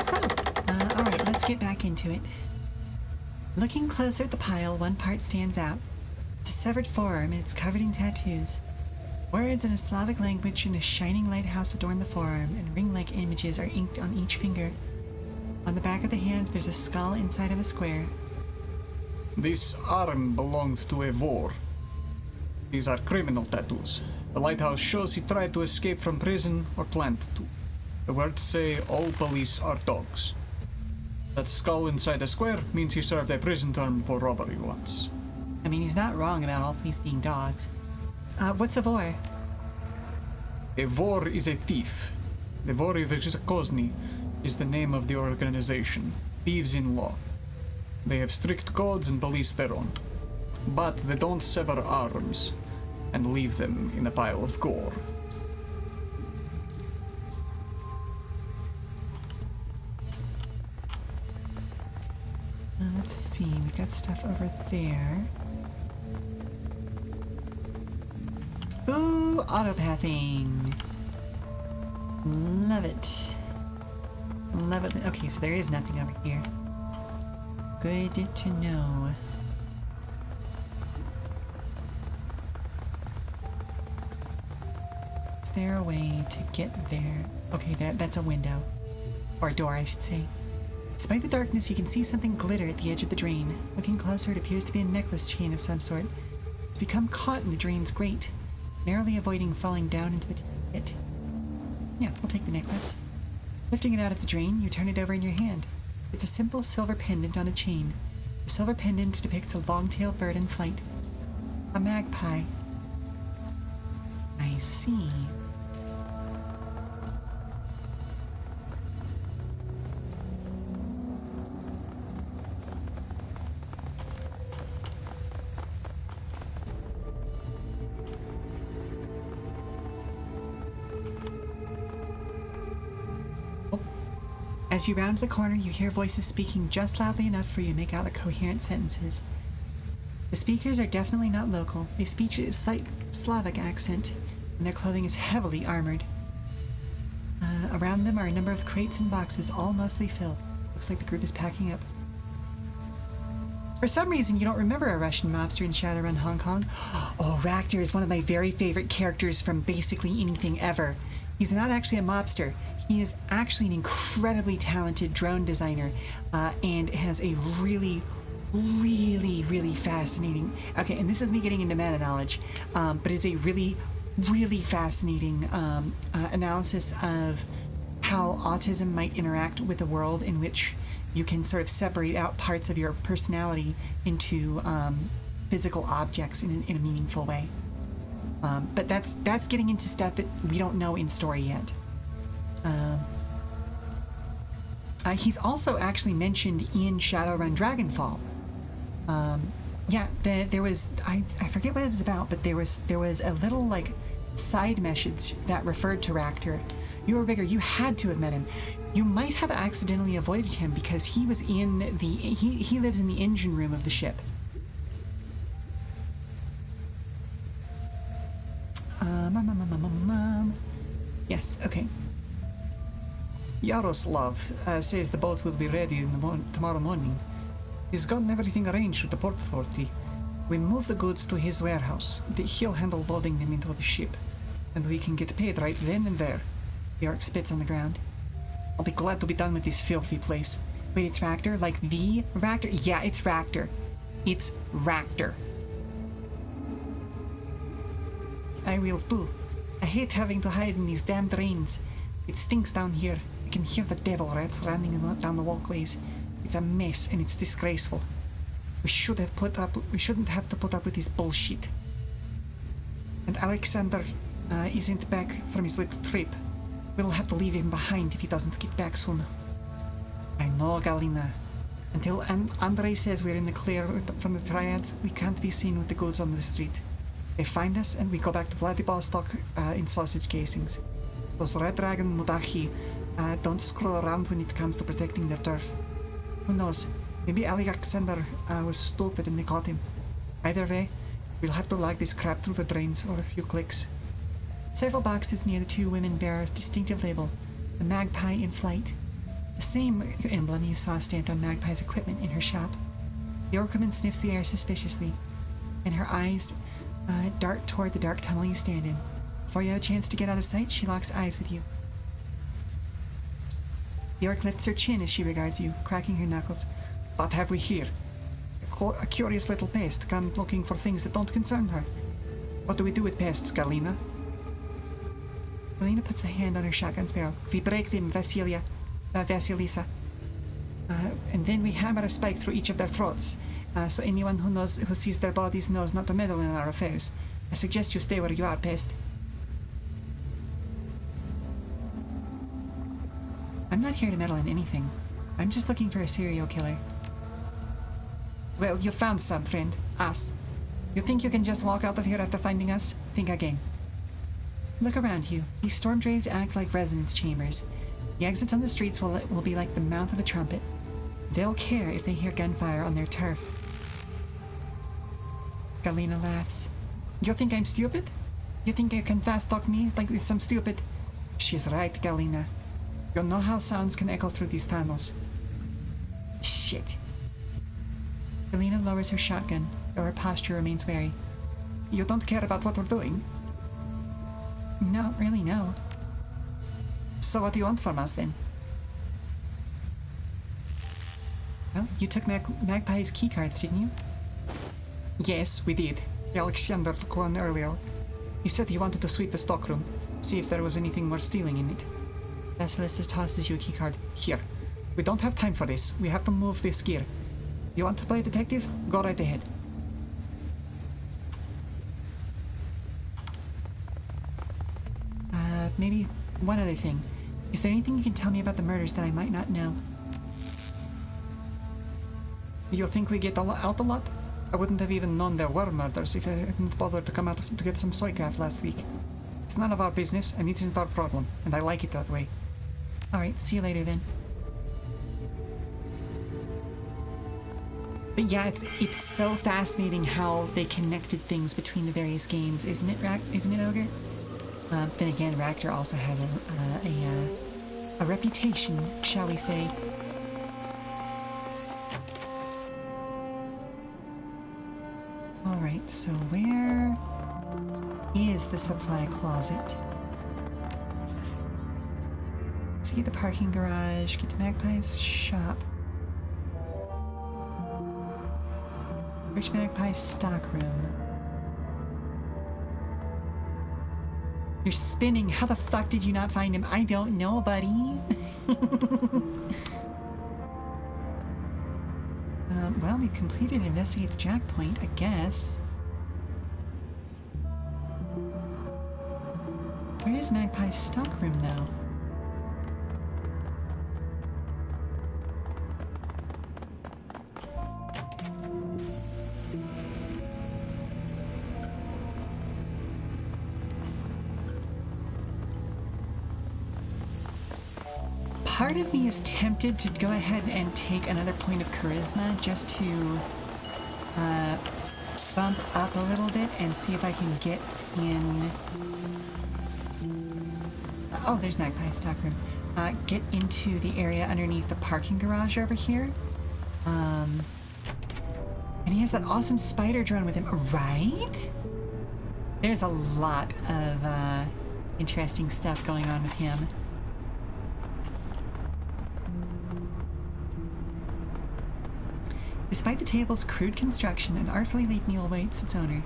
So, all right, let's get back into it. Looking closer at the pile, one part stands out. It's a severed forearm, and it's covered in tattoos. Words in a Slavic language and a shining lighthouse adorn the forearm, and ring-like images are inked on each finger. On the back of the hand, there's a skull inside of a square. This arm belonged to a war. These are criminal tattoos. The lighthouse shows he tried to escape from prison or planned to. The words say all police are dogs. That skull inside the square means he served a prison term for robbery once. I mean, he's not wrong about all police being dogs. What's a vor? A vor is a thief. The Vori Kozni is the name of the organization. Thieves in law. They have strict codes and police their own. But they don't sever arms and leave them in a pile of gore. Let's see, we've got stuff over there. Ooh, autopathing. Love it. Love it. Okay, so there is nothing over here. Good to know. Is there a way to get there? Okay, that's a window. Or a door, I should say. Despite the darkness, you can see something glitter at the edge of the drain. Looking closer, it appears to be a necklace chain of some sort. It's become caught in the drain's grate, narrowly avoiding falling down into the pit. Yeah, we'll take the necklace. Lifting it out of the drain, you turn it over in your hand. It's a simple silver pendant on a chain. The silver pendant depicts a long-tailed bird in flight. A magpie. I see. As you round the corner, you hear voices speaking just loudly enough for you to make out the coherent sentences. The speakers are definitely not local. They speak a slight Slavic accent, and their clothing is heavily armored. Around them are a number of crates and boxes, all mostly filled. Looks like the group is packing up. For some reason, you don't remember a Russian mobster in Shadowrun Hong Kong. Oh, Ractor is one of my very favorite characters from basically anything ever. He's not actually a mobster. He is actually an incredibly talented drone designer, and has a really fascinating... Okay, and this is me getting into meta knowledge, but it's a really fascinating analysis of how autism might interact with a world in which you can sort of separate out parts of your personality into physical objects in a meaningful way. But that's getting into stuff that we don't know in story yet. He's also actually mentioned in Shadowrun Dragonfall. Yeah, there was I forget what it was about, but there was a little like side message that referred to Ractor. You were bigger. You had to have met him. You might have accidentally avoided him because he was in the he lives in the engine room of the ship. Yes. Okay. Yaroslav says the boat will be ready in tomorrow morning. He's gotten everything arranged with the port authority. We move the goods to his warehouse. He'll handle loading them into the ship, and we can get paid right then and there. Bjork spits on the ground. I'll be glad to be done with this filthy place. Wait, it's Ractor? Like the Ractor? Yeah, it's Ractor. It's Ractor. I will too. I hate having to hide in these damn drains. It stinks down here. I can hear the devil rats running down the walkways. It's a mess and it's disgraceful. We shouldn't have to put up with this bullshit. And Alexander isn't back from his little trip. We'll have to leave him behind if he doesn't get back soon. I know, Galina. Until Andrei says we're in the clear from the triads, we can't be seen with the goods on the street. They find us and we go back to Vladivostok in sausage casings. Those Red Dragon Mudachi don't screw around when it comes to protecting their turf. Who knows? Maybe Alexander was stupid and they caught him. Either way, we'll have to lug this crap through the drains or a few clicks. Several boxes near the two women bear a distinctive label, the magpie in flight. The same emblem you saw stamped on Magpie's equipment in her shop. The orc woman sniffs the air suspiciously, and her eyes dart toward the dark tunnel you stand in. Before you have a chance to get out of sight, she locks eyes with you. The orc lifts her chin as she regards you, cracking her knuckles. What have we here? A curious little pest come looking for things that don't concern her. What do we do with pests, Galina? Galina puts a hand on her shotgun's barrel. We break them, Vasilisa. And then we hammer a spike through each of their throats, so anyone who sees their bodies knows not to meddle in our affairs. I suggest you stay where you are, pest. I'm not here to meddle in anything. I'm just looking for a serial killer. Well, you found some, friend. Us. You think you can just walk out of here after finding us? Think again. Look around you. These storm drains act like resonance chambers. The exits on the streets will be like the mouth of a trumpet. They'll care if they hear gunfire on their turf. Galina laughs. You think I'm stupid? You think you can fast talk me like with some stupid... She's right, Galina. You know how sounds can echo through these tunnels. Shit. Galina lowers her shotgun, though her posture remains wary. You don't care about what we're doing? Not really, no. So what do you want from us, then? Well, you took Magpie's keycards, didn't you? Yes, we did. Alexander took one earlier. He said he wanted to sweep the stockroom, see if there was anything worth stealing in it. Vasilisa tosses you a keycard. Here. We don't have time for this. We have to move this gear. You want to play detective? Go right ahead. Maybe one other thing. Is there anything you can tell me about the murders that I might not know? You think we get out a lot? I wouldn't have even known there were murders if I hadn't bothered to come out to get some soy calf last week. It's none of our business, and it isn't our problem, and I like it that way. Alright, see you later then. But yeah, it's so fascinating how they connected things between the various games, isn't it, Ogre? Then again, Ractor also has a reputation, shall we say. Alright, so where is the supply closet? Let's get the parking garage, get to Magpie's shop. Reach Magpie's stockroom. You're spinning. How the fuck did you not find him? I don't know, buddy. Well, we've completed Investigate the Jack Point, I guess. Where is Magpie's stockroom, though? Part of me is tempted to go ahead and take another point of charisma just to bump up a little bit and see if I can get in... Oh, there's Magpie's stockroom. Get into the area underneath the parking garage over here. And he has that awesome spider drone with him, right? There's a lot of interesting stuff going on with him. Despite the table's crude construction, an artfully laid meal awaits its owner.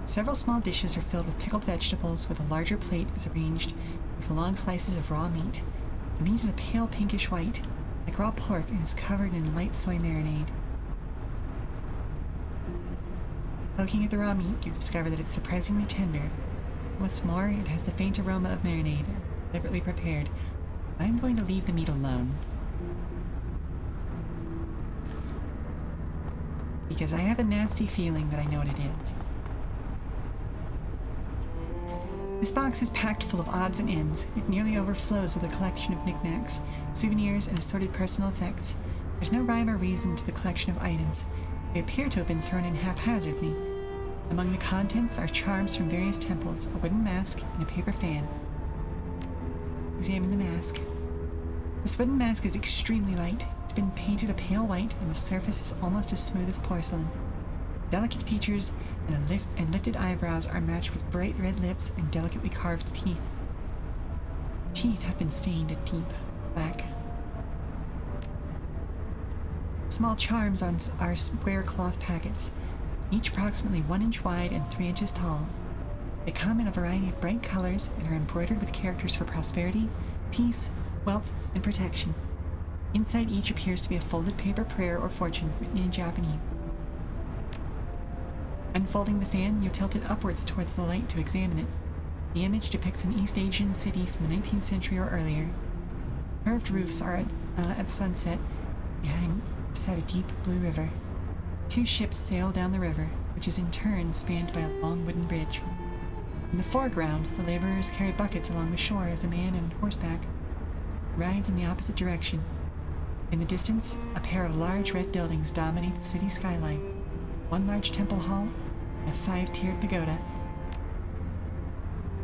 Several small dishes are filled with pickled vegetables, with a larger plate is arranged with long slices of raw meat. The meat is a pale pinkish white, like raw pork, and is covered in light soy marinade. Looking at the raw meat, you discover that it's surprisingly tender. What's more, it has the faint aroma of marinade, deliberately prepared. I'm going to leave the meat alone. Because I have a nasty feeling that I know what it is. This box is packed full of odds and ends. It nearly overflows with a collection of knickknacks, souvenirs, and assorted personal effects. There's no rhyme or reason to the collection of items. They appear to have been thrown in haphazardly. Among the contents are charms from various temples, a wooden mask, and a paper fan. Examine the mask. This wooden mask is extremely light. It's been painted a pale white, and the surface is almost as smooth as porcelain. Delicate features and lifted eyebrows are matched with bright red lips and delicately carved teeth. Teeth have been stained a deep black. Small charms are square cloth packets, each approximately 1 inch wide and 3 inches tall. They come in a variety of bright colors and are embroidered with characters for prosperity, peace, wealth, and protection. Inside each appears to be a folded paper prayer or fortune written in Japanese. Unfolding the fan, you tilt it upwards towards the light to examine it. The image depicts an East Asian city from the 19th century or earlier. Curved roofs are at sunset, behind a deep blue river. 2 ships sail down the river, which is in turn spanned by a long wooden bridge. In the foreground, the laborers carry buckets along the shore as a man on horseback rides in the opposite direction. In the distance, a pair of large red buildings dominate the city skyline. 1 large temple hall and a 5-tiered pagoda.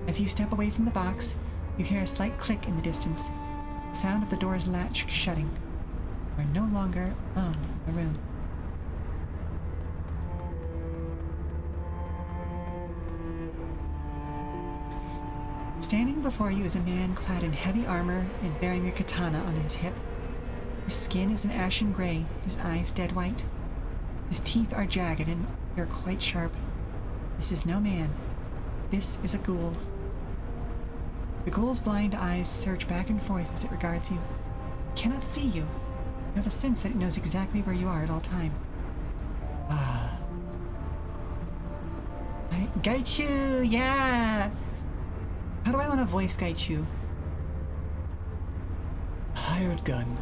As you step away from the box, you hear a slight click in the distance, the sound of the door's latch shutting. You are no longer alone in the room. Standing before you is a man clad in heavy armor and bearing a katana on his hip. His skin is an ashen gray, his eyes dead white. His teeth are jagged and are quite sharp. This is no man. This is a ghoul. The ghoul's blind eyes search back and forth as it regards you. It cannot see you. You have a sense that it knows exactly where you are at all times. Gaichu, yeah! How do I want to voice Gaichu? Hired gun.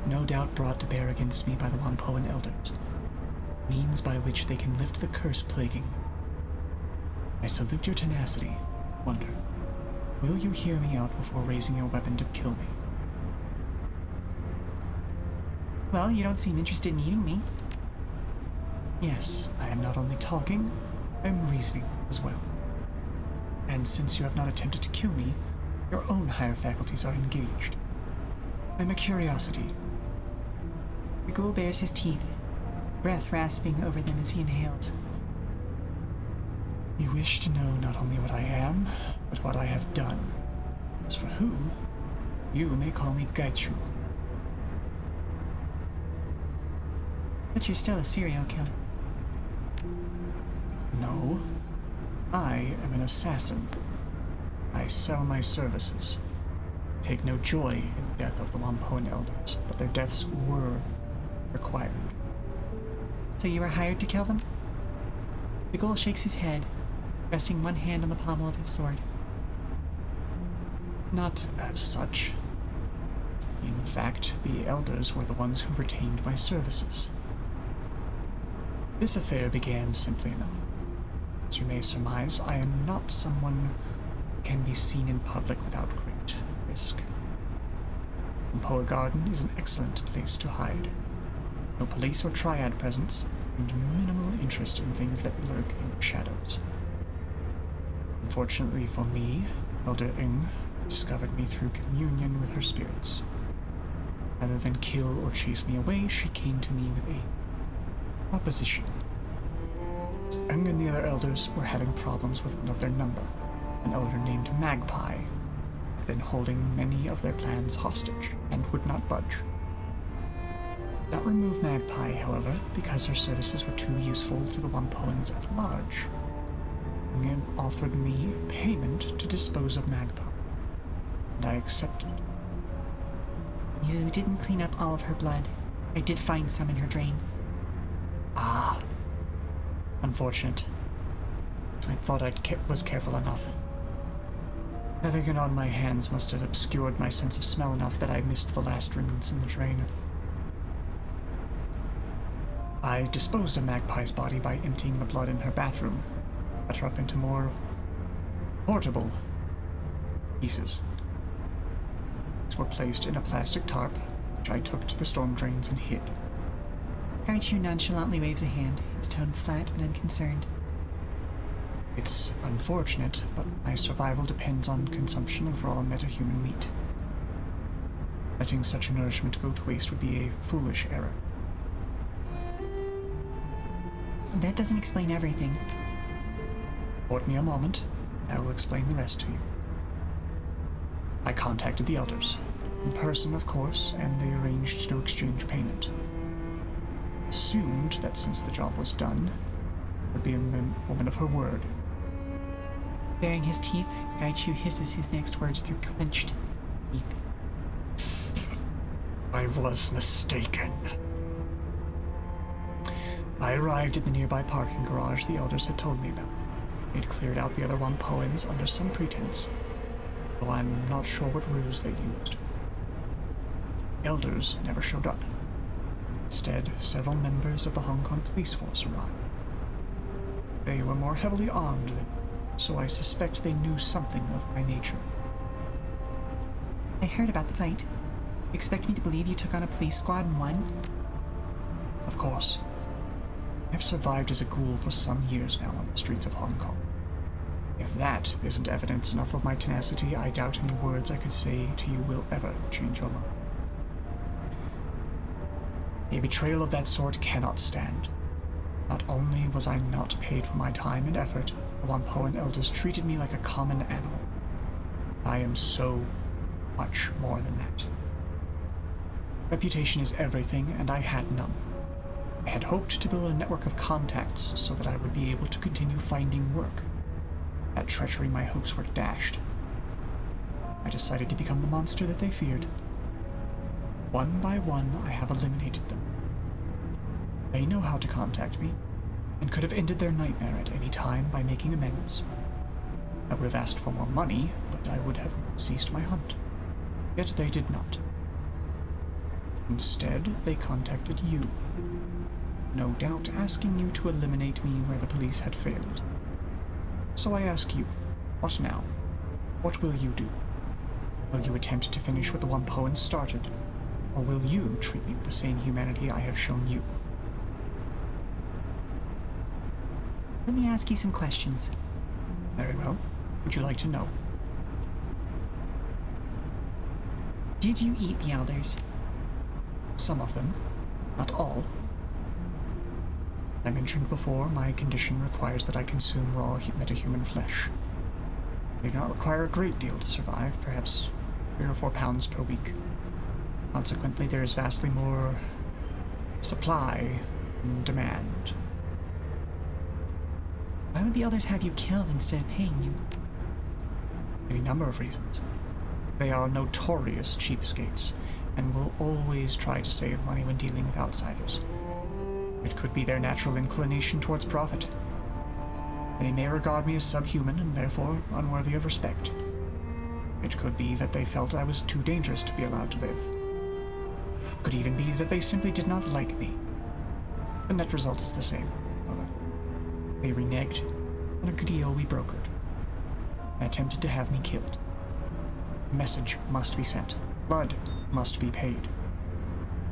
No doubt brought to bear against me by the Wampoan elders. Means by which they can lift the curse plaguing them. I salute your tenacity. Wonder, will you hear me out before raising your weapon to kill me? Well, you don't seem interested in eating me. Yes, I am not only talking, I am reasoning as well. And since you have not attempted to kill me, your own higher faculties are engaged. I'm a curiosity. The ghoul bares his teeth, breath rasping over them as he inhales. You wish to know not only what I am, but what I have done. As for who, you may call me Gaichu. But you're still a serial killer. No, I am an assassin. I sell my services. Take no joy in the death of the Wampoan elders, but their deaths were required. So you were hired to kill them? The ghoul shakes his head, resting one hand on the pommel of his sword. Not as such. In fact, the elders were the ones who retained my services. This affair began simply enough. As you may surmise, I am not someone who can be seen in public without great risk. Poa Garden is an excellent place to hide. No police or triad presence, and minimal interest in things that lurk in the shadows. Unfortunately for me, Elder Ng discovered me through communion with her spirits. Rather than kill or chase me away, she came to me with a proposition. Ng and the other elders were having problems with one of their number, an elder named Magpie, had been holding many of their plans hostage and would not budge. Not remove Magpie, however, because her services were too useful to the Wampoans at large. Ng offered me payment to dispose of Magpie, and I accepted. You didn't clean up all of her blood. I did find some in her drain. Ah. Unfortunate. I thought I was careful enough. Having it on my hands must have obscured my sense of smell enough that I missed the last remnants in the drain. I disposed of Magpie's body by emptying the blood in her bathroom, cut her up into more portable pieces. These were placed in a plastic tarp, which I took to the storm drains and hid. Gaichu nonchalantly waves a hand, his tone flat and unconcerned. It's unfortunate, but my survival depends on consumption of raw metahuman meat. Letting such nourishment go to waste would be a foolish error. That doesn't explain everything. Afford me a moment, and I will explain the rest to you. I contacted the elders, in person of course, and they arranged to exchange payment. Assumed that since the job was done, I would be a woman of her word. Baring his teeth, Gaichu hisses his next words through clenched teeth. I was mistaken. I arrived at the nearby parking garage the elders had told me about. They'd cleared out the other Wampoans under some pretense, though I'm not sure what ruse they used. Elders never showed up. Instead, several members of the Hong Kong police force arrived. They were more heavily armed than, so I suspect they knew something of my nature. I heard about the fight. You expect me to believe you took on a police squad and won? Of course. I've survived as a ghoul for some years now on the streets of Hong Kong. If that isn't evidence enough of my tenacity, I doubt any words I could say to you will ever change your mind. A betrayal of that sort cannot stand. Not only was I not paid for my time and effort, the Wampoan elders treated me like a common animal. I am so much more than that. Reputation is everything, and I had none. I had hoped to build a network of contacts so that I would be able to continue finding work. That treachery, my hopes were dashed. I decided to become the monster that they feared. One by one, I have eliminated them. They know how to contact me, and could have ended their nightmare at any time by making amends. I would have asked for more money, but I would have ceased my hunt. Yet they did not. Instead, they contacted you. No doubt asking you to eliminate me where the police had failed. So I ask you, what now? What will you do? Will you attempt to finish what the Wampoans started? Or will you treat me with the same humanity I have shown you? Let me ask you some questions. Very well. Would you like to know? Did you eat the elders? Some of them. Not all. I mentioned before, my condition requires that I consume raw metahuman flesh. I do not require a great deal to survive, perhaps 3 or 4 pounds per week. Consequently, there is vastly more supply than demand. Why would the elders have you killed instead of paying you? Any number of reasons. They are notorious cheapskates, and will always try to save money when dealing with outsiders. It could be their natural inclination towards profit. They may regard me as subhuman and therefore unworthy of respect. It could be that they felt I was too dangerous to be allowed to live. It could even be that they simply did not like me. The net result is the same, however. They reneged on a deal we brokered and attempted to have me killed. A message must be sent. Blood must be paid.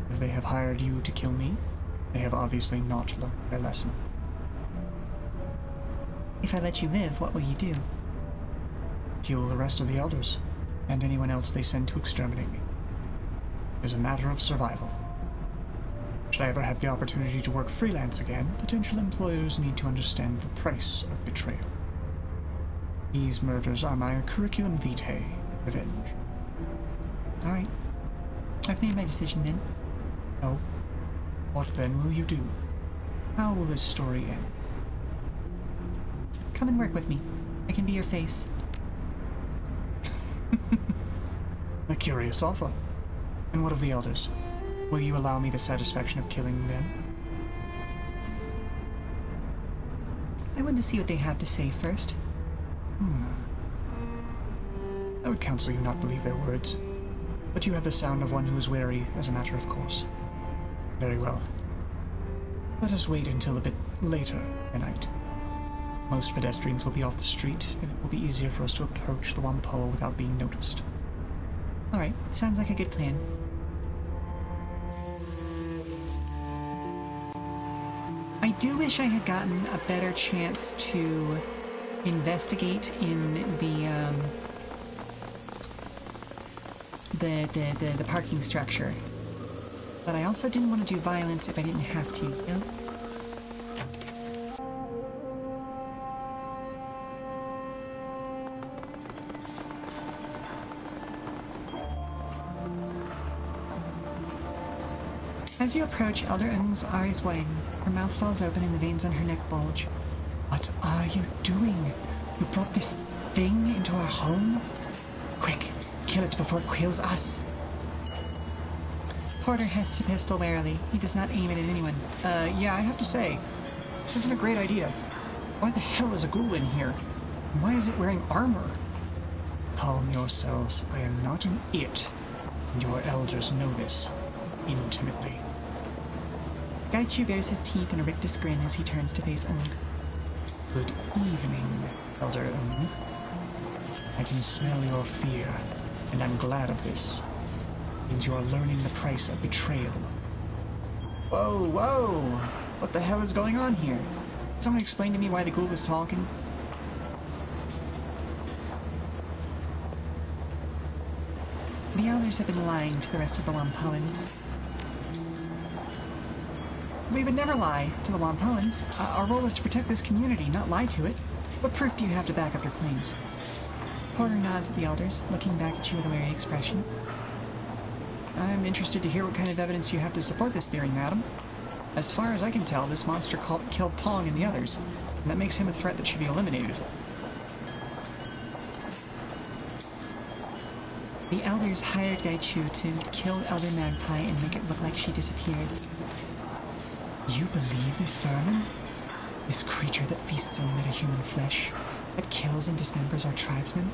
As they have hired you to kill me, they have obviously not learned their lesson. If I let you live, what will you do? Kill the rest of the elders, and anyone else they send to exterminate me. It is a matter of survival. Should I ever have the opportunity to work freelance again, potential employers need to understand the price of betrayal. These murders are my curriculum vitae, revenge. All right. I've made my decision then. Oh, what then will you do? How will this story end? Come and work with me. I can be your face. A curious offer. And what of the elders? Will you allow me the satisfaction of killing them? I want to see what they have to say first. I would counsel you not believe their words, but you have the sound of one who is wary as a matter of course. Very well. Let us wait until a bit later tonight. Most pedestrians will be off the street, and it will be easier for us to approach the Wampoa without being noticed. All right. Sounds like a good plan. do wish I had gotten a better chance to investigate in the parking structure. But I also didn't want to do violence if I didn't have to, you know? As you approach, Elder Ung's eyes widen. Her mouth falls open and the veins on her neck bulge. What are you doing? You brought this thing into our home? Quick, kill it before it kills us. Porter hefts a pistol warily. He does not aim it at anyone. Yeah, I have to say, this isn't a great idea. Why the hell is a ghoul in here? And why is it wearing armor? Calm yourselves. I am not an it, and your elders know this intimately. Gaichu bares his teeth in a rictus grin as he turns to face Ung. Good evening, Elder Ung. I can smell your fear, and I'm glad of this. Means you are learning the price of betrayal. Whoa, whoa! What the hell is going on here? Can someone explain to me why the ghoul is talking? The elders have been lying to the rest of the Wampoans. We would never lie to the Wampoans. Our role is to protect this community, not lie to it. What proof do you have to back up your claims? Porter nods at the elders, looking back at you with a wary expression. I'm interested to hear what kind of evidence you have to support this theory, madam. As far as I can tell, this monster killed Tong and the others, and that makes him a threat that should be eliminated. The elders hired Gaichu to kill Elder Magpie and make it look like she disappeared. You believe this vermin? This creature that feasts on metahuman flesh, that kills and dismembers our tribesmen?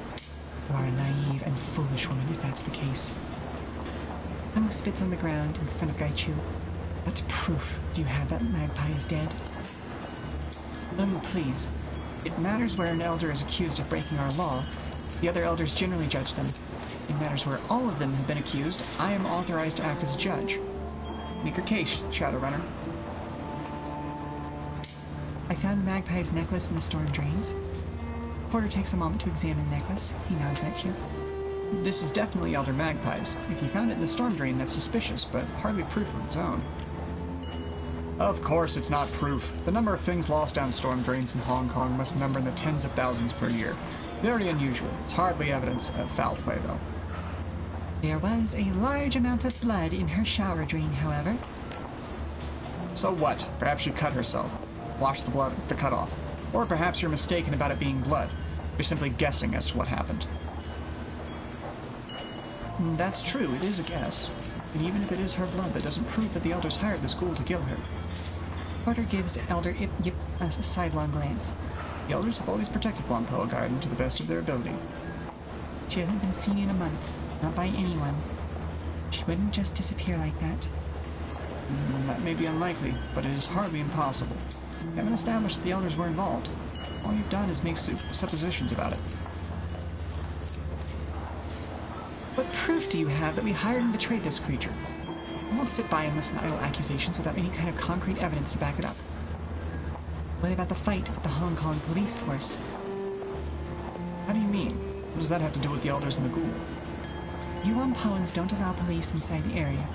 You are a naive and foolish woman if that's the case. Ung spits on the ground in front of Gaichu. What proof do you have that Magpie is dead? Please. It matters where an elder is accused of breaking our law. The other elders generally judge them. In matters where all of them have been accused, I am authorized to act as a judge. Make your case, Shadowrunner. I found Magpie's necklace in the storm drains. Porter takes a moment to examine the necklace. He nods at you. This is definitely Elder Magpie's. If you found it in the storm drain, that's suspicious, but hardly proof of its own. Of course it's not proof. The number of things lost down storm drains in Hong Kong must number in the tens of thousands per year. Very unusual. It's hardly evidence of foul play, though. There was a large amount of blood in her shower drain, however. So what? Perhaps she cut herself. Washed the blood to cut off. Or perhaps you're mistaken about it being blood. You're simply guessing as to what happened. That's true, it is a guess. And even if it is her blood, that doesn't prove that the elders hired this ghoul to kill her. Porter gives Elder Ip Yip a sidelong glance. The elders have always protected Wampoa Garden to the best of their ability. She hasn't been seen in a month, not by anyone. She wouldn't just disappear like that. That may be unlikely, but it is hardly impossible. You haven't established that the elders were involved. All you've done is make suppositions about it. What proof do you have that we hired and betrayed this creature? I won't sit by and listen to idle accusations without any kind of concrete evidence to back it up. What about the fight with the Hong Kong police force? How do you mean? What does that have to do with the elders and the ghoul? You Wampoans don't allow police inside the area.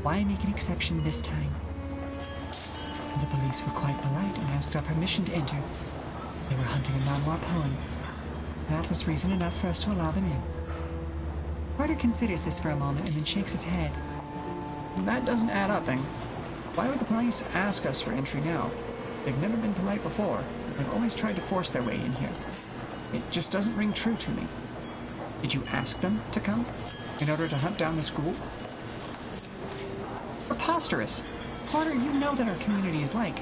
Why make an exception this time? The police were quite polite and asked our permission to enter. They were hunting a non-Wampoan. That was reason enough for us to allow them in. Porter considers this for a moment and then shakes his head. That doesn't add up, Ing. Why would the police ask us for entry now? They've never been polite before. They've always tried to force their way in here. It just doesn't ring true to me. Did you ask them to come? In order to hunt down this ghoul? Preposterous! Porter, you know that our community is like.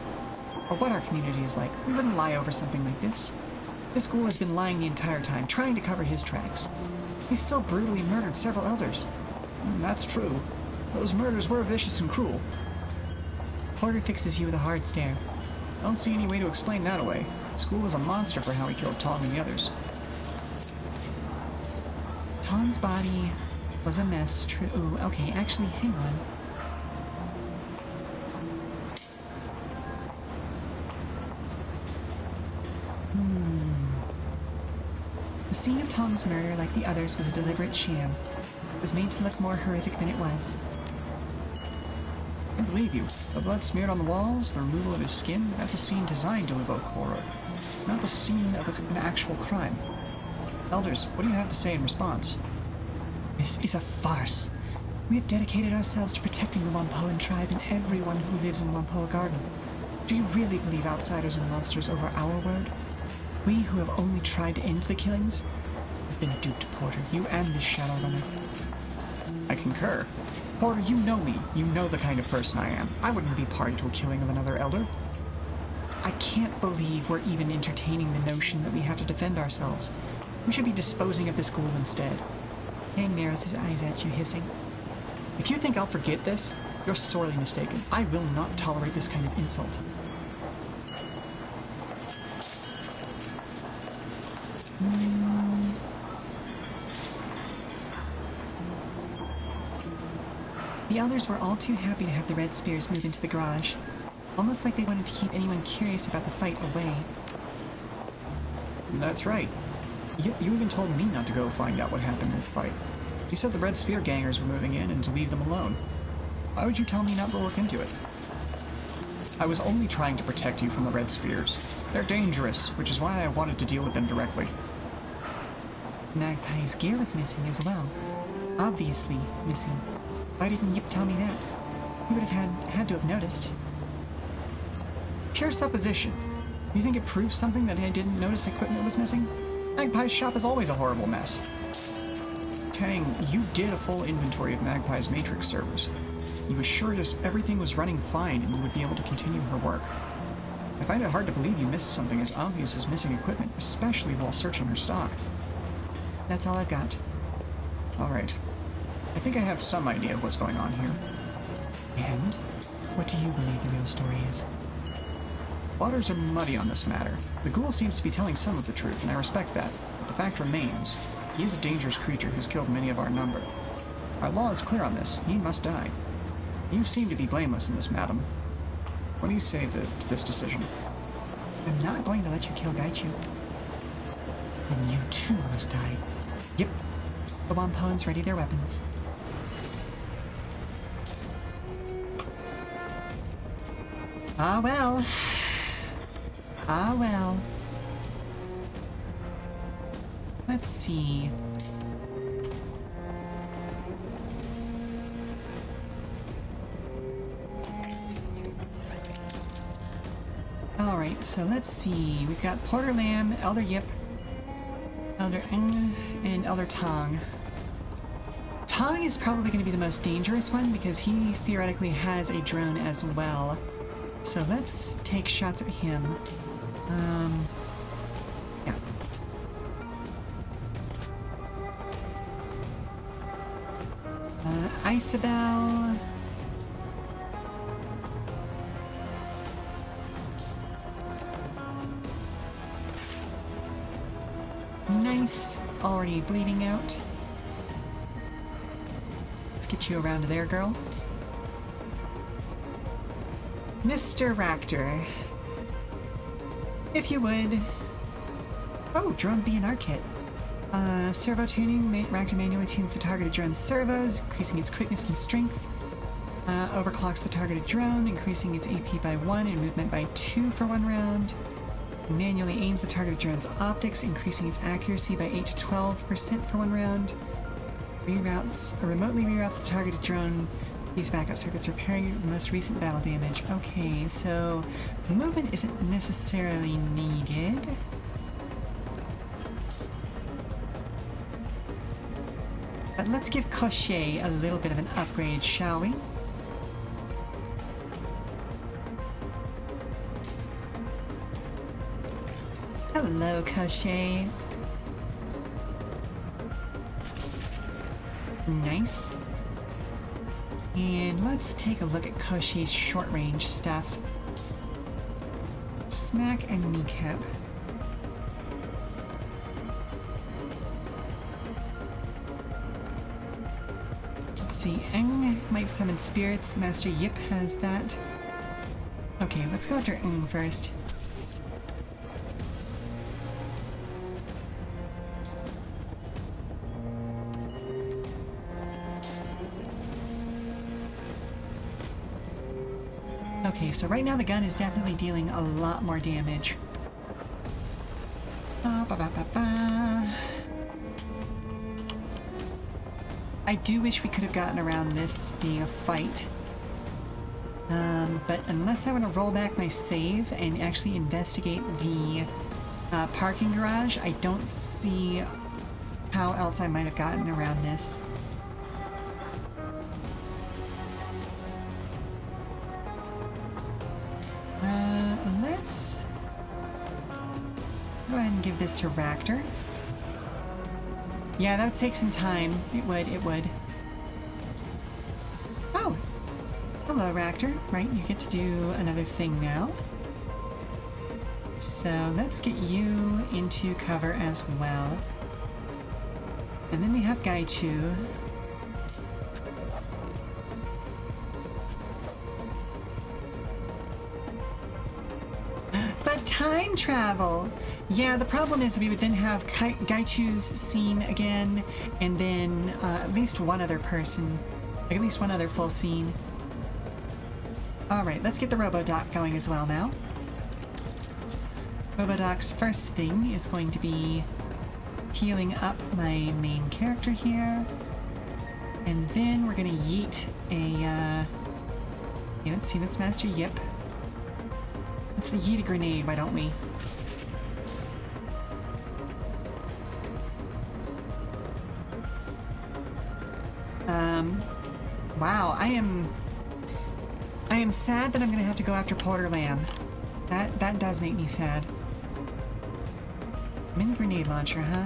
Or what our community is like. We wouldn't lie over something like this. This ghoul has been lying the entire time, trying to cover his tracks. He's still brutally murdered several elders. That's true. Those murders were vicious and cruel. Porter fixes you with a hard stare. I don't see any way to explain that away. This ghoul is a monster for how he killed Tong and the others. Tong's body was a mess, true. Ooh, okay, actually, hang on. The scene of Tom's murder, like the others, was a deliberate sham. It was made to look more horrific than it was. I believe you. The blood smeared on the walls, the removal of his skin, that's a scene designed to evoke horror, not the scene of an actual crime. Elders, what do you have to say in response? This is a farce. We have dedicated ourselves to protecting the Wampoan tribe and everyone who lives in Wampoa Garden. Do you really believe outsiders and monsters over our word? We who have only tried to end the killings have been duped, Porter, you and this Shadowrunner. I concur. Porter, you know me. You know the kind of person I am. I wouldn't be party to a killing of another elder. I can't believe we're even entertaining the notion that we have to defend ourselves. We should be disposing of this ghoul instead. Kang narrows his eyes at you, hissing. If you think I'll forget this, you're sorely mistaken. I will not tolerate this kind of insult. The elders were all too happy to have the red spears move into the garage, almost like they wanted to keep anyone curious about the fight away. That's right. You even told me not to go find out what happened with the fight. You said the Red Spear gangers were moving in and to leave them alone. Why would you tell me not to look into it? I was only trying to protect you from the Red Spears. They're dangerous, which is why I wanted to deal with them directly. Magpie's gear was missing as well. Obviously missing. Why didn't Yip tell me that? He would have had to have noticed. Pure supposition. You think it proves something that I didn't notice equipment was missing? Magpie's shop is always a horrible mess. Tang, you did a full inventory of Magpie's Matrix servers. You assured us everything was running fine and you would be able to continue her work. I find it hard to believe you missed something as obvious as missing equipment, especially while searching her stock. That's all I've got. Alright. I think I have some idea of what's going on here. And? What do you believe the real story is? Waters are muddy on this matter. The ghoul seems to be telling some of the truth, and I respect that. But the fact remains, he is a dangerous creature who's killed many of our number. Our law is clear on this. He must die. You seem to be blameless in this, madam. What do you say to this decision? I'm not going to let you kill Gaichu. Then you too must die. Yep. The Wampoans ready their weapons. Ah well. Ah well. Let's see. Alright, so let's see. We've got Porter Lamb, Elder Yip, Elder Ng, and Elder Tong. Tong is probably going to be the most dangerous one because he theoretically has a drone as well. So let's take shots at him. Yeah. Isabel. Nice. Already bleeding out. Let's get you around there, girl. Mr. Raptor. If you would. Oh, drone B&R kit. Servo tuning. Raptor manually tunes the targeted drone's servos, increasing its quickness and strength. Overclocks the targeted drone, increasing its AP by 1 and movement by 2 for 1 round. Manually aims the targeted drone's optics, increasing its accuracy by 8 to 12% for 1 round. Remotely reroutes the targeted drone. These backup circuits repairing the most recent battle damage. Okay, so movement isn't necessarily needed. But let's give Cochet a little bit of an upgrade, shall we? Hello, Cochet. Nice. And let's take a look at Koshi's short-range stuff. Smack and kneecap. Let's see, Eng might summon spirits. Master Yip has that. Okay, let's go after Eng first. Okay, so right now the gun is definitely dealing a lot more damage. Ba, ba, ba, ba, ba. I do wish we could have gotten around this being a fight. But unless I want to roll back my save and actually investigate the parking garage, I don't see how else I might have gotten around this. Let's go ahead and give this to Ractor. Yeah, that would take some time. It would. Oh! Hello, Ractor. Right, you get to do another thing now. So let's get you into cover as well. And then we have Guy 2. But time travel! Yeah, the problem is we would then have Guy 2's scene again, and then at least one other person. Like at least one other full scene. Alright, let's get the Robodoc going as well now. Robodoc's first thing is going to be healing up my main character here. And then we're gonna yeet a, yeah, let's see, let's master Yip. Let's yeet a grenade, why don't we? Wow, I am sad that I'm gonna have to go after Porter Lamb. That does make me sad. Mini grenade launcher, huh?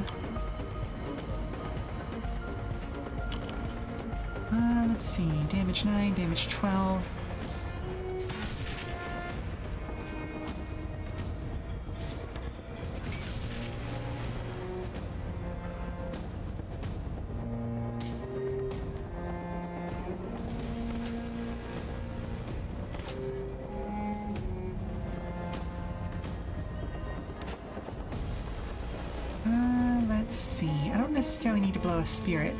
Let's see. Damage 9, damage 12. Let's see. I don't necessarily need to blow a spirit.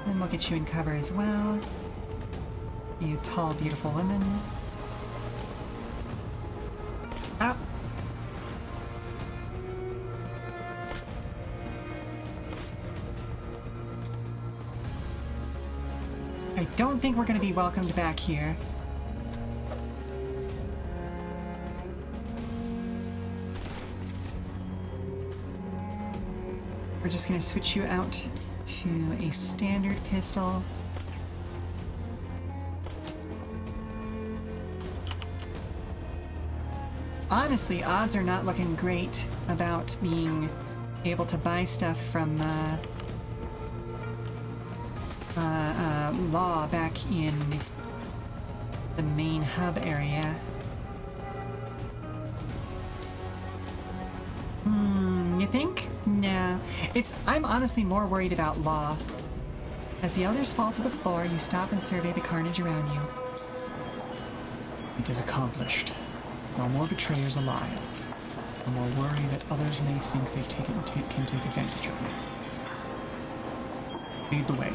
Then we'll get you in cover as well. You tall, beautiful woman. Up. I don't think we're going to be welcomed back here. We're just going to switch you out to a standard pistol. Honestly, odds are not looking great about being able to buy stuff from Law back in the main hub area. You think? No. I'm honestly more worried about Law. As the elders fall to the floor, you stop and survey the carnage around you. It is accomplished. No more betrayers alive. No more worry that others may think they can take advantage of me. Lead the way.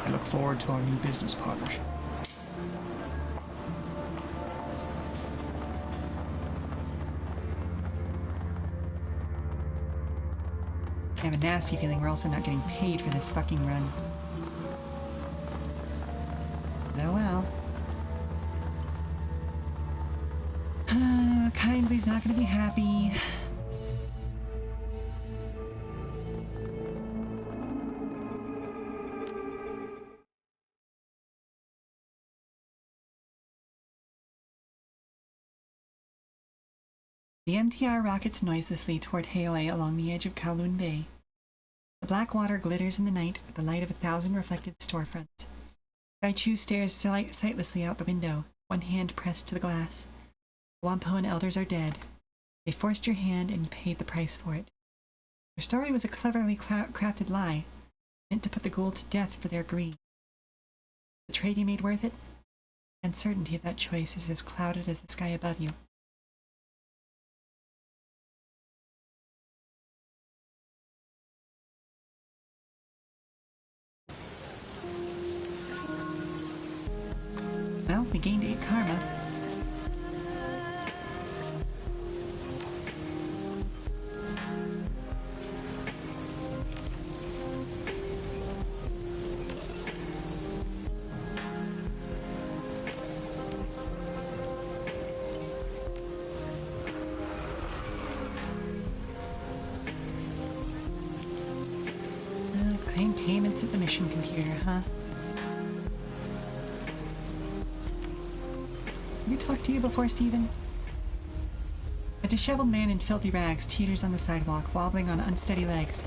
I look forward to our new business partnership. I have a nasty feeling we're also not getting paid for this fucking run. Oh well. Kindly's not gonna be happy. The MTR rockets noiselessly toward Heoi along the edge of Kowloon Bay. The black water glitters in the night with the light of 1,000 reflected storefronts. Gaichu stares sightlessly out the window, one hand pressed to the glass. The Wampoan elders are dead. They forced your hand and you paid the price for it. Your story was a cleverly crafted lie, meant to put the Gould to death for their greed. The trade you made worth it? The uncertainty of that choice is as clouded as the sky above you. gained 8 karma. Claim payments at the mission computer, huh? Have we talked to you before, Stephen? A disheveled man in filthy rags teeters on the sidewalk, wobbling on unsteady legs.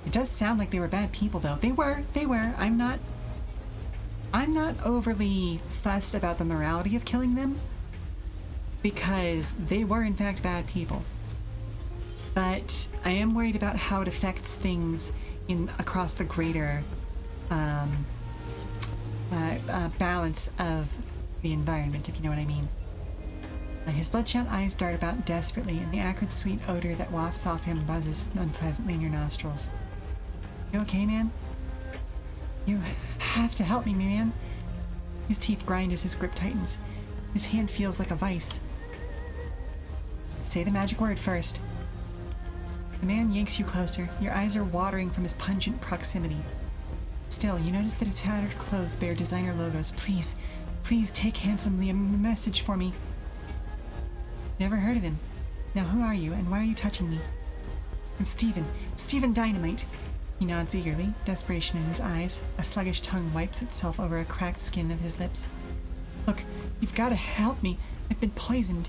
It does sound like they were bad people, though. They were. I'm not overly fussed about the morality of killing them, because they were, in fact, bad people. But I am worried about how it affects things across the greater balance of the environment, if you know what I mean. His bloodshot eyes dart about desperately, and the acrid sweet odor that wafts off him buzzes unpleasantly in your nostrils. You okay, man? You have to help me, man. His teeth grind as his grip tightens. His hand feels like a vice. Say the magic word first. The man yanks you closer. Your eyes are watering from his pungent proximity. Still, you notice that his tattered clothes bear designer logos. Please, please take handsomely a message for me. Never heard of him. Now who are you, and why are you touching me? I'm Stephen. Stephen Dynamite. He nods eagerly, desperation in his eyes. A sluggish tongue wipes itself over a cracked skin of his lips. Look, you've got to help me. I've been poisoned.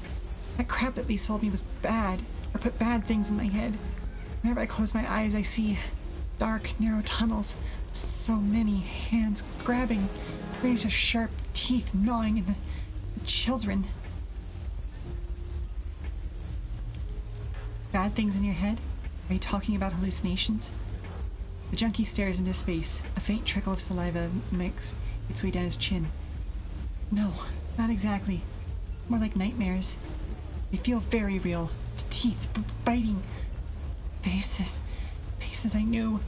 That crap that Lee sold me was bad, or put bad things in my head. Whenever I close my eyes, I see dark, narrow tunnels. So many hands grabbing, razor-sharp teeth gnawing at the children. Bad things in your head? Are you talking about hallucinations? The junkie stares into space. A faint trickle of saliva makes its way down his chin. No, not exactly. More like nightmares. They feel very real. Teeth biting. Faces I knew.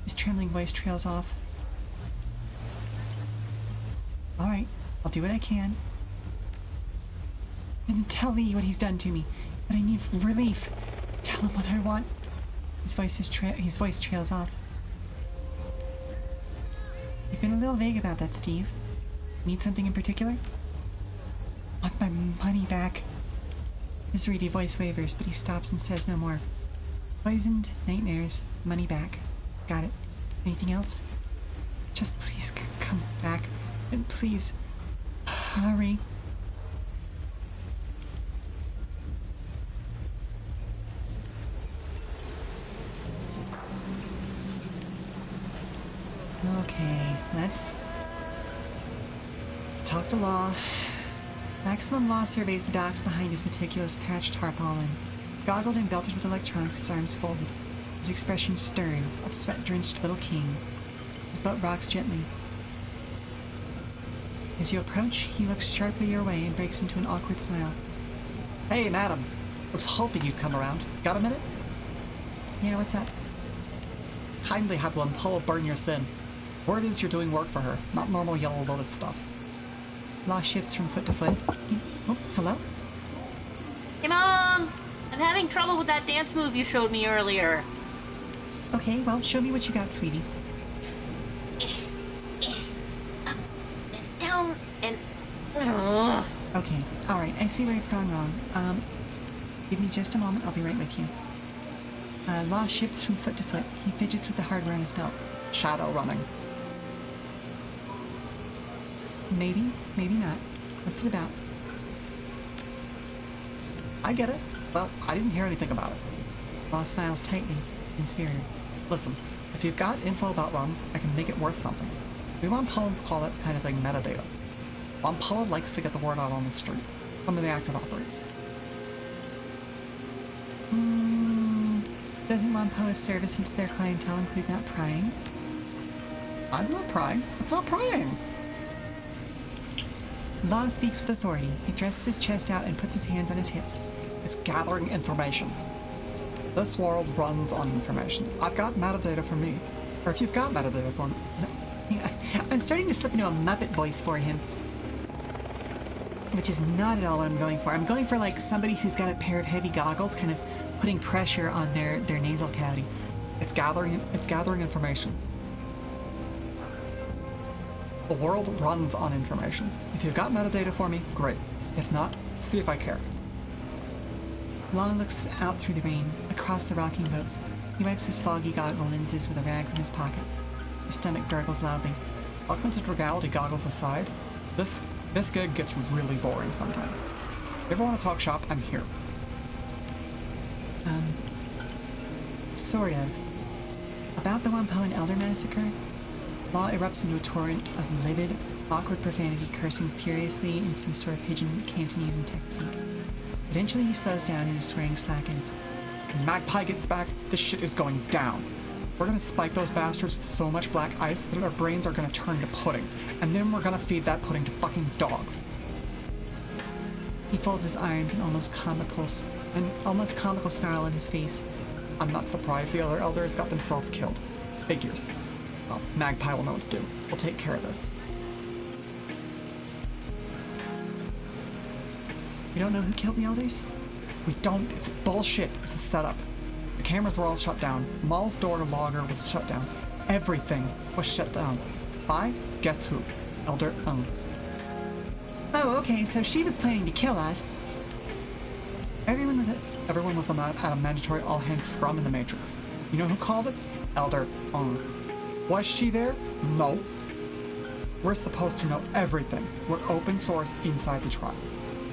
His trembling voice trails off. Alright, I'll do what I can. Then tell Lee what he's done to me. That I need relief. Tell him what I want. His voice trails off. You've been a little vague about that, Steve. Need something in particular? I want my money back. His reedy voice wavers, but he stops and says no more. Poisoned, nightmares, money back. Got it. Anything else? Just please come back. And please, hurry. Okay, let's talk to Law. Maximum Law surveys the docks behind his meticulous patched tarpaulin. Goggled and belted with electronics, his arms folded. His expression stern, a sweat-drenched little king. His boat rocks gently. As you approach, he looks sharply your way and breaks into an awkward smile. Hey, madam. Was hoping you'd come around. Got a minute? Yeah, what's up? Kindly have one Paul burn your sin. Word is you're doing work for her, not normal Yellow Lotus stuff. Law shifts from foot to foot. Oh, hello? Hey, Mom! I'm having trouble with that dance move you showed me earlier. Okay, well, show me what you got, sweetie. Up and down and... Okay, alright, I see where it's gone wrong. Give me just a moment, I'll be right with you. Law shifts from foot to foot. He fidgets with the hardware on his belt. Shadowrunning. Maybe, maybe not. What's it about? I get it. Well, I didn't hear anything about it. Law smiles tightly, in spirit. Listen, if you've got info about runs, I can make it worth something. We Wampoans call that kind of thing metadata. Wampoa likes to get the word out on the street, from the active operator. Doesn't Wampoa's service into their clientele include not prying? I'm not prying. It's not prying. Law speaks with authority. He thrusts his chest out and puts his hands on his hips. It's gathering information. This world runs on information. I've got metadata for me. Or if you've got metadata for me. I'm starting to slip into a Muppet voice for him. which is not at all what I'm going for. I'm going for like somebody who's got a pair of heavy goggles, kind of putting pressure on their nasal cavity. It's gathering information. The world runs on information. If you've got metadata for me, great. If not, see if I care. Long looks out through the rain, across the rocking boats. He wipes his foggy goggle lenses with a rag from his pocket. His stomach gurgles loudly. Augmented reality goggles aside, this gig gets really boring sometimes. If you ever want to talk shop, I'm here. Sort of. About the Wampo and Elder massacre, Law erupts into a torrent of livid, awkward profanity, cursing furiously in some sort of pidgin Cantonese and text-speak. Eventually he slows down and his swearing slackens. When Magpie gets back, this shit is going down. We're gonna spike those bastards with so much black ice that their brains are gonna turn to pudding, and then we're gonna feed that pudding to fucking dogs. He folds his arms in almost comical snarl on his face. I'm not surprised the other elders got themselves killed. Figures. Well, Magpie will know what to do. We'll take care of it. We don't know who killed the elders? We don't. It's bullshit. It's a setup. The cameras were all shut down. Maul's door to Logger was shut down. Everything was shut down. By guess who? Elder Ung. Oh, okay, so she was planning to kill us. Everyone was at a mandatory all-hands scrum in the Matrix. You know who called it? Elder Ung. Was she there? No. We're supposed to know everything. We're open source inside the tribe.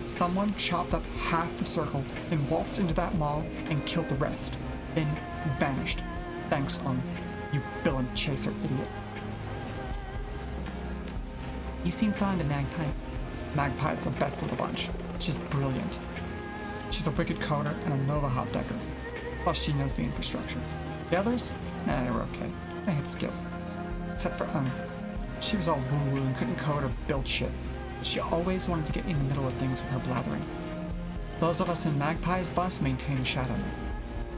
Someone chopped up half the circle and waltzed into that mall and killed the rest. Then vanished. Thanks, you villain chaser idiot. You seem fond of Magpie. Magpie's the best of the bunch. She's brilliant. She's a wicked coder and a Nova hot-decker. Plus she knows the infrastructure. The others? Nah, they were okay. They had skills. Except for she was all woo-woo and couldn't code or build shit. But she always wanted to get in the middle of things with her blathering. Those of us in Magpie's bus maintain a Shadowrun.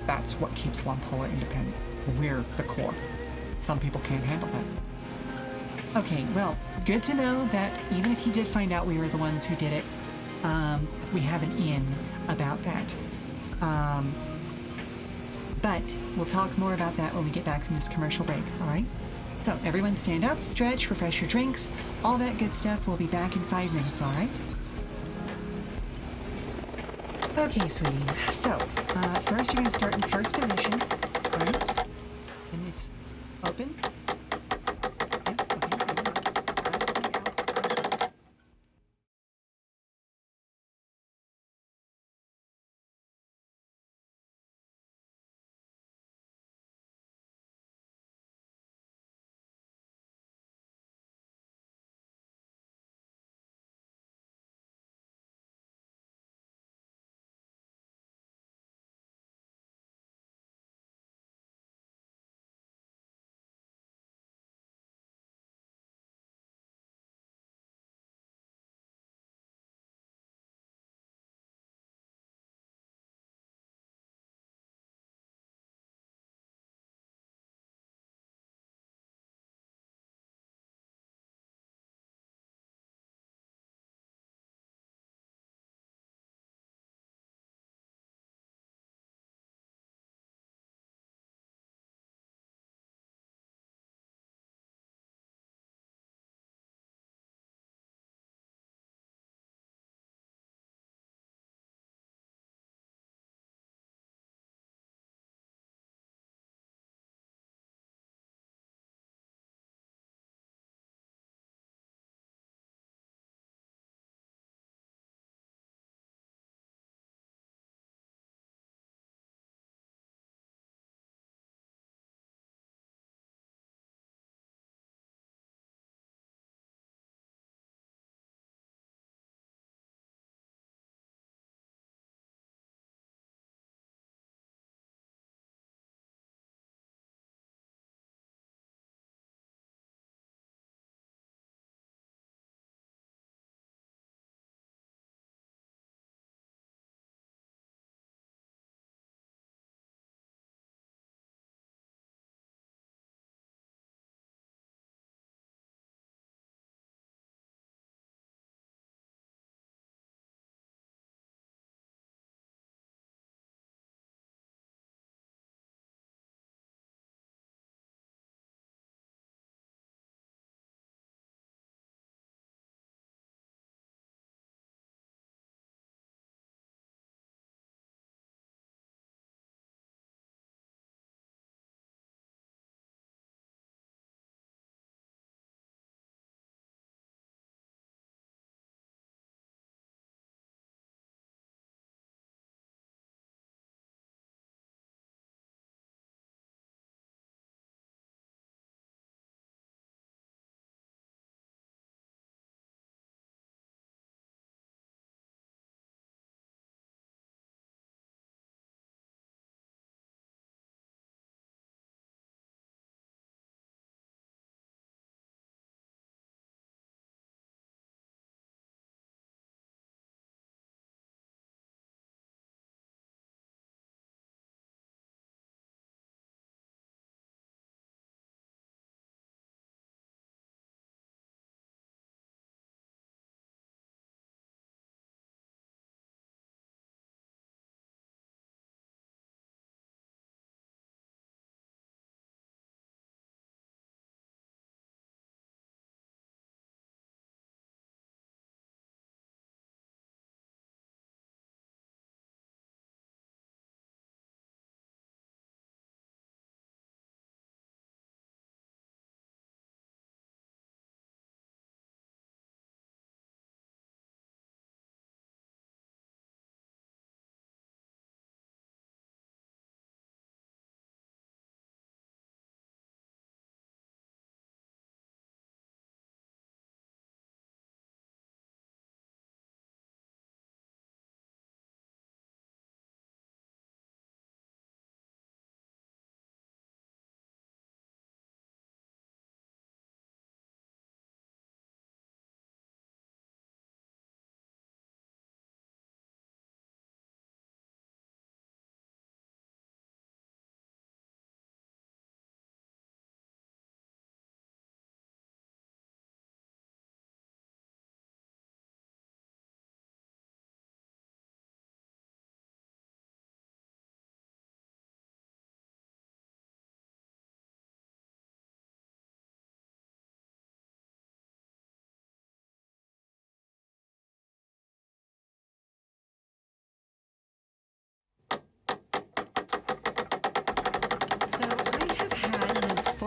That's what keeps Wampoa independent. We're the core. Some people can't handle that. Okay, well, good to know that even if he did find out we were the ones who did it, we have an in about that. But we'll talk more about that when we get back from this commercial break, alright? So, everyone stand up, stretch, refresh your drinks, all that good stuff. We'll be back in 5 minutes, alright? Okay, sweetie. So, first you're going to start in first position, alright? And it's open.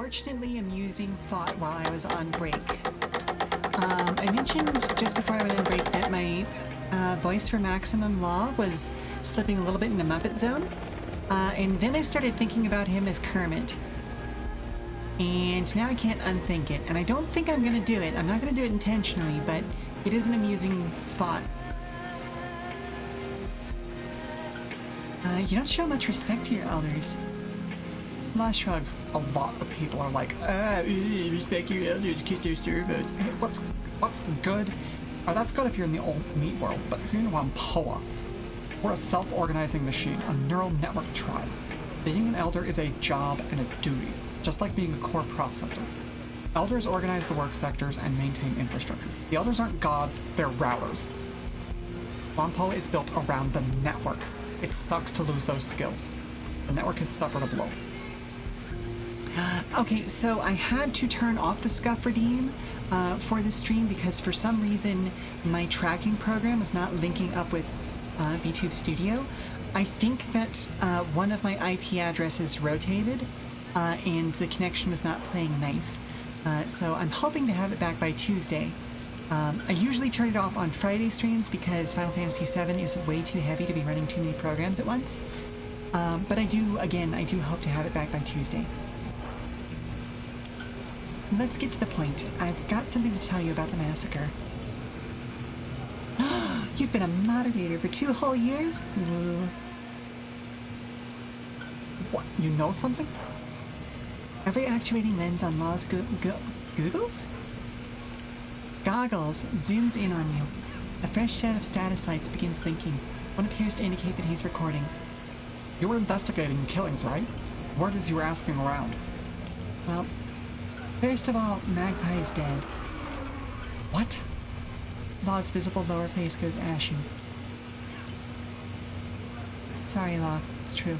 unfortunately amusing thought while I was on break. I mentioned just before I went on break that my voice for Maximum Law was slipping a little bit in the Muppet Zone. And then I started thinking about him as Kermit. And now I can't unthink it. And I don't think I'm going to do it. I'm not going to do it intentionally, but it is an amusing thought. You don't show much respect to your elders. Law shrugs. A lot of people are like, respect your elders, kiss their service. Hey, what's good? Oh, that's good if you're in the old meat world, but if you're in Wampoa, we're a self-organizing machine, a neural network tribe. Being an elder is a job and a duty, just like being a core processor. Elders organize the work sectors and maintain infrastructure. The elders aren't gods, they're routers. Wampoa is built around the network. It sucks to lose those skills. The network has suffered a blow. Okay, so I had to turn off the Scuff Redeem for this stream because for some reason my tracking program was not linking up with VTube Studio. I think that one of my IP addresses rotated and the connection was not playing nice. So I'm hoping to have it back by Tuesday. I usually turn it off on Friday streams because Final Fantasy VII is way too heavy to be running too many programs at once. But I do hope to have it back by Tuesday. Let's get to the point. I've got something to tell you about the massacre. You've been a moderator for 2 whole years? What, you know something? Every actuating lens on Law's Googles zooms in on you. A fresh set of status lights begins blinking. One appears to indicate that he's recording. You were investigating the killings, right? Word is you were asking around. Well, first of all, Magpie is dead. What? Law's visible lower face goes ashen. Sorry, Law. It's true.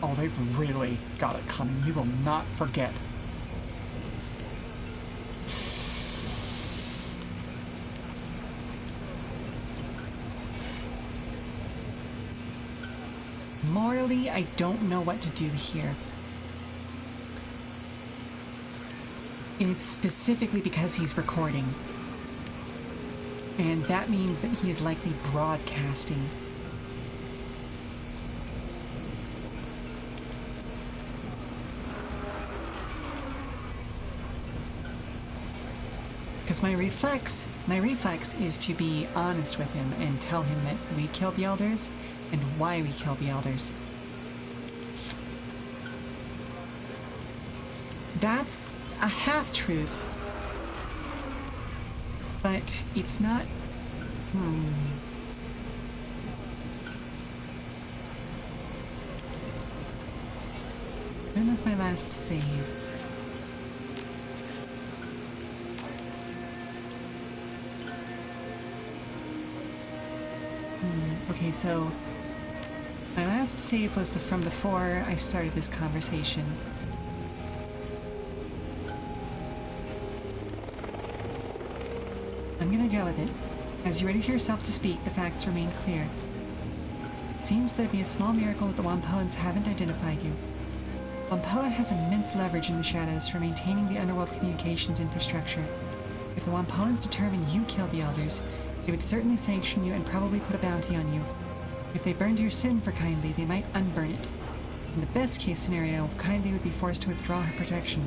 Oh, they've really got it coming. You will not forget. Morally, I don't know what to do here. It's specifically because he's recording. And that means that he is likely broadcasting. Because my reflex is to be honest with him and tell him that we killed the elders and why we killed the elders. That's a half-truth. But it's not... When was my last save? Okay, so my last save was from before I started this conversation. I'm gonna go with it. As you ready for yourself to speak, the facts remain clear. It seems there'd be a small miracle that the Wampoans haven't identified you. Wampoa has immense leverage in the shadows for maintaining the underworld communications infrastructure. If the Wampoans determine you killed the elders, they would certainly sanction you and probably put a bounty on you. If they burned your sin for Kindly, they might unburn it. In the best case scenario, Kindly would be forced to withdraw her protection.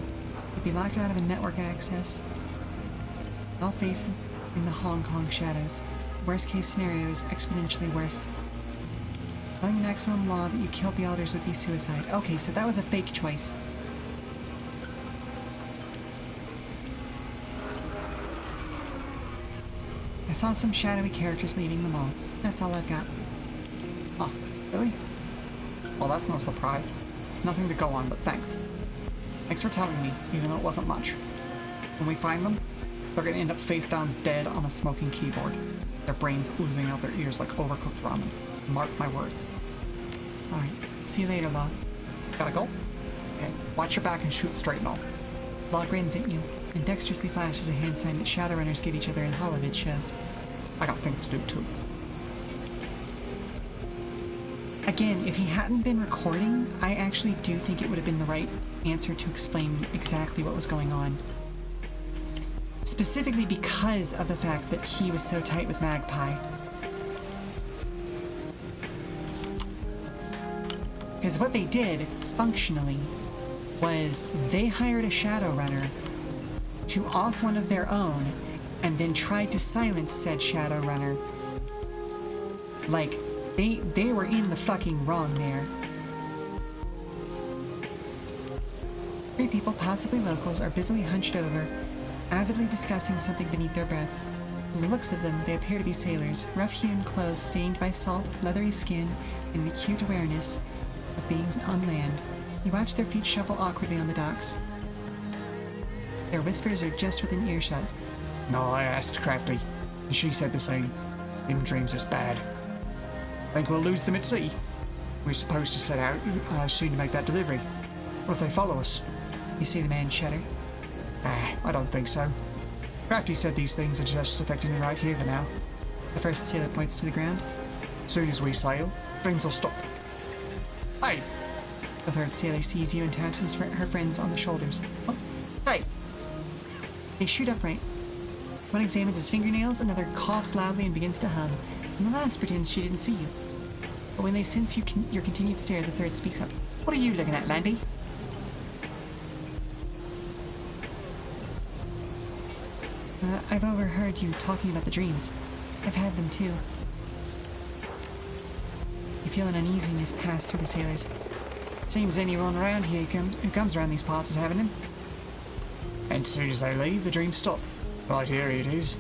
You'd be locked out of a network access. I'll face in the Hong Kong shadows. Worst case scenario is exponentially worse. Telling Maximum Law that you killed the elders would be suicide. Okay, so that was a fake choice. I saw some shadowy characters leaving the mall. That's all I've got. Oh, really? Well, that's no surprise. It's nothing to go on, but thanks. Thanks for telling me, even though it wasn't much. When we find them, they're gonna end up face down dead on a smoking keyboard. Their brains oozing out their ears like overcooked ramen. Mark my words. Alright, see you later, Law. Gotta go? Okay, watch your back and shoot straight and all. Law grins at you, and dexterously flashes a hand sign that Shadowrunners give each other in holovid shows. I got things to do too. Again, if he hadn't been recording, I actually do think it would have been the right answer to explain exactly what was going on. Specifically because of the fact that he was so tight with Magpie. Because what they did, functionally, was they hired a Shadowrunner to off one of their own and then tried to silence said Shadowrunner. Like, they were in the fucking wrong there. 3 people, possibly locals, are busily hunched over, avidly discussing something beneath their breath. From the looks of them, they appear to be sailors, rough-hewn clothes stained by salt, leathery skin, and an acute awareness of being on land. You watch their feet shuffle awkwardly on the docks. Their whispers are just within earshot. No, I asked Crafty, and she said the same. Them dreams is bad. Think we'll lose them at sea? We're supposed to set out soon to make that delivery. What if they follow us? You see the man shudder. I don't think so. Crafty said these things are just affecting me right here for now. The first sailor points to the ground. Soon as we sail, dreams will stop. Hey! The third sailor sees you and taps her friends on the shoulders. Oh, Hey! they shoot upright. One examines his fingernails, another coughs loudly and begins to hum, and the last pretends she didn't see you. But when they sense your continued stare, the third speaks up. What are you looking at, Landy? I've overheard you talking about the dreams. I've had them too. You feel an uneasiness pass through the sailors. Seems anyone around here who comes around these parts is having them. And as soon as they leave, the dreams stop. Right here it is.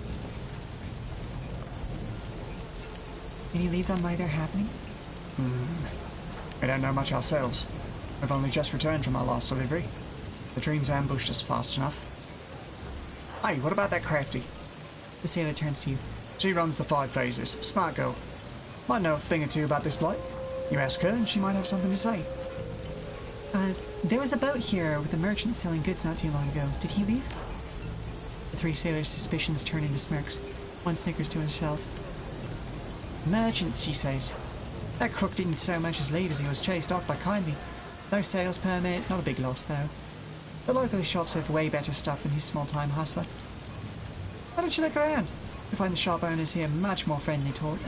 Any leads on why they're happening? We don't know much ourselves. We've only just returned from our last delivery. The dreams ambushed us fast enough. Hey, what about that Crafty? The sailor turns to you. She runs the 5 phases. Smart girl. Might know a thing or two about this blight. You ask her and she might have something to say. There was a boat here with a merchant selling goods not too long ago. Did he leave? The 3 sailors' suspicions turn into smirks. One snickers to himself. Merchants, she says. That crook didn't so much as leave as he was chased off by Kindly. No sales permit, not a big loss though. The local shops have way better stuff than his small-time hustler. Why don't you look around? You'll find the shop owners here much more friendly told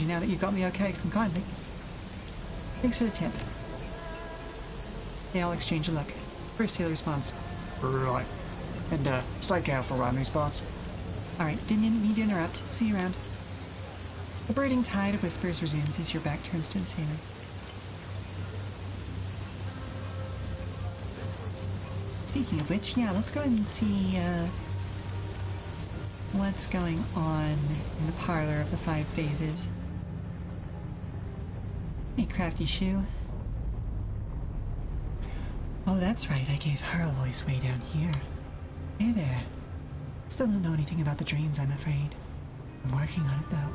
you now that you've got me okay from Kindly. Thanks for the tip. They all exchange a look. First sailor responds. Right. And, stay careful around these parts. Alright, didn't mean to interrupt. See you around. The braiding tide of whispers resumes as your back turns to the sailor. Speaking of which, yeah, let's go and see, what's going on in the parlor of the 5 phases. Hey, Crafty Shoe. Oh, that's right, I gave her a voice way down here. Hey there. Still don't know anything about the dreams, I'm afraid. I'm working on it, though.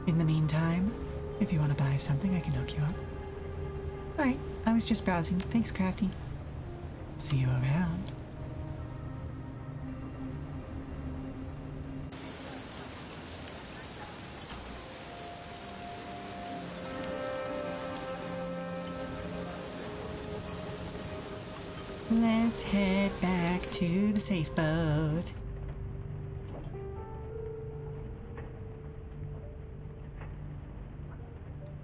In the meantime, if you want to buy something, I can hook you up. Alright, I was just browsing. Thanks, Crafty. See you around. Let's head back to the safe boat.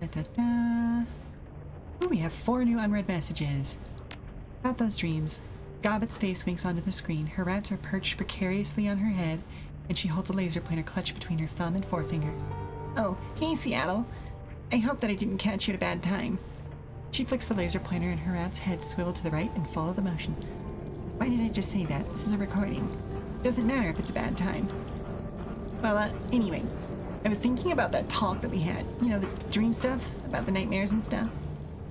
Da-da-da. Ooh, we have 4 new unread messages. About those dreams. Gobbet's face winks onto the screen. Her rats are perched precariously on her head, and she holds a laser pointer clutched between her thumb and forefinger. Oh, hey, Seattle. I hope that I didn't catch you at a bad time. She flicks the laser pointer and her rat's head swivel to the right and follow the motion. Why did I just say that? This is a recording. Doesn't matter if it's a bad time. Well, anyway, I was thinking about that talk that we had. You know, the dream stuff? About the nightmares and stuff?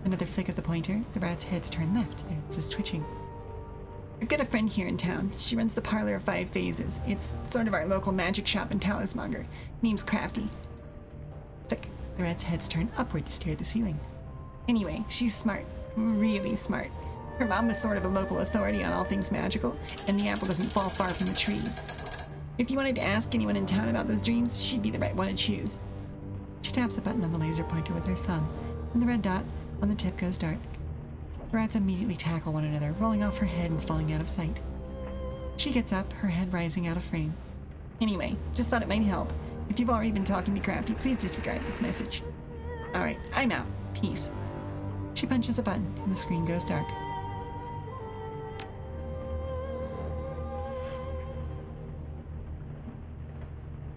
Another flick of the pointer. The rat's head's turned left. It's just twitching. I've got a friend here in town. She runs the Parlor of 5 Phases. It's sort of our local magic shop and talismonger. Name's Crafty. Click. The rat's head's turned upward to stare at the ceiling. Anyway, she's smart. Really smart. Her mom was sort of a local authority on all things magical, and the apple doesn't fall far from the tree. If you wanted to ask anyone in town about those dreams, she'd be the right one to choose. She taps a button on the laser pointer with her thumb, and the red dot on the tip goes dark. The rats immediately tackle one another, rolling off her head and falling out of sight. She gets up, her head rising out of frame. Anyway, just thought it might help. If you've already been talking to Crafty, please disregard this message. Alright, I'm out. Peace. She punches a button, and the screen goes dark.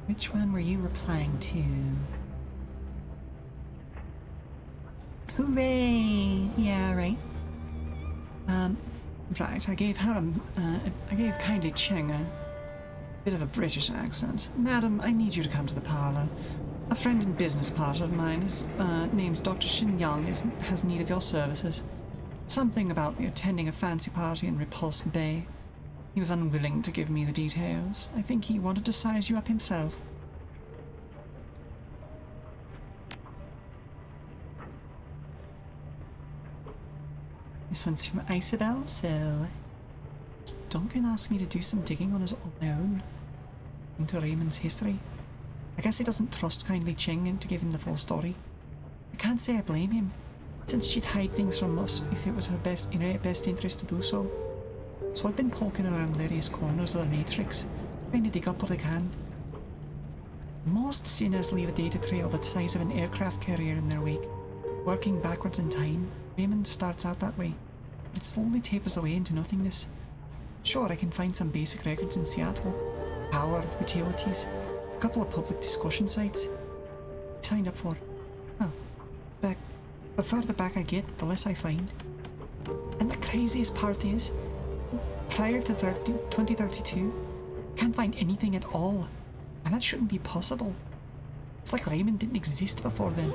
Which one were you replying to? Hooray! Yeah, right. Right, I gave kindly Cheng a bit of a British accent. Madam, I need you to come to the parlor. A friend and business partner of mine, named Dr. Shin Yang, has need of your services. Something about the attending a fancy party in Repulse Bay. He was unwilling to give me the details. I think he wanted to size you up himself. This one's from Isabel, so Duncan asked me to do some digging on his own into Raymond's history. I guess he doesn't trust kindly Ching and to give him the full story. I can't say I blame him, since she'd hide things from us if it was in her best interest to do so. So I've been poking around various corners of the Matrix, trying to dig up what I can. Most sinners leave a data trail the size of an aircraft carrier in their wake. Working backwards in time, Raymond starts out that way, but it slowly tapers away into nothingness. Sure, I can find some basic records in Seattle. Power, utilities, a couple of public discussion sites. I signed up for. Well, the further back I get, the less I find. And the craziest part is, prior to 2032, I can't find anything at all. And that shouldn't be possible. It's like Raymond didn't exist before then.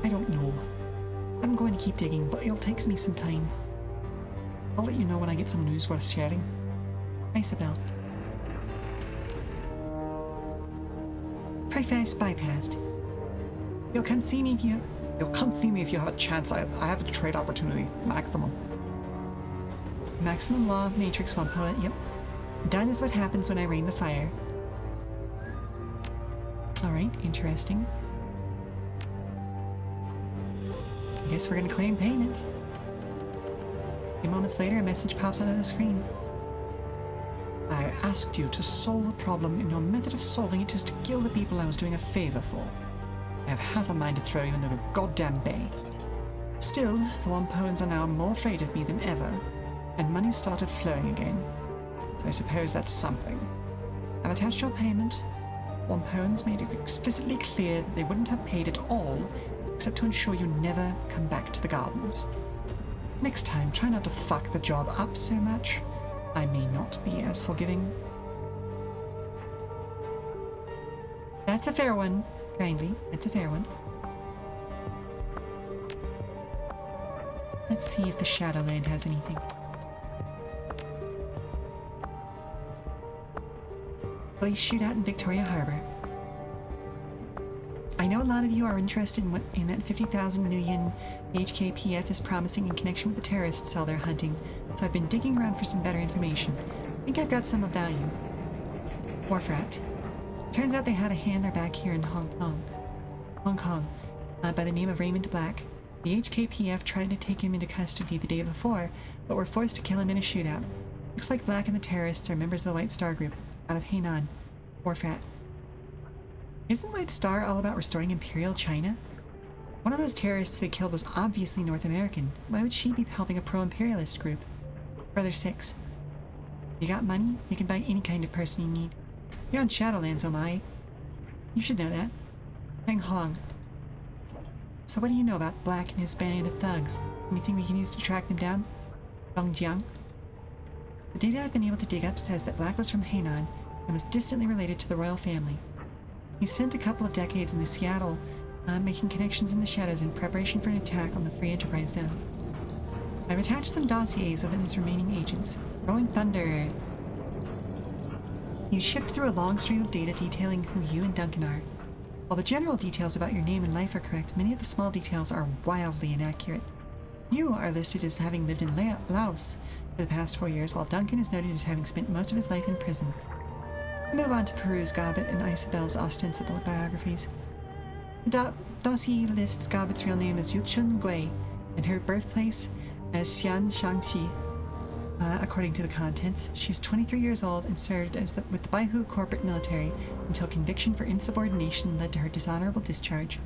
I don't know. I'm going to keep digging, but it'll take me some time. I'll let you know when I get some news worth sharing. Isabel. Preface bypassed. You'll come see me if you have a chance. I have a trade opportunity. Maximum. Maximum law, Matrix 1 poet, yep. Done is what happens when I rain the fire. Alright, interesting. I guess we're gonna claim payment. A few moments later, a message pops onto the screen. I asked you to solve a problem, and your method of solving it is to kill the people I was doing a favor for. I have half a mind to throw you into the goddamn bay. Still, the Wampoans are now more afraid of me than ever, and money started flowing again. So I suppose that's something. I've attached your payment. Wampoans made it explicitly clear that they wouldn't have paid at all, except to ensure you never come back to the gardens. Next time, try not to fuck the job up so much. I may not be as forgiving. That's a fair one, kindly. That's a fair one. Let's see if the Shadowland has anything. Police shootout in Victoria Harbor. I know a lot of you are interested in that 50,000 new yen the HKPF is promising in connection with the terrorist cell they're hunting, so I've been digging around for some better information. I think I've got some of value. Wharfrat. Turns out they had a handler back here in Hong Kong, by the name of Raymond Black. The HKPF tried to take him into custody the day before, but were forced to kill him in a shootout. Looks like Black and the terrorists are members of the White Star Group, out of Hainan. Wharfrat. Isn't White Star all about restoring Imperial China? One of those terrorists they killed was obviously North American. Why would she be helping a pro-imperialist group? Brother 6. You got money? You can buy any kind of person you need. You're on Shadowlands, oh my. You should know that. Peng Hong. So what do you know about Black and his band of thugs? Anything we can use to track them down? Dongjiang? The data I've been able to dig up says that Black was from Hainan and was distantly related to the royal family. He spent a couple of decades in the Seattle, making connections in the shadows in preparation for an attack on the Free Enterprise Zone. I've attached some dossiers of his remaining agents. Rolling Thunder. You shift through a long stream of data detailing who you and Duncan are. While the general details about your name and life are correct, many of the small details are wildly inaccurate. You are listed as having lived in Laos for the past 4 years, while Duncan is noted as having spent most of his life in prison. Move on to peruse Gobbett and Isabel's ostensible biographies. The dossier lists Gobbet's real name as Yuchun Gui and her birthplace as Xian Shangxi. According to the contents, she's 23 years old and served with the Baihu corporate military until conviction for insubordination led to her dishonorable discharge.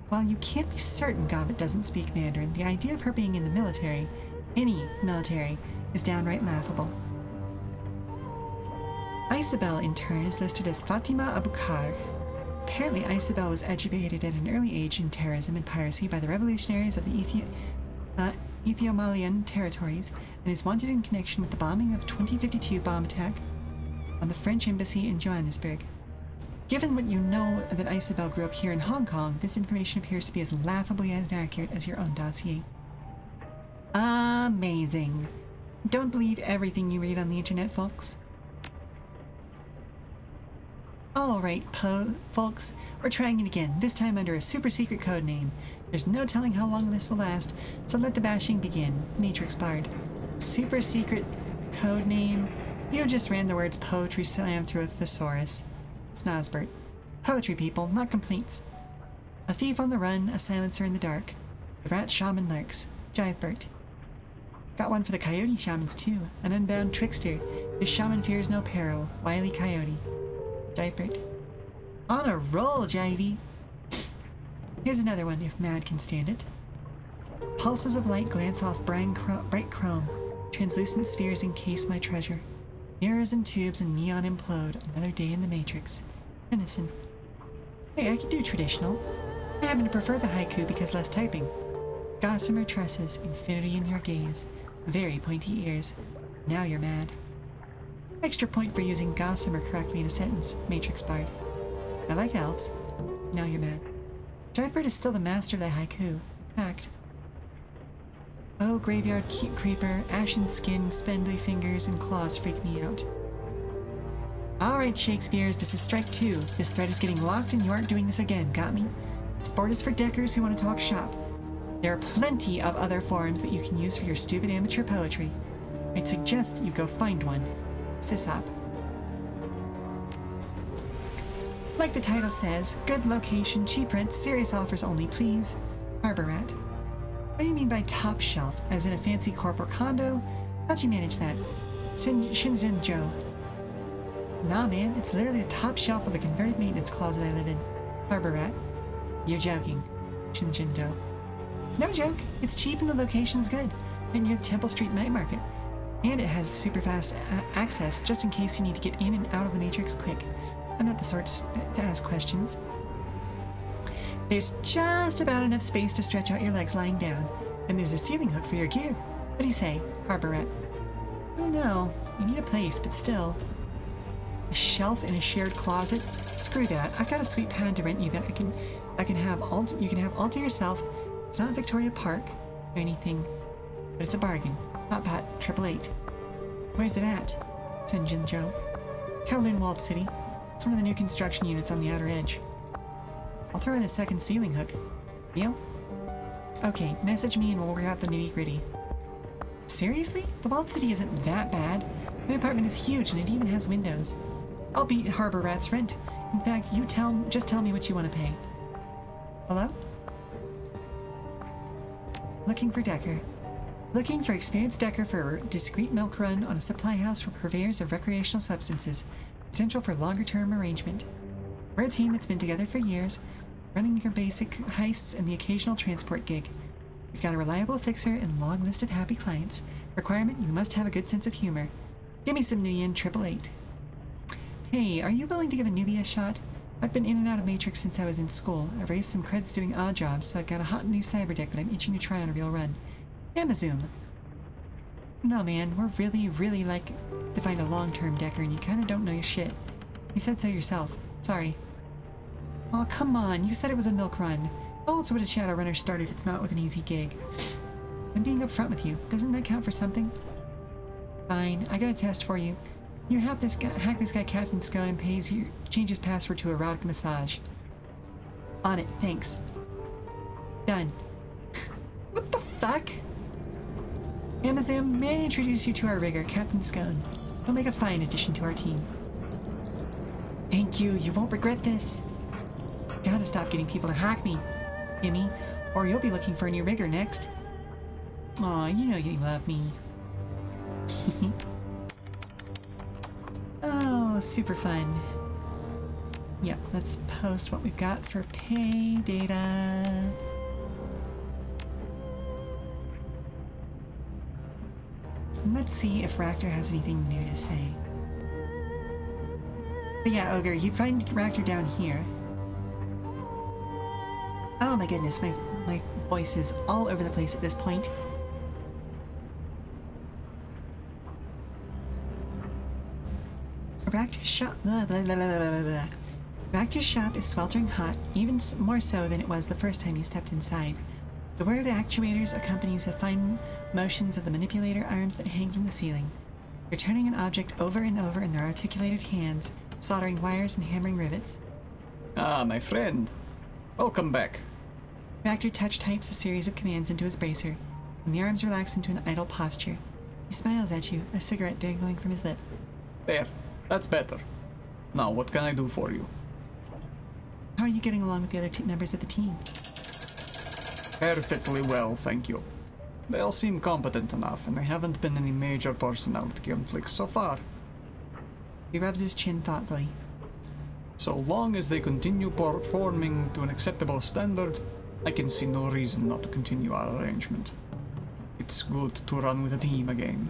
While you can't be certain Gobbet doesn't speak Mandarin, the idea of her being in the military, any military, is downright laughable. Isabel, in turn, is listed as Fatima Abukar. Apparently, Isabel was educated at an early age in terrorism and piracy by the revolutionaries of the Ethio-Malian territories and is wanted in connection with the bombing of 2052 bomb attack on the French embassy in Johannesburg. Given what you know that Isabel grew up here in Hong Kong, this information appears to be as laughably inaccurate as your own dossier. Amazing. Don't believe everything you read on the internet, folks. Alright, folks, we're trying it again, this time under a super secret code name. There's no telling how long this will last, so let the bashing begin. Matrix Bard. Super secret code name? You just ran the words poetry slam through a thesaurus. Snozbert. Poetry, people, not complaints. A thief on the run, a silencer in the dark. The rat shaman lurks. Jivebert. Got one for the coyote shamans, too. An unbound trickster. This shaman fears no peril. Wily coyote. Jivebert. On a roll, Jivey. Here's another one, if Mad can stand it. Pulses of light glance off bright chrome. Translucent spheres encase my treasure. Mirrors and tubes and neon implode. Another day in the Matrix. Tennyson. Hey, I can do traditional. I happen to prefer the haiku because less typing. Gossamer tresses, infinity in your gaze. Very pointy ears. Now you're mad. Extra point for using gossamer correctly in a sentence, Matrix Bard. I like elves. Now you're mad. Jivebird is still the master of the haiku. In fact. Oh, graveyard creeper, ashen skin, spindly fingers, and claws freak me out. Alright, Shakespeare's, this is strike 2. This thread is getting locked and you aren't doing this again, got me? This board is for deckers who want to talk shop. There are plenty of other forums that you can use for your stupid amateur poetry. I'd suggest that you go find one. Sysop. Like the title says, good location, cheap rent, serious offers only, please. Harbor Rat. What do you mean by top shelf? As in a fancy corporate condo? How'd you manage that? Shinzen Joe. Nah, man, it's literally the top shelf of the converted maintenance closet I live in. Harbor Rat. You're joking. Shinzen Joe. No joke. It's cheap and the location's good. And near the Temple Street Night Market. And it has super fast access just in case you need to get in and out of the Matrix quick. I'm not the sort to ask questions. There's just about enough space to stretch out your legs lying down. And there's a ceiling hook for your gear. What do you say, Harbor Rat? Oh no, you need a place, but still. A shelf in a shared closet? Screw that. I've got a sweet pad to rent you that you can have all to yourself. It's not Victoria Park or anything, but it's a bargain. Hot Pot 888. Where's it at? Tenjin Joe. Kowloon Walled City. It's one of the new construction units on the outer edge. I'll throw in a second ceiling hook. Deal? Okay, message me and we'll work out the nitty-gritty. Seriously? The Walled City isn't that bad. My apartment is huge and it even has windows. I'll beat Harbor Rat's rent. In fact, just tell me what you want to pay. Hello? Looking for Decker. Looking for experienced Decker for a discreet milk run on a supply house for purveyors of recreational substances. Potential for longer-term arrangement. We're a team that's been together for years, running your basic heists and the occasional transport gig. We've got a reliable fixer and long list of happy clients. Requirement, you must have a good sense of humor. Give me some Nuyen 888. Hey, are you willing to give a newbie a shot? I've been in and out of Matrix since I was in school. I've raised some credits doing odd jobs, so I've got a hot new cyber deck that I'm itching to try on a real run. Amazon. No, man, we're really like to find a long-term Decker, and you kind of don't know your shit. You said so yourself. Sorry. Oh, come on. You said it was a milk run. How else would a Shadowrunner start if it's not with an easy gig? I'm being upfront with you. Doesn't that count for something? Fine. I got a test for you. You hack this guy Captain Scone and change his password to erotic massage. On it. Thanks. Done. What the fuck? Amazon, may I introduce you to our rigger, Captain Scone. He'll make a fine addition to our team. Thank you. You won't regret this. Gotta stop getting people to hack me, Timmy, or you'll be looking for a new rigger next. Aw, you know you love me. Oh, super fun. Yep, let's post what we've got for pay data. Let's see if Ractor has anything new to say. But yeah, Ogre, you'd find Ractor down here. Oh my goodness, my voice is all over the place at this point. Ractor's shop. Ractor's shop is sweltering hot, even more so than it was the first time you stepped inside. The whir of the actuators accompanies the fine motions of the manipulator arms that hang from the ceiling. You're turning an object over and over in their articulated hands, soldering wires and hammering rivets. Ah, my friend. Welcome back. Ractor touch types a series of commands into his bracer, and the arms relax into an idle posture. He smiles at you, a cigarette dangling from his lip. There. That's better. Now, what can I do for you? How are you getting along with the other members of the team? Perfectly well, thank you. They all seem competent enough, and there haven't been any major personality conflicts so far. He rubs his chin thoughtfully. So long as they continue performing to an acceptable standard, I can see no reason not to continue our arrangement. It's good to run with a team again.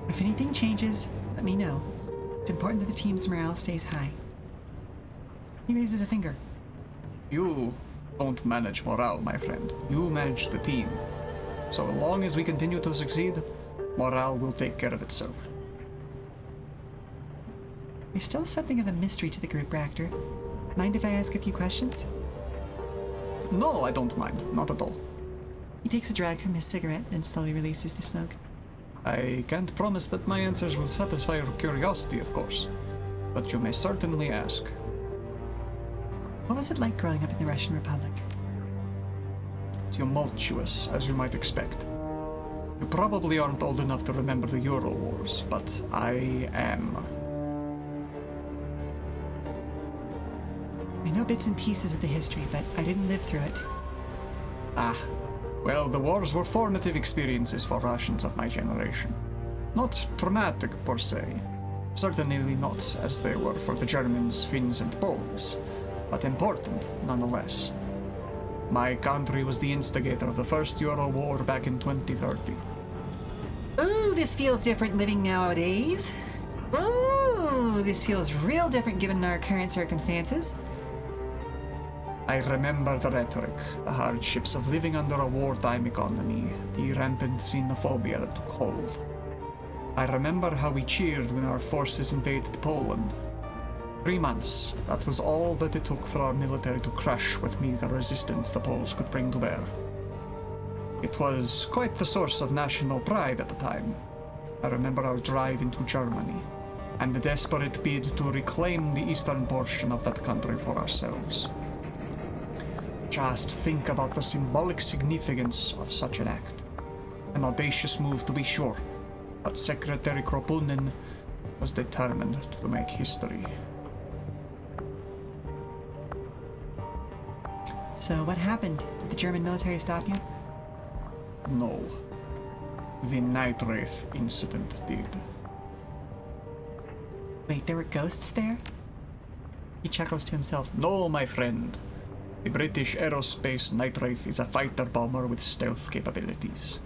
If anything changes, let me know. It's important that the team's morale stays high. He raises a finger. You don't manage morale, my friend. You manage the team. So long as we continue to succeed, morale will take care of itself. You're still something of a mystery to the group, Ractor. Mind if I ask a few questions? No, I don't mind. Not at all. He takes a drag from his cigarette, then slowly releases the smoke. I can't promise that my answers will satisfy your curiosity, of course, but you may certainly ask. What was it like growing up in the Russian Republic? Tumultuous, as you might expect. You probably aren't old enough to remember the Euro Wars, but I am. I know bits and pieces of the history, but I didn't live through it. Ah, well, the wars were formative experiences for Russians of my generation. Not traumatic per se, certainly not as they were for the Germans, Finns, and Poles, but important nonetheless. My country was the instigator of the first Euro War back in 2030. Ooh, this feels different living nowadays. Ooh, this feels real different given our current circumstances. I remember the rhetoric, the hardships of living under a wartime economy, the rampant xenophobia that took hold. I remember how we cheered when our forces invaded Poland. 3 months, that was all that it took for our military to crush with me the resistance the Poles could bring to bear. It was quite the source of national pride at the time. I remember our drive into Germany, and the desperate bid to reclaim the eastern portion of that country for ourselves. Just think about the symbolic significance of such an act. An audacious move, to be sure, but Secretary Kroponin was determined to make history. So what happened? Did the German military stop you? No. The Night Wraith incident did. Wait, there were ghosts there? He chuckles to himself. No, my friend. The British Aerospace Night Wraith is a fighter bomber with stealth capabilities.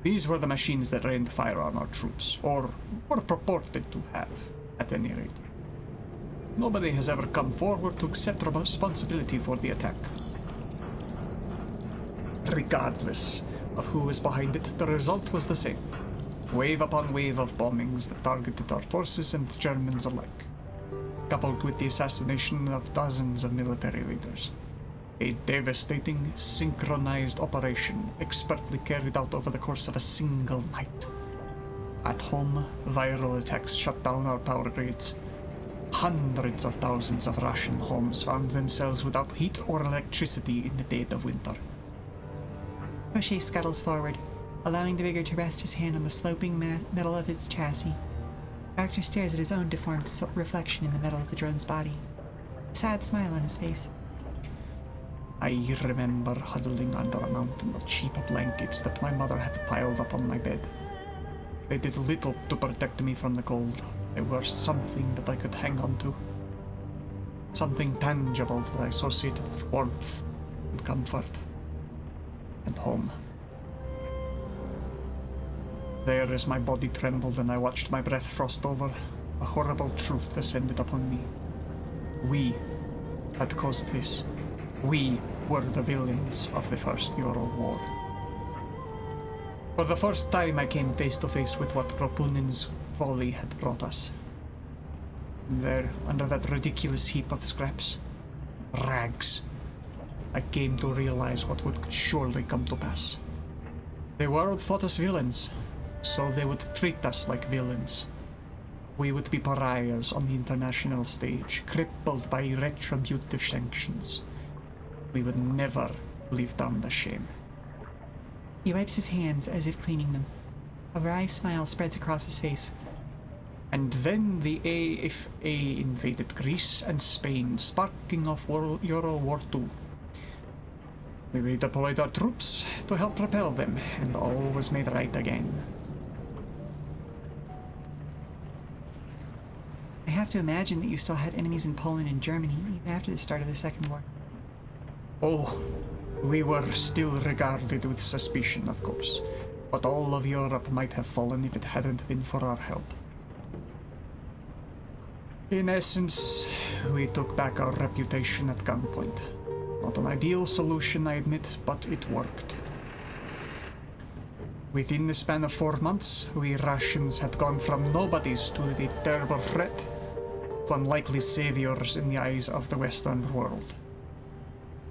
These were the machines that rained fire on our troops, or were purported to have, at any rate. Nobody has ever come forward to accept responsibility for the attack. Regardless of who was behind it, the result was the same. Wave upon wave of bombings that targeted our forces and the Germans alike, coupled with the assassination of dozens of military leaders. A devastating, synchronized operation expertly carried out over the course of a single night. At home, viral attacks shut down our power grids. Hundreds of thousands of Russian homes found themselves without heat or electricity in the dead of winter. O'Shea scuttles forward, allowing the rigger to rest his hand on the sloping metal of his chassis. Ractor stares at his own deformed reflection in the metal of the drone's body. A sad smile on his face. I remember huddling under a mountain of cheap blankets that my mother had piled up on my bed. They did little to protect me from the cold. They were something that I could hang on to. Something tangible that I associated with warmth and comfort and home. There as my body trembled and I watched my breath frost over, a horrible truth descended upon me. We had caused this. We were the villains of the First Euro War. For the first time I came face to face with what Ropunin's folly had brought us. There, under that ridiculous heap of scraps, rags, I came to realize what would surely come to pass. The world thought us villains, so they would treat us like villains. We would be pariahs on the international stage, crippled by retributive sanctions. We would never live down the shame. He wipes his hands as if cleaning them. A wry smile spreads across his face. And then the AFA invaded Greece and Spain, sparking off Euro War II. We redeployed our troops to help repel them, and all was made right again. I have to imagine that you still had enemies in Poland and Germany even after the start of the Second War. Oh, we were still regarded with suspicion, of course, but all of Europe might have fallen if it hadn't been for our help. In essence, we took back our reputation at gunpoint. Not an ideal solution, I admit, but it worked. Within the span of 4 months, we Russians had gone from nobodies to the terrible threat to unlikely saviors in the eyes of the Western world.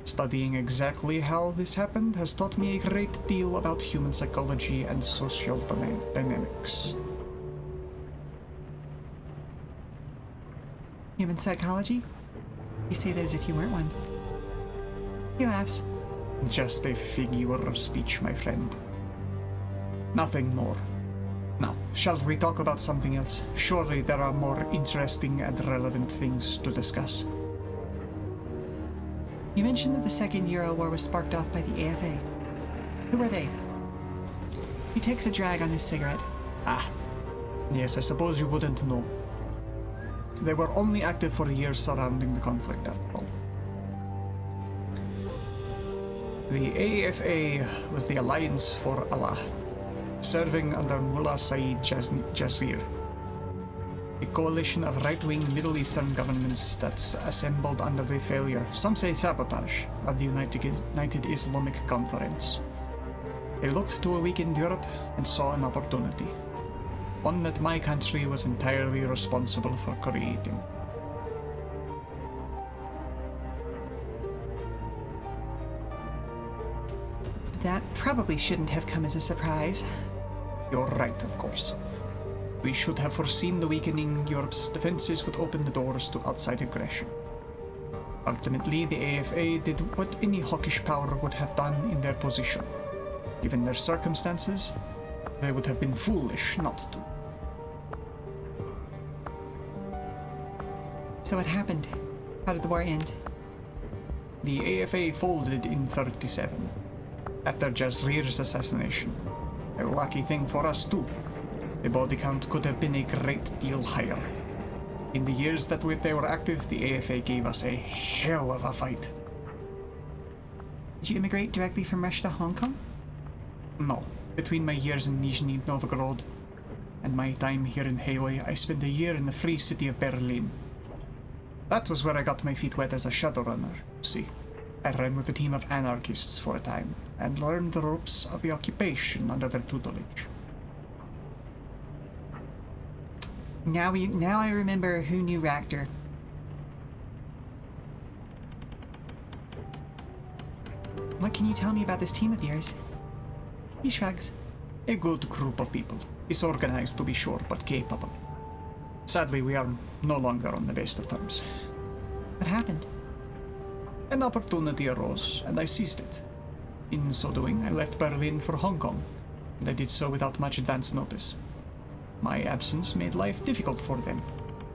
Studying exactly how this happened has taught me a great deal about human psychology and social dynamics. Human psychology? You say that as if you weren't one. He laughs. Just a figure of speech, my friend. Nothing more. Now, shall we talk about something else? Surely there are more interesting and relevant things to discuss. You mentioned that the Second Euro War was sparked off by the AFA. Who were they? He takes a drag on his cigarette. Ah, yes, I suppose you wouldn't know. They were only active for the years surrounding the conflict, after all. The AFA was the Alliance for Allah, serving under Mullah Saeed Jazir, a coalition of right-wing Middle Eastern governments that's assembled under the failure, some say sabotage, of the United Islamic Conference. They looked to a weakened Europe and saw an opportunity. One that my country was entirely responsible for creating. That probably shouldn't have come as a surprise. You're right, of course. We should have foreseen the weakening Europe's defenses would open the doors to outside aggression. Ultimately, the AFA did what any hawkish power would have done in their position. Given their circumstances, they would have been foolish not to. So what happened? How did the war end? The AFA folded in 1937, after Jazir's assassination. A lucky thing for us too. The body count could have been a great deal higher. In the years that they were active, the AFA gave us a hell of a fight. Did you immigrate directly from Russia to Hong Kong? No. Between my years in Nizhny Novgorod and my time here in Heoi, I spent a year in the free city of Berlin. That was where I got my feet wet as a Shadowrunner, see. I ran with a team of anarchists for a time, and learned the ropes of the occupation under their tutelage. Now I remember who knew Ractor. What can you tell me about this team of yours? He shrugs. A good group of people. Disorganized to be sure, but capable. Sadly, we are no longer on the best of terms. What happened? An opportunity arose, and I seized it. In so doing, I left Berlin for Hong Kong, and I did so without much advance notice. My absence made life difficult for them,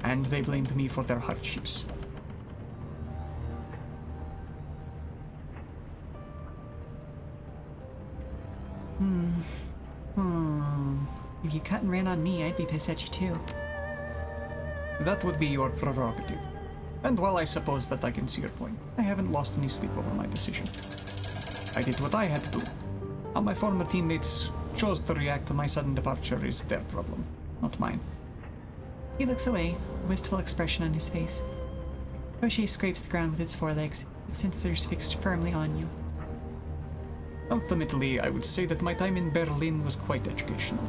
and they blamed me for their hardships. If you cut and ran on me, I'd be pissed at you too. That would be your prerogative. And while I suppose that I can see your point, I haven't lost any sleep over my decision. I did what I had to do. How my former teammates chose to react to my sudden departure is their problem, not mine. He looks away, a wistful expression on his face. Koshi scrapes the ground with its forelegs, its sensors fixed firmly on you. Ultimately, I would say that my time in Berlin was quite educational.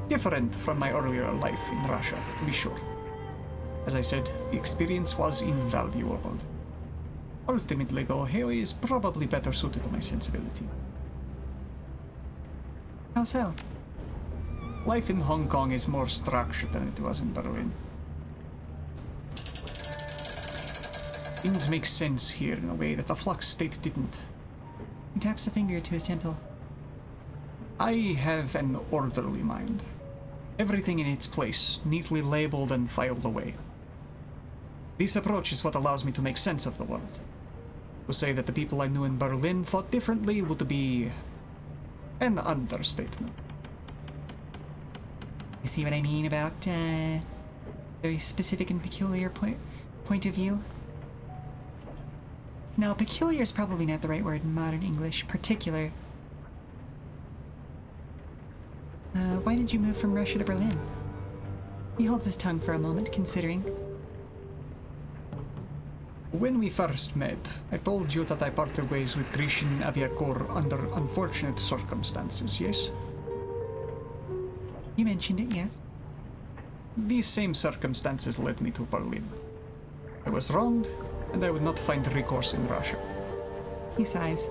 Different from my earlier life in Russia, to be sure. As I said, the experience was invaluable. Ultimately, though, Heoi is probably better suited to my sensibilities. How so? Life in Hong Kong is more structured than it was in Berlin. Things make sense here in a way that the Flux State didn't. He taps a finger to his temple. I have an orderly mind. Everything in its place, neatly labeled and filed away. This approach is what allows me to make sense of the world. To say that the people I knew in Berlin thought differently would be an understatement. You see what I mean about, very specific and peculiar point of view? Now, peculiar is probably not the right word in modern English. Particular. Why did you move from Russia to Berlin? He holds his tongue for a moment, considering. When we first met, I told you that I parted ways with Grishin Aviakor under unfortunate circumstances, yes? You mentioned it, yes? These same circumstances led me to Berlin. I was wronged, and I would not find recourse in Russia. He sighs.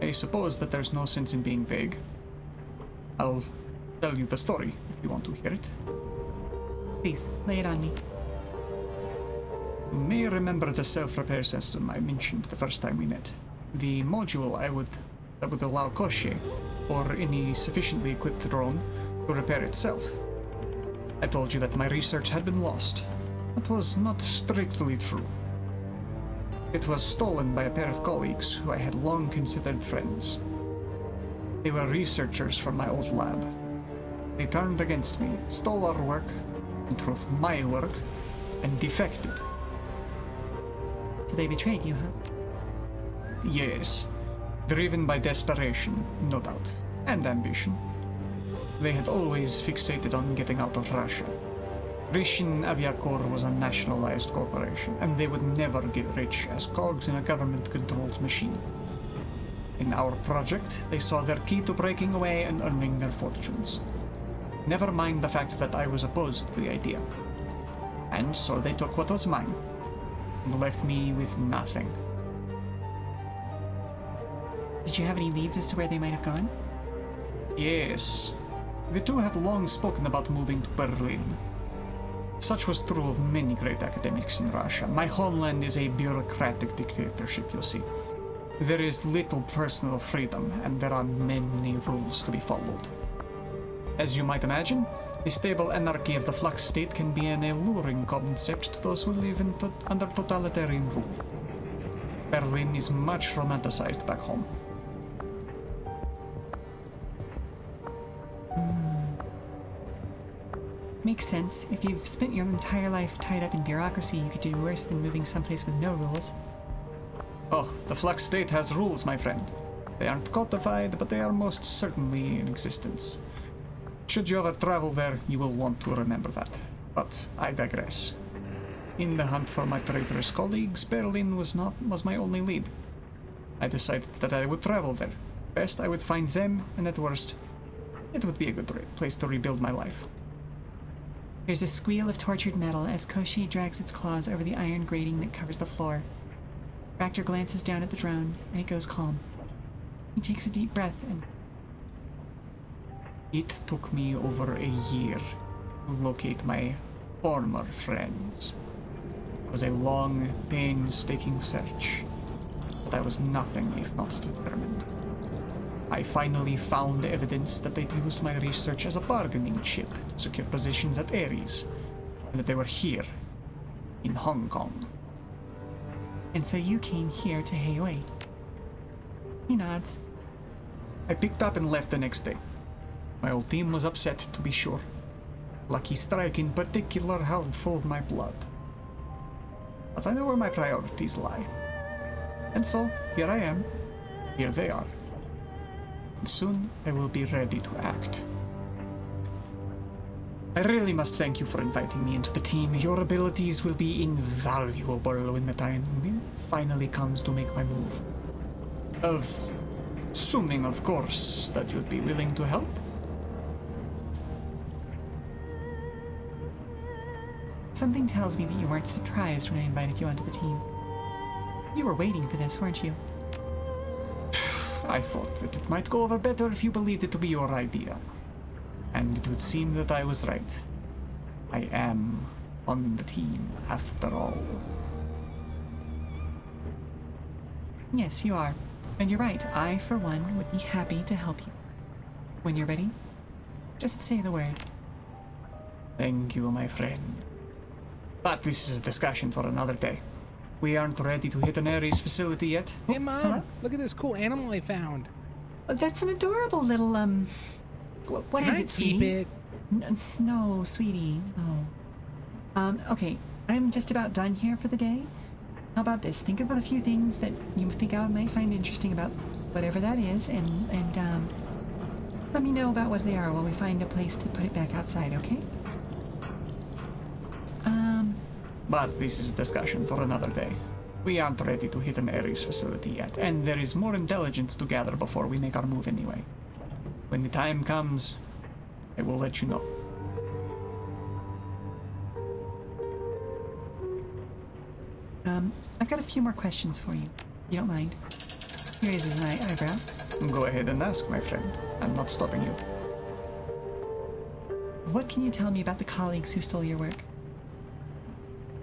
I suppose that there's no sense in being vague. I'll tell you the story if you want to hear it. Please, lay it on me. You may remember the self-repair system I mentioned the first time we met. The module that would allow Koshi, or any sufficiently equipped drone, to repair itself. I told you that my research had been lost. That was not strictly true. It was stolen by a pair of colleagues who I had long considered friends. They were researchers from my old lab. They turned against me, stole our work, controlled my work, and defected. So they betrayed you, huh? Yes, driven by desperation, no doubt, and ambition. They had always fixated on getting out of Russia. Grishin Aviakor was a nationalized corporation, and they would never get rich as cogs in a government-controlled machine. In our project, they saw their key to breaking away and earning their fortunes. Never mind the fact that I was opposed to the idea. And so they took what was mine, and left me with nothing. Did you have any leads as to where they might have gone? Yes. The two had long spoken about moving to Berlin. Such was true of many great academics in Russia. My homeland is a bureaucratic dictatorship, you see. There is little personal freedom, and there are many rules to be followed. As you might imagine, the stable anarchy of the Flux State can be an alluring concept to those who live under totalitarian rule. Berlin is much romanticized back home. Makes sense. If you've spent your entire life tied up in bureaucracy, you could do worse than moving someplace with no rules. Oh, the Flux State has rules, my friend. They aren't codified, but they are most certainly in existence. Should you ever travel there, you will want to remember that. But I digress. In the hunt for my traitorous colleagues, Berlin was my only lead. I decided that I would travel there. Best, I would find them, and at worst, it would be a good place to rebuild my life. There's a squeal of tortured metal as Koshi drags its claws over the iron grating that covers the floor. Raptor glances down at the drone, and it goes calm. He takes a deep breath and... It took me over a year to locate my former friends. It was a long, painstaking search, but I was nothing if not determined. I finally found evidence that they'd used my research as a bargaining chip to secure positions at Ares, and that they were here, in Hong Kong. And so you came here to Heoi. He nods. I picked up and left the next day. My old team was upset, to be sure. Lucky Strike in particular held full of my blood. But I know where my priorities lie. And so, here I am. Here they are. And soon I will be ready to act. I really must thank you for inviting me into the team. Your abilities will be invaluable when the time finally comes to make my move. Assuming, of course, that you'd be willing to help. Something tells me that you weren't surprised when I invited you onto the team. You were waiting for this, weren't you? I thought that it might go over better if you believed it to be your idea. And it would seem that I was right. I am on the team, after all. Yes, you are. And you're right. I, for one, would be happy to help you. When you're ready, just say the word. Thank you, my friend. But this is a discussion for another day. We aren't ready to hit an Ares facility yet. Hey, Mom, hello? look at this cool animal I found. That's an adorable little, what Can is I it, keep sweetie? it? No, sweetie, no. Okay, I'm just about done here for the day. How about this? Think of a few things that you think I might find interesting about whatever that is, and let me know about what they are while we find a place to put it back outside, okay? But this is a discussion for another day. We aren't ready to hit an Ares facility yet, and there is more intelligence to gather before we make our move anyway. When the time comes, I will let you know. I've got a few more questions for you. You don't mind? He raises an eyebrow. Go ahead and ask, my friend. I'm not stopping you. What can you tell me about the colleagues who stole your work?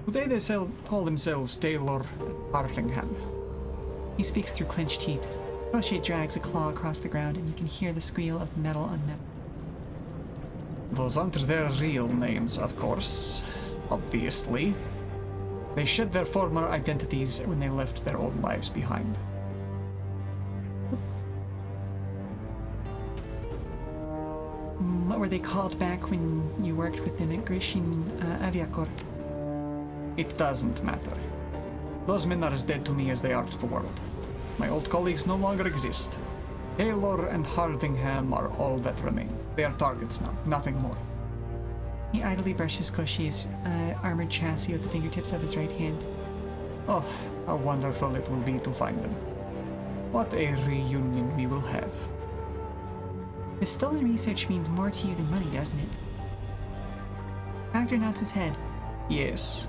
Today they call themselves Taylor and Arlingham. He speaks through clenched teeth. Crochet drags a claw across the ground, and you can hear the squeal of metal on metal. Those aren't their real names, of course. Obviously. They shed their former identities when they left their old lives behind. What were they called back when you worked with them at Grishin Aviacor? It doesn't matter. Those men are as dead to me as they are to the world. My old colleagues no longer exist. Taylor and Hardingham are all that remain. They are targets now, nothing more. He idly brushes Crochet's armored chassis with the fingertips of his right hand. Oh, how wonderful it will be to find them. What a reunion we will have. The stolen research means more to you than money, doesn't it? Ragnar nods his head. Yes.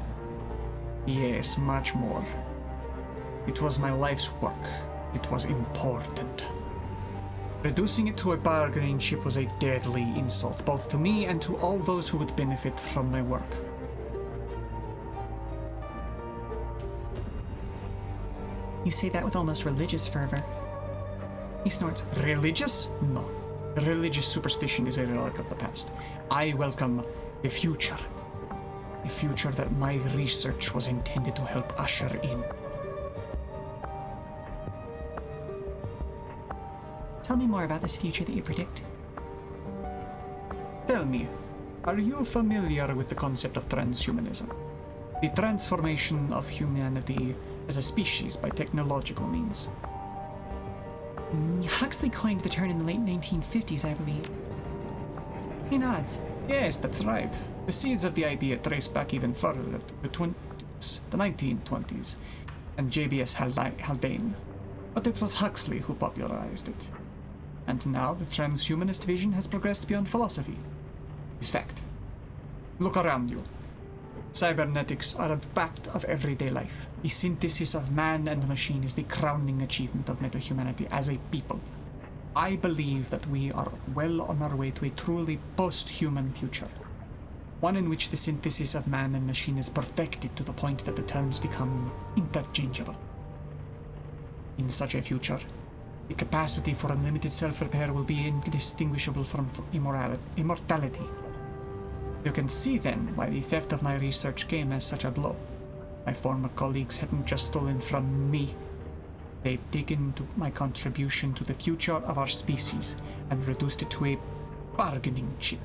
Yes, much more. It was my life's work. It was important. Reducing it to a bargaining chip was a deadly insult, both to me and to all those who would benefit from my work. You say that with almost religious fervor. He snorts. Religious? No. Religious superstition is a relic of the past. I welcome the future. A future that my research was intended to help usher in. Tell me more about this future that you predict. Tell me, are you familiar with the concept of transhumanism? The transformation of humanity as a species by technological means. Huxley coined the term in the late 1950s, I believe. He nods. Yes, that's right. The seeds of the idea trace back even further to the 20s, the 1920s, and J.B.S. Haldane. But it was Huxley who popularized it. And now the transhumanist vision has progressed beyond philosophy. It's fact. Look around you. Cybernetics are a fact of everyday life. The synthesis of man and machine is the crowning achievement of metahumanity as a people. I believe that we are well on our way to a truly post-human future. One in which the synthesis of man and machine is perfected to the point that the terms become interchangeable. In such a future, The capacity for unlimited self-repair will be indistinguishable from immortality. You can see then why the theft of my research came as such a blow. My former colleagues hadn't just stolen from me. They'd taken to my contribution to the future of our species and reduced it to a bargaining chip.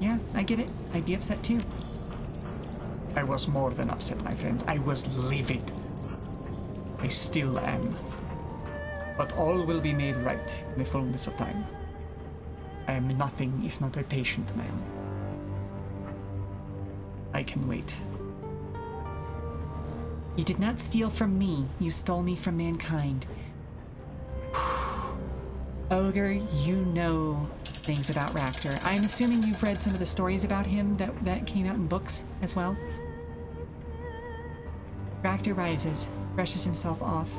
Yeah, I get it. I'd be upset too. I was more than upset, my friend. I was livid. I still am. But all will be made right in the fullness of time. I am nothing if not a patient man. I can wait. You did not steal from me. You stole me from mankind. Ogre, you know things about Raptor. I'm assuming you've read some of the stories about him that came out in books as well. Raptor rises, brushes himself off.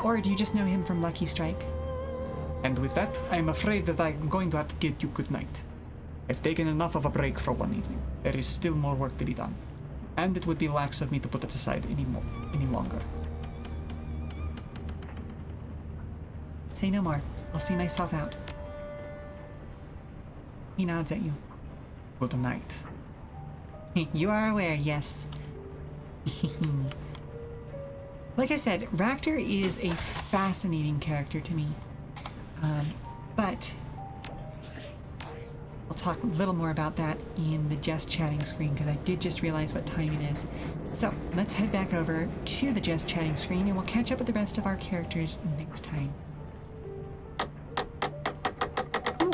Or do you just know him from Lucky Strike? And with that, I'm afraid that I'm going to have to bid you good night. I've taken enough of a break for one evening. There is still more work to be done. And it would be lax of me to put it aside any longer. Say no more. I'll see myself out. He nods at you. Good night. You are aware, yes. Like I said, Raptor is a fascinating character to me. But I'll talk a little more about that in the just chatting screen because I did just realize what time it is. So let's head back over to the just chatting screen and we'll catch up with the rest of our characters next time. Ooh.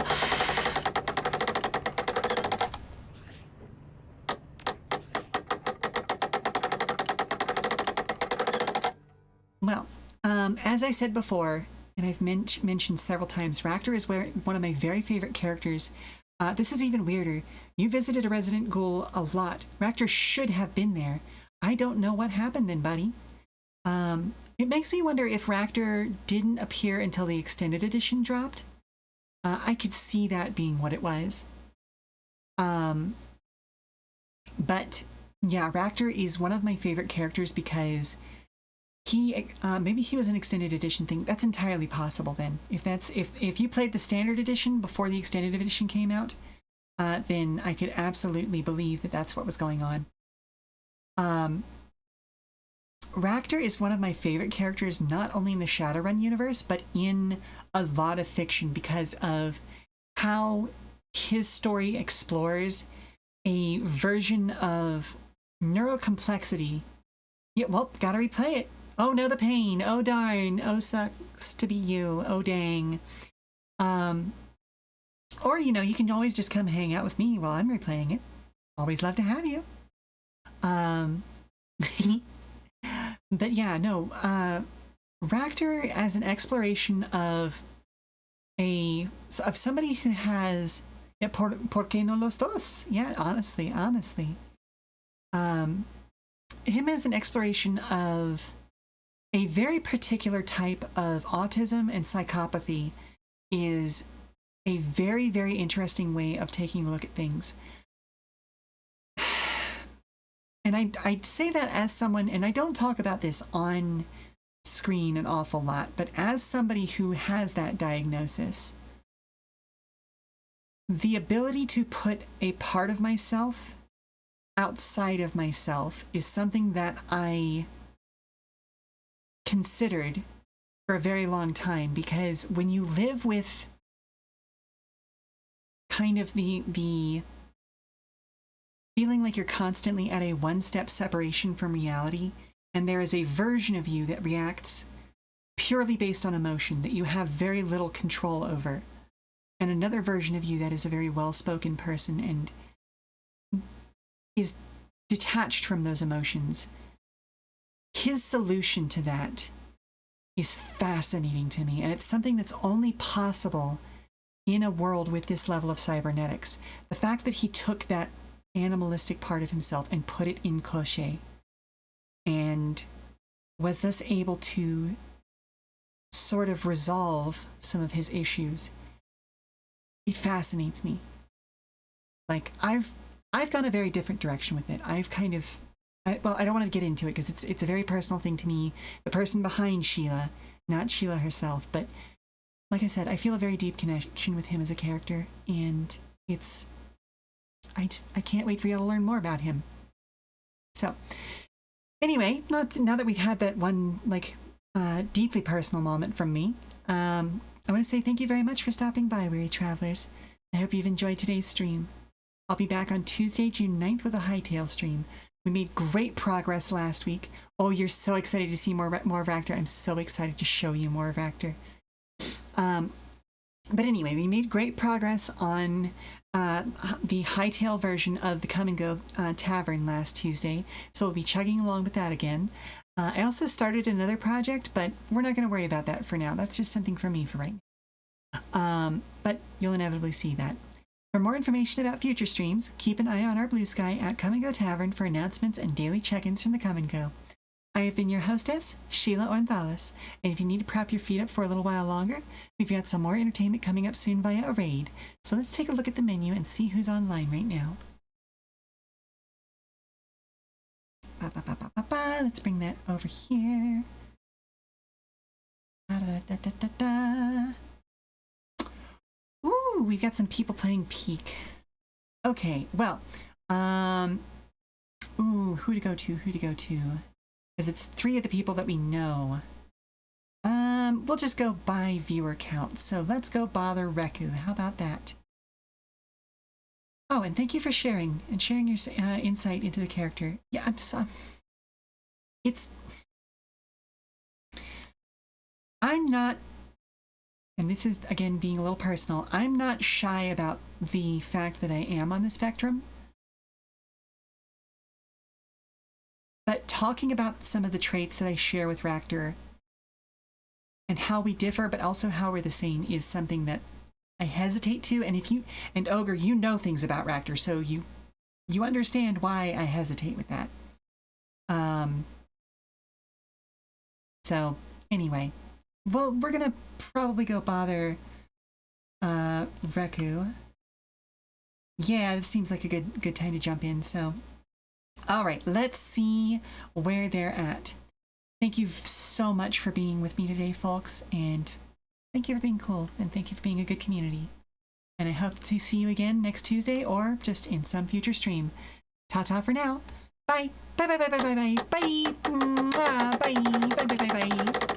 Well, as I said before, and I've mentioned several times, Raptor is one of my very favorite characters. This is even weirder. You visited a resident ghoul a lot. Raptor should have been there. I don't know what happened then, buddy. It makes me wonder if Raptor didn't appear until the extended edition dropped. I could see that being what it was. But yeah, Raptor is one of my favorite characters because maybe he was an extended edition thing. That's entirely possible then. If you played the standard edition before the extended edition came out, then I could absolutely believe that that's what was going on. Raptor is one of my favorite characters, not only in the Shadowrun universe, but in a lot of fiction because of how his story explores a version of neurocomplexity. Yeah, well, gotta replay it. Oh no, the pain. Oh darn. Oh sucks to be you. Oh dang. Or, you can always just come hang out with me while I'm replaying it. Always love to have you. But yeah, no. Raptor as an exploration of somebody who has... Yeah, por qué no los dos? Yeah, honestly. Him as an exploration of a very particular type of autism and psychopathy is a very, very interesting way of taking a look at things. And I'd say that as someone, and I don't talk about this on screen an awful lot, but as somebody who has that diagnosis, the ability to put a part of myself outside of myself is something that I considered for a very long time, because when you live with kind of the feeling like you're constantly at a one-step separation from reality, and there is a version of you that reacts purely based on emotion that you have very little control over, and another version of you that is a very well-spoken person and is detached from those emotions. His solution to that is fascinating to me, and it's something that's only possible in a world with this level of cybernetics. The fact that he took that animalistic part of himself and put it in Koshei and was thus able to sort of resolve some of his issues, it fascinates me. Like, I've gone a very different direction with it. I've kind of I don't want to get into it because it's a very personal thing to me. The person behind Sheela, not Sheela herself, but like I said, I feel a very deep connection with him as a character, and I can't wait for you to learn more about him. So, anyway, now that we've had that one deeply personal moment from me, I want to say thank you very much for stopping by, weary travelers. I hope you've enjoyed today's stream. I'll be back on Tuesday, June 9th with a Hightail stream. We made great progress last week. Oh, you're so excited to see more Ractor. I'm so excited to show you more Ractor. But anyway, we made great progress on the Hightail version of the Come and Go Tavern last Tuesday, so we'll be chugging along with that again. I also started another project, but we're not going to worry about that for now. That's just something for me for right now. But you'll inevitably see that. For more information about future streams, keep an eye on our blue sky at Come and Go Tavern for announcements and daily check-ins from the Come and Go. I have been your hostess, Sheela Ornthalis, and if you need to prop your feet up for a little while longer, we've got some more entertainment coming up soon via a raid. So let's take a look at the menu and see who's online right now. Let's bring that over here. Ooh, we've got some people playing Peak. Okay, well, who to go to? Because it's 3 of the people that we know. We'll just go by viewer count. So let's go bother Reku. How about that? Oh, and thank you for sharing your insight into the character. Yeah, I'm not, and this is again being a little personal, I'm not shy about the fact that I am on the spectrum. But talking about some of the traits that I share with Ractor and how we differ, but also how we're the same, is something that I hesitate to. And Ogre, you know things about Ractor, so you understand why I hesitate with that. So anyway, well, we're gonna probably go bother Reku. Yeah, it seems like a good time to jump in. So, all right, let's see where they're at. Thank you so much for being with me today, folks, and thank you for being cool, and thank you for being a good community. And I hope to see you again next Tuesday or just in some future stream. Ta-ta for now. Bye. Bye, bye, bye, bye, bye, bye. Bye. Mwah. Bye. Bye, bye, bye, bye.